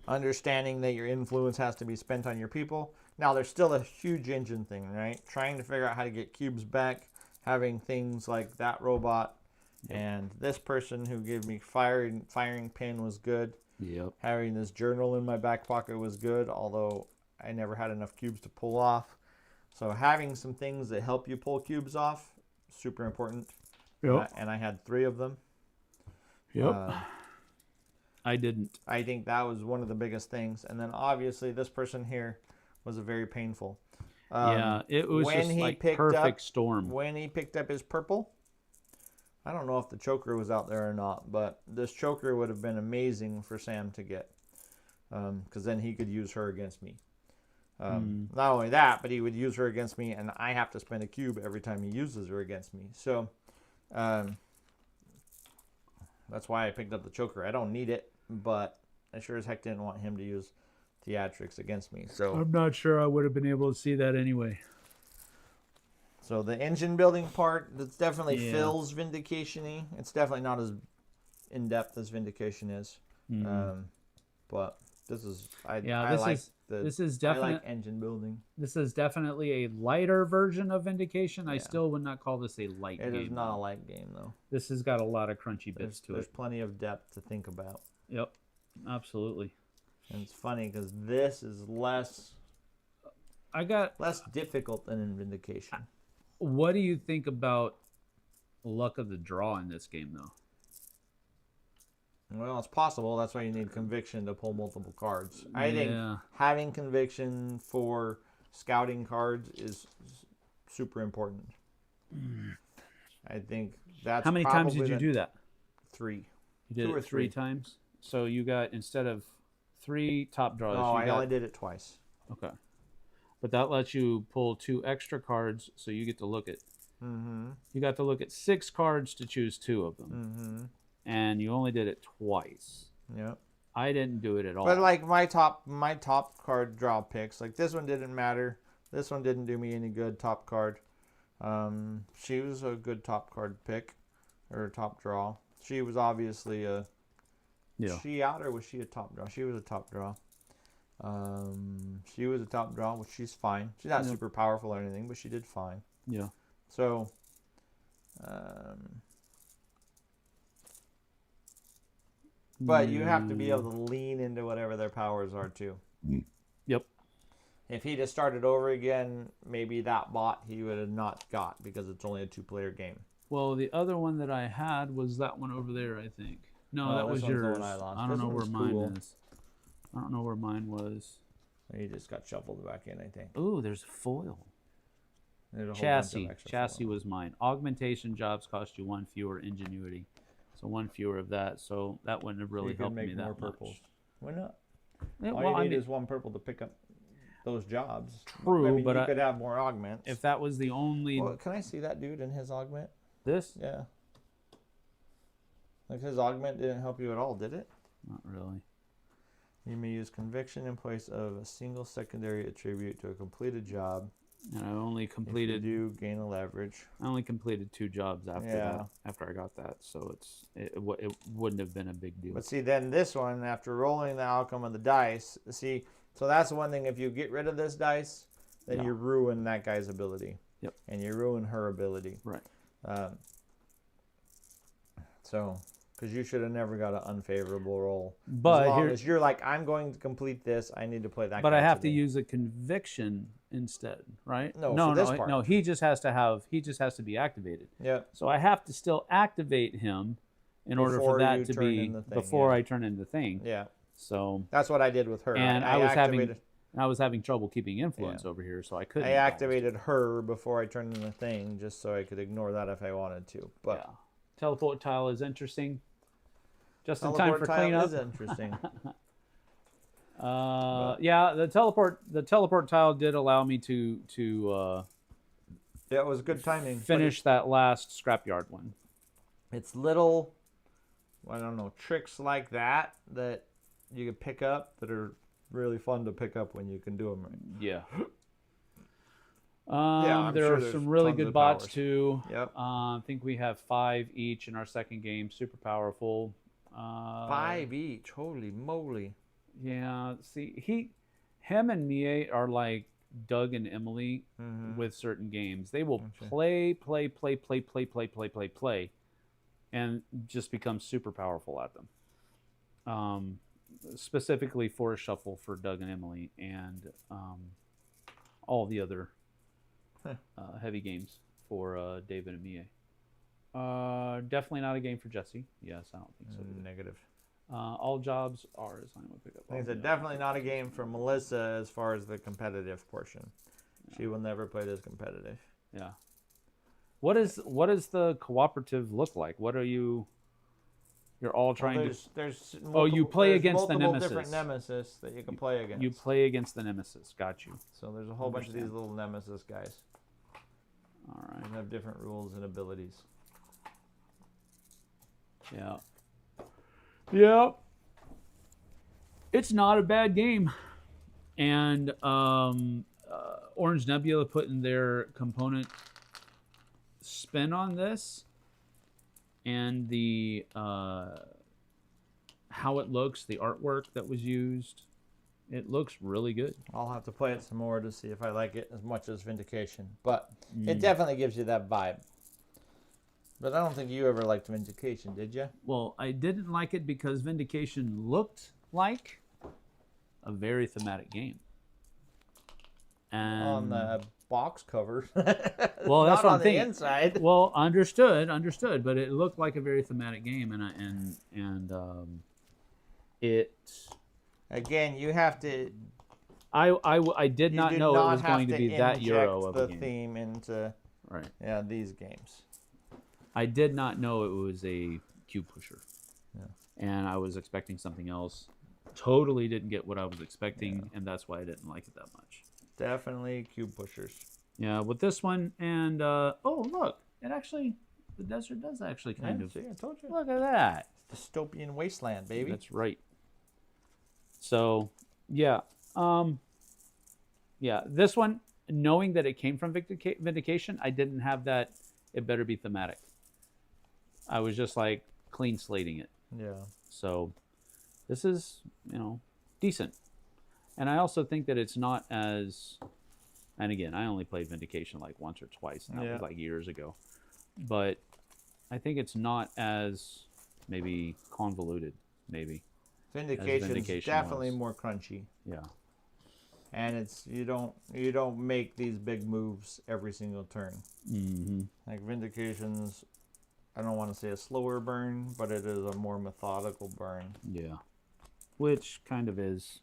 Understanding that your influence has to be spent on your people. Now, there's still a huge engine thing, right? Trying to figure out how to get cubes back, having things like that robot and this person who gave me firing pin was good. Yep. Having this journal in my back pocket was good, although I never had enough cubes to pull off. So having some things that help you pull cubes off, super important. Yep. And I had 3 of them. Yep. I didn't. I think that was one of the biggest things. And then obviously this person here was a very painful. Yeah, it was when just he like picked perfect up- storm. When he picked up his purple, I don't know if the choker was out there or not, but this choker would have been amazing for Sam to get. Because then he could use her against me. Not only that, but he would use her against me, and I have to spend a cube every time he uses her against me. So that's why I picked up the choker. I don't need it, but I sure as heck didn't want him to use theatrics against me. So I'm not sure I would have been able to see that anyway. So the engine building part, that's definitely Yeah. Phil's Vindication-y. It's definitely not as in-depth as Vindication is. But this is, This is I definitely like engine building. this is definitely a lighter version of Vindication. I still would not call this a light It game. is not a light game, though. This has got a lot of crunchy bits to There's it. plenty of depth to think about. Yep, absolutely. And it's funny because this is less difficult than in Vindication. What do you think about luck of the draw in this game, though? Well, it's possible. That's why you need conviction to pull multiple cards. I think Yeah. having conviction for scouting cards is super important. I think that's How many times did probably you do that? 3. You did 2 or it 3 3. times. So you got, instead of 3 top draws. No, you I got, only did it twice. Okay. But that lets you pull 2 extra cards, so you get to look at. You got to look at 6 cards to choose 2 of them, and you only did it twice. Yep. I didn't do it at all. But like my top card draw picks, like this one didn't matter. This one didn't do me any good. Top card. She was a good top card pick, or top draw. She was obviously a. Yeah. She out or was she a top draw? She was a top draw. She was a top draw, which she's fine. She's not super powerful or anything, but she did fine. Yeah. So, but you have to be able to lean into whatever their powers are too. Yep. If he'd have started over again, maybe that bot he would have not got because it's only a 2-player game. Well, the other one that I had was that one over there, I think. No, that was this one's the yours. one I lost. I don't This know one where was mine cool. is. I don't know where mine was. He just got shuffled back in, I think. Ooh, there's foil. There's a whole bunch of Chassis. extra Chassis foil. was mine. Augmentation jobs cost you 1 fewer ingenuity. So 1 fewer of that. So that wouldn't have really You could helped make me more that purples. much. Why not? Yeah, All well, you I need mean, is 1 purple to pick up those jobs. True, I mean, but you could have more augments. if that was the only... Well, can I see that dude in his augment? This? Yeah. Like his augment didn't help you at all, did it? Not really. You may use conviction in place of a single secondary attribute to a completed job. And I only If you completed... do gain a leverage. I only completed 2 jobs after Yeah. that. After I got that, so it wouldn't have been a big deal. But see, then this one, after rolling the outcome of the dice, see, so that's the one thing. If you get rid of this dice, then Yeah. you ruin that guy's ability. Yep. And you ruin her ability. Right. So, because you should have never got an unfavorable roll. But as long here, as you're like, I'm going to complete this, I need to play that. but guy I have to today. use a conviction instead, right? No, no, for this no, part. no. He just has to be activated. Yeah. So I have to still activate him in order for Before you that to turn be in the thing, before yeah. I turn in the thing. Yeah. So That's what I did with her. and I activated, I was having trouble keeping influence over here, so I couldn't. I activated her before I turned in the thing, just so I could ignore that if I wanted to. But yeah, teleport tile is interesting. Just in time teleport for tile cleanup. is interesting. Yeah, the teleport tile did allow me to Yeah, it was good timing. but finish that last scrapyard one. It's little, I don't know, tricks like that that you can pick up that are really fun to pick up when you can do them right. Yeah. I'm there sure are there's some really tons good of bots powers. too. Yep. I think we have 5 each in our second game. Super powerful. 5 each. Holy moly. Yeah. See, him and Mie are like Doug and Emily with certain games. They will play, and just become super powerful at them. Specifically Forest Shuffle for Doug and Emily, and all the other heavy games for David and Mie. Definitely not a game for Jesse. Yes, I don't think so. Negative. All jobs are assigned with pickup. I think it's definitely not a game for Melissa as far as the competitive portion. She will never play this competitive. Yeah. What does the cooperative look like? What are you? You're all trying to. There's You play against the multiple nemesis. different nemesis that you can play against. You play against the nemesis. Got you. So there's a whole bunch of these little nemesis guys. All right. And have different rules and abilities. Yeah. Yeah. It's not a bad game. And Orange Nebula putting their component spin on this, and the how it looks, the artwork that was used, it looks really good. I'll have to play it some more to see if I like it as much as Vindication. But it definitely gives you that vibe. But I don't think you ever liked Vindication, did you? Well, I didn't like it because Vindication looked like a very thematic game. And On the box cover. well, that's Not what on I'm thinking. the inside. Well, understood, but it looked like a very thematic game, and it. Again, you have to. I did not know it was going to be that Euro of the a game. theme into Right. these games. I did not know it was a cube pusher. Yeah. And I was expecting something else. Totally didn't get what I was expecting, and that's why I didn't like it that much. Definitely cube pushers. Yeah, with this one, and oh look, it actually, the desert does actually kind of. See, I told you. Look at that. Dystopian wasteland, baby. That's right. So, yeah, yeah. This one, knowing that it came from Vindication, I didn't have that. It better be thematic. I was just like clean slating it. Yeah. So, this is decent. And I also think that it's not as, and again, I only played Vindication like once or twice, and that was like years ago. But I think it's not as maybe convoluted, maybe. Vindication's definitely more crunchy. Yeah. And it's you don't make these big moves every single turn. Mm-hmm. Like Vindication's, I don't want to say a slower burn, but it is a more methodical burn. Yeah. Which kind of is,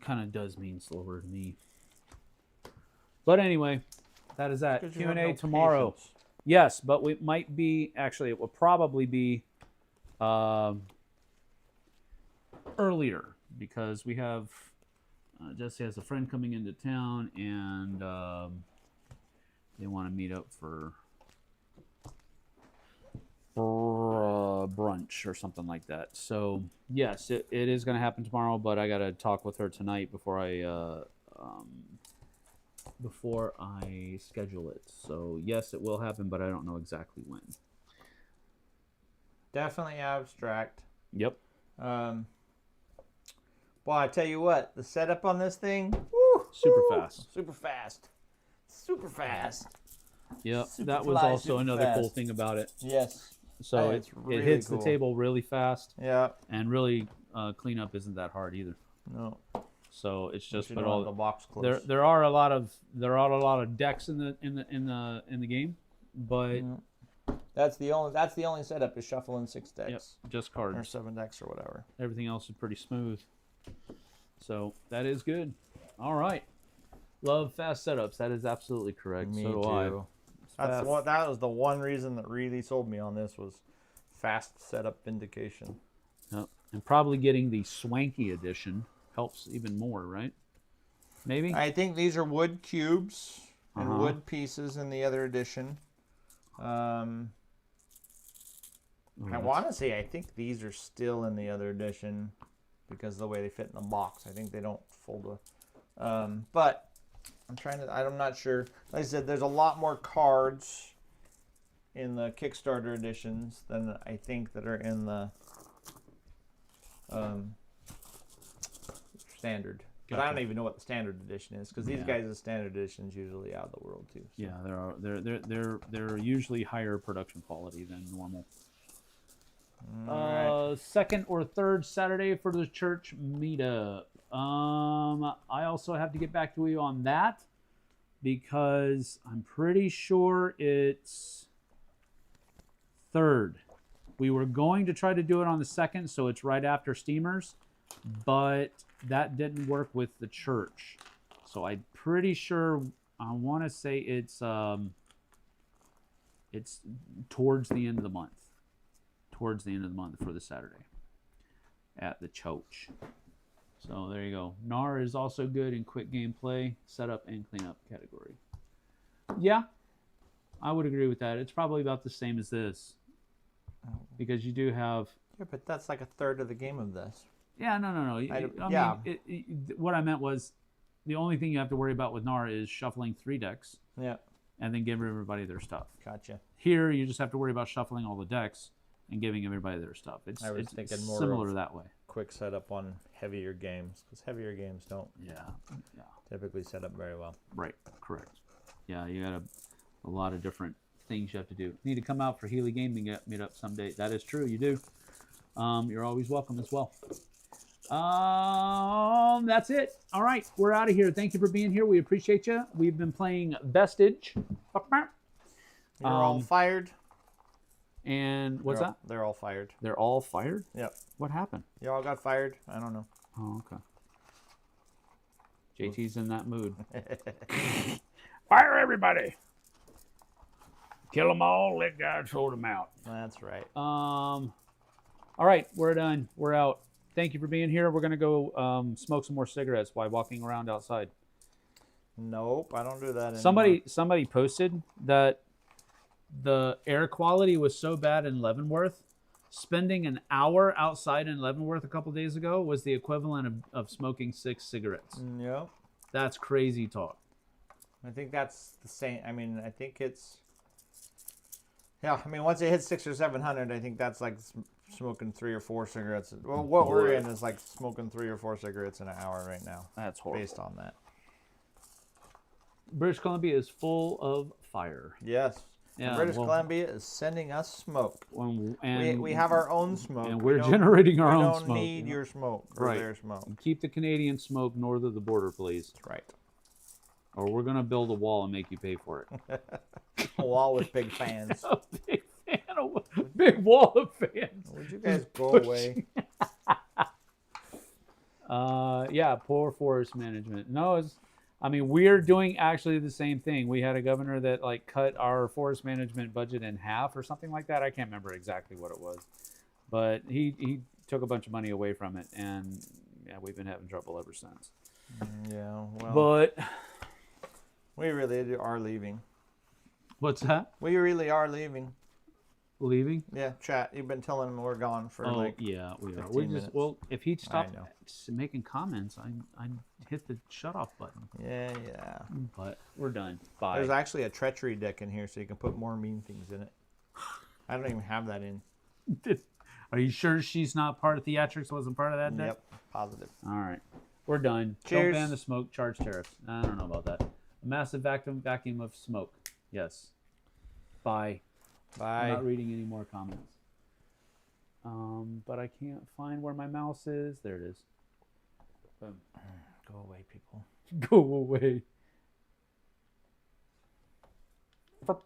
kind of does mean slower to me. But anyway, that is that. Q&A tomorrow. Patience. Yes, but it might be, actually, it will probably be earlier because we have, Jesse has a friend coming into town and they want to meet up for brunch or something like that. So, yes, it is going to happen tomorrow, but I got to talk with her tonight before I schedule it. So, yes, it will happen, but I don't know exactly when. Definitely abstract. Yep. Well, I tell you what, the setup on this thing, woo, Super fast. Super fast. Super fast. Yep. Super That was fly, also super another fast. cool thing about it. Yes. So It's it really hits cool. the table really fast, Yeah. and really cleanup isn't that hard either. No. So it's just You put don't all have the box close. there are a lot of decks in the game, but That's the only setup is shuffling 6 decks. yep, just Or cards. 7 decks or whatever. Everything else is pretty smooth. So that is good. All right. Love fast setups. That is absolutely correct. Me so do too. I. That's fast. that was the one reason that really sold me on this was fast setup Vindication. Yep. And probably getting the swanky edition helps even more, right? Maybe? I think these are wood cubes and Uh-huh. wood pieces in the other edition. I want to say I think these are still in the other edition because of the way they fit in the box. I think they don't fold. But I'm not sure. Like I said, there's a lot more cards in the Kickstarter editions than I think that are in the standard. But I don't even know what the standard edition is because these guys' standard editions usually out of the world too. So. Yeah, they're usually higher production quality than normal. Right. Second or third Saturday for the church meetup. I also have to get back to you on that because I'm pretty sure it's third. We were going to try to do it on the second, so it's right after Steamers, but that didn't work with the church. So I'm pretty sure, I want to say it's towards the end of the month. Towards the end of the month for the Saturday at the church. So there you go. NAR is also good in quick gameplay, setup, and cleanup category. Yeah, I would agree with that. It's probably about the same as this because you do have. Yeah, but that's like a third of the game of this. Yeah, no. I mean, what I meant was the only thing you have to worry about with NAR is shuffling 3 decks. Yeah. And then giving everybody their stuff. Gotcha. Here, you just have to worry about shuffling all the decks and giving everybody their stuff. It's thinking more similar that way. Quick setup on heavier games because heavier games don't Yeah. typically set up very well. Right. Correct. Yeah, you got a lot of different things you have to do. Need to come out for Healy Gaming meetup someday. That is true. You do. You're always welcome as well. That's it. All right, we're out of here. Thank you for being here. We appreciate you. We've been playing Vestige. You're all fired. And what's that? They're all fired. They're all fired? Yep. What happened? You all got fired? I don't know. Oh, okay. JT's in that mood. Fire everybody. Kill them all. Let God sort them out. That's right. All right, we're done. We're out. Thank you for being here. We're gonna go smoke some more cigarettes while walking around outside. Nope, I don't do that anymore. Somebody posted that the air quality was so bad in Leavenworth. Spending an hour outside in Leavenworth a couple days ago was the equivalent of smoking 6 cigarettes. Yep. That's crazy talk. I think that's the same. I mean, I think it's. Yeah, I mean, once it hits 600 or 700, I think that's like smoking 3 or 4 cigarettes. Well, what we're in is like smoking 3 or 4 cigarettes in an hour right now. That's horrible. Based on that. British Columbia is full of fire. Yes. Yeah, British Columbia is sending us smoke. We have our own smoke. And we're generating our own smoke. We don't need your smoke or their smoke. Keep the Canadian smoke north of the border, please. That's right. Or we're going to build a wall and make you pay for it. A wall with big fans. A big fan, a big wall of fans. Would you guys go away? Yeah, poor forest management. No, we're doing actually the same thing. We had a governor that like cut our forest management budget in half or something like that. I can't remember exactly what it was, but he took a bunch of money away from it, and yeah, we've been having trouble ever since. Yeah, well, but we really are leaving. What's that? We really are leaving. Leaving? Yeah, chat. You've been telling them we're gone for yeah, we are. 15 minutes. Well, if he'd stopped making comments, I'd hit the shut off button. Yeah. But we're done. Bye. There's actually a treachery deck in here, so you can put more mean things in it. I don't even have that in. Are you sure she's not part of theatrics? Wasn't part of that deck? Yep, positive. All right, we're done. Cheers. Don't ban the smoke. Charge tariffs. I don't know about that. A massive vacuum of smoke. Yes. Bye. Bye. I'm not reading any more comments. But I can't find where my mouse is. There it is. Boom. Go away, people. Go away. For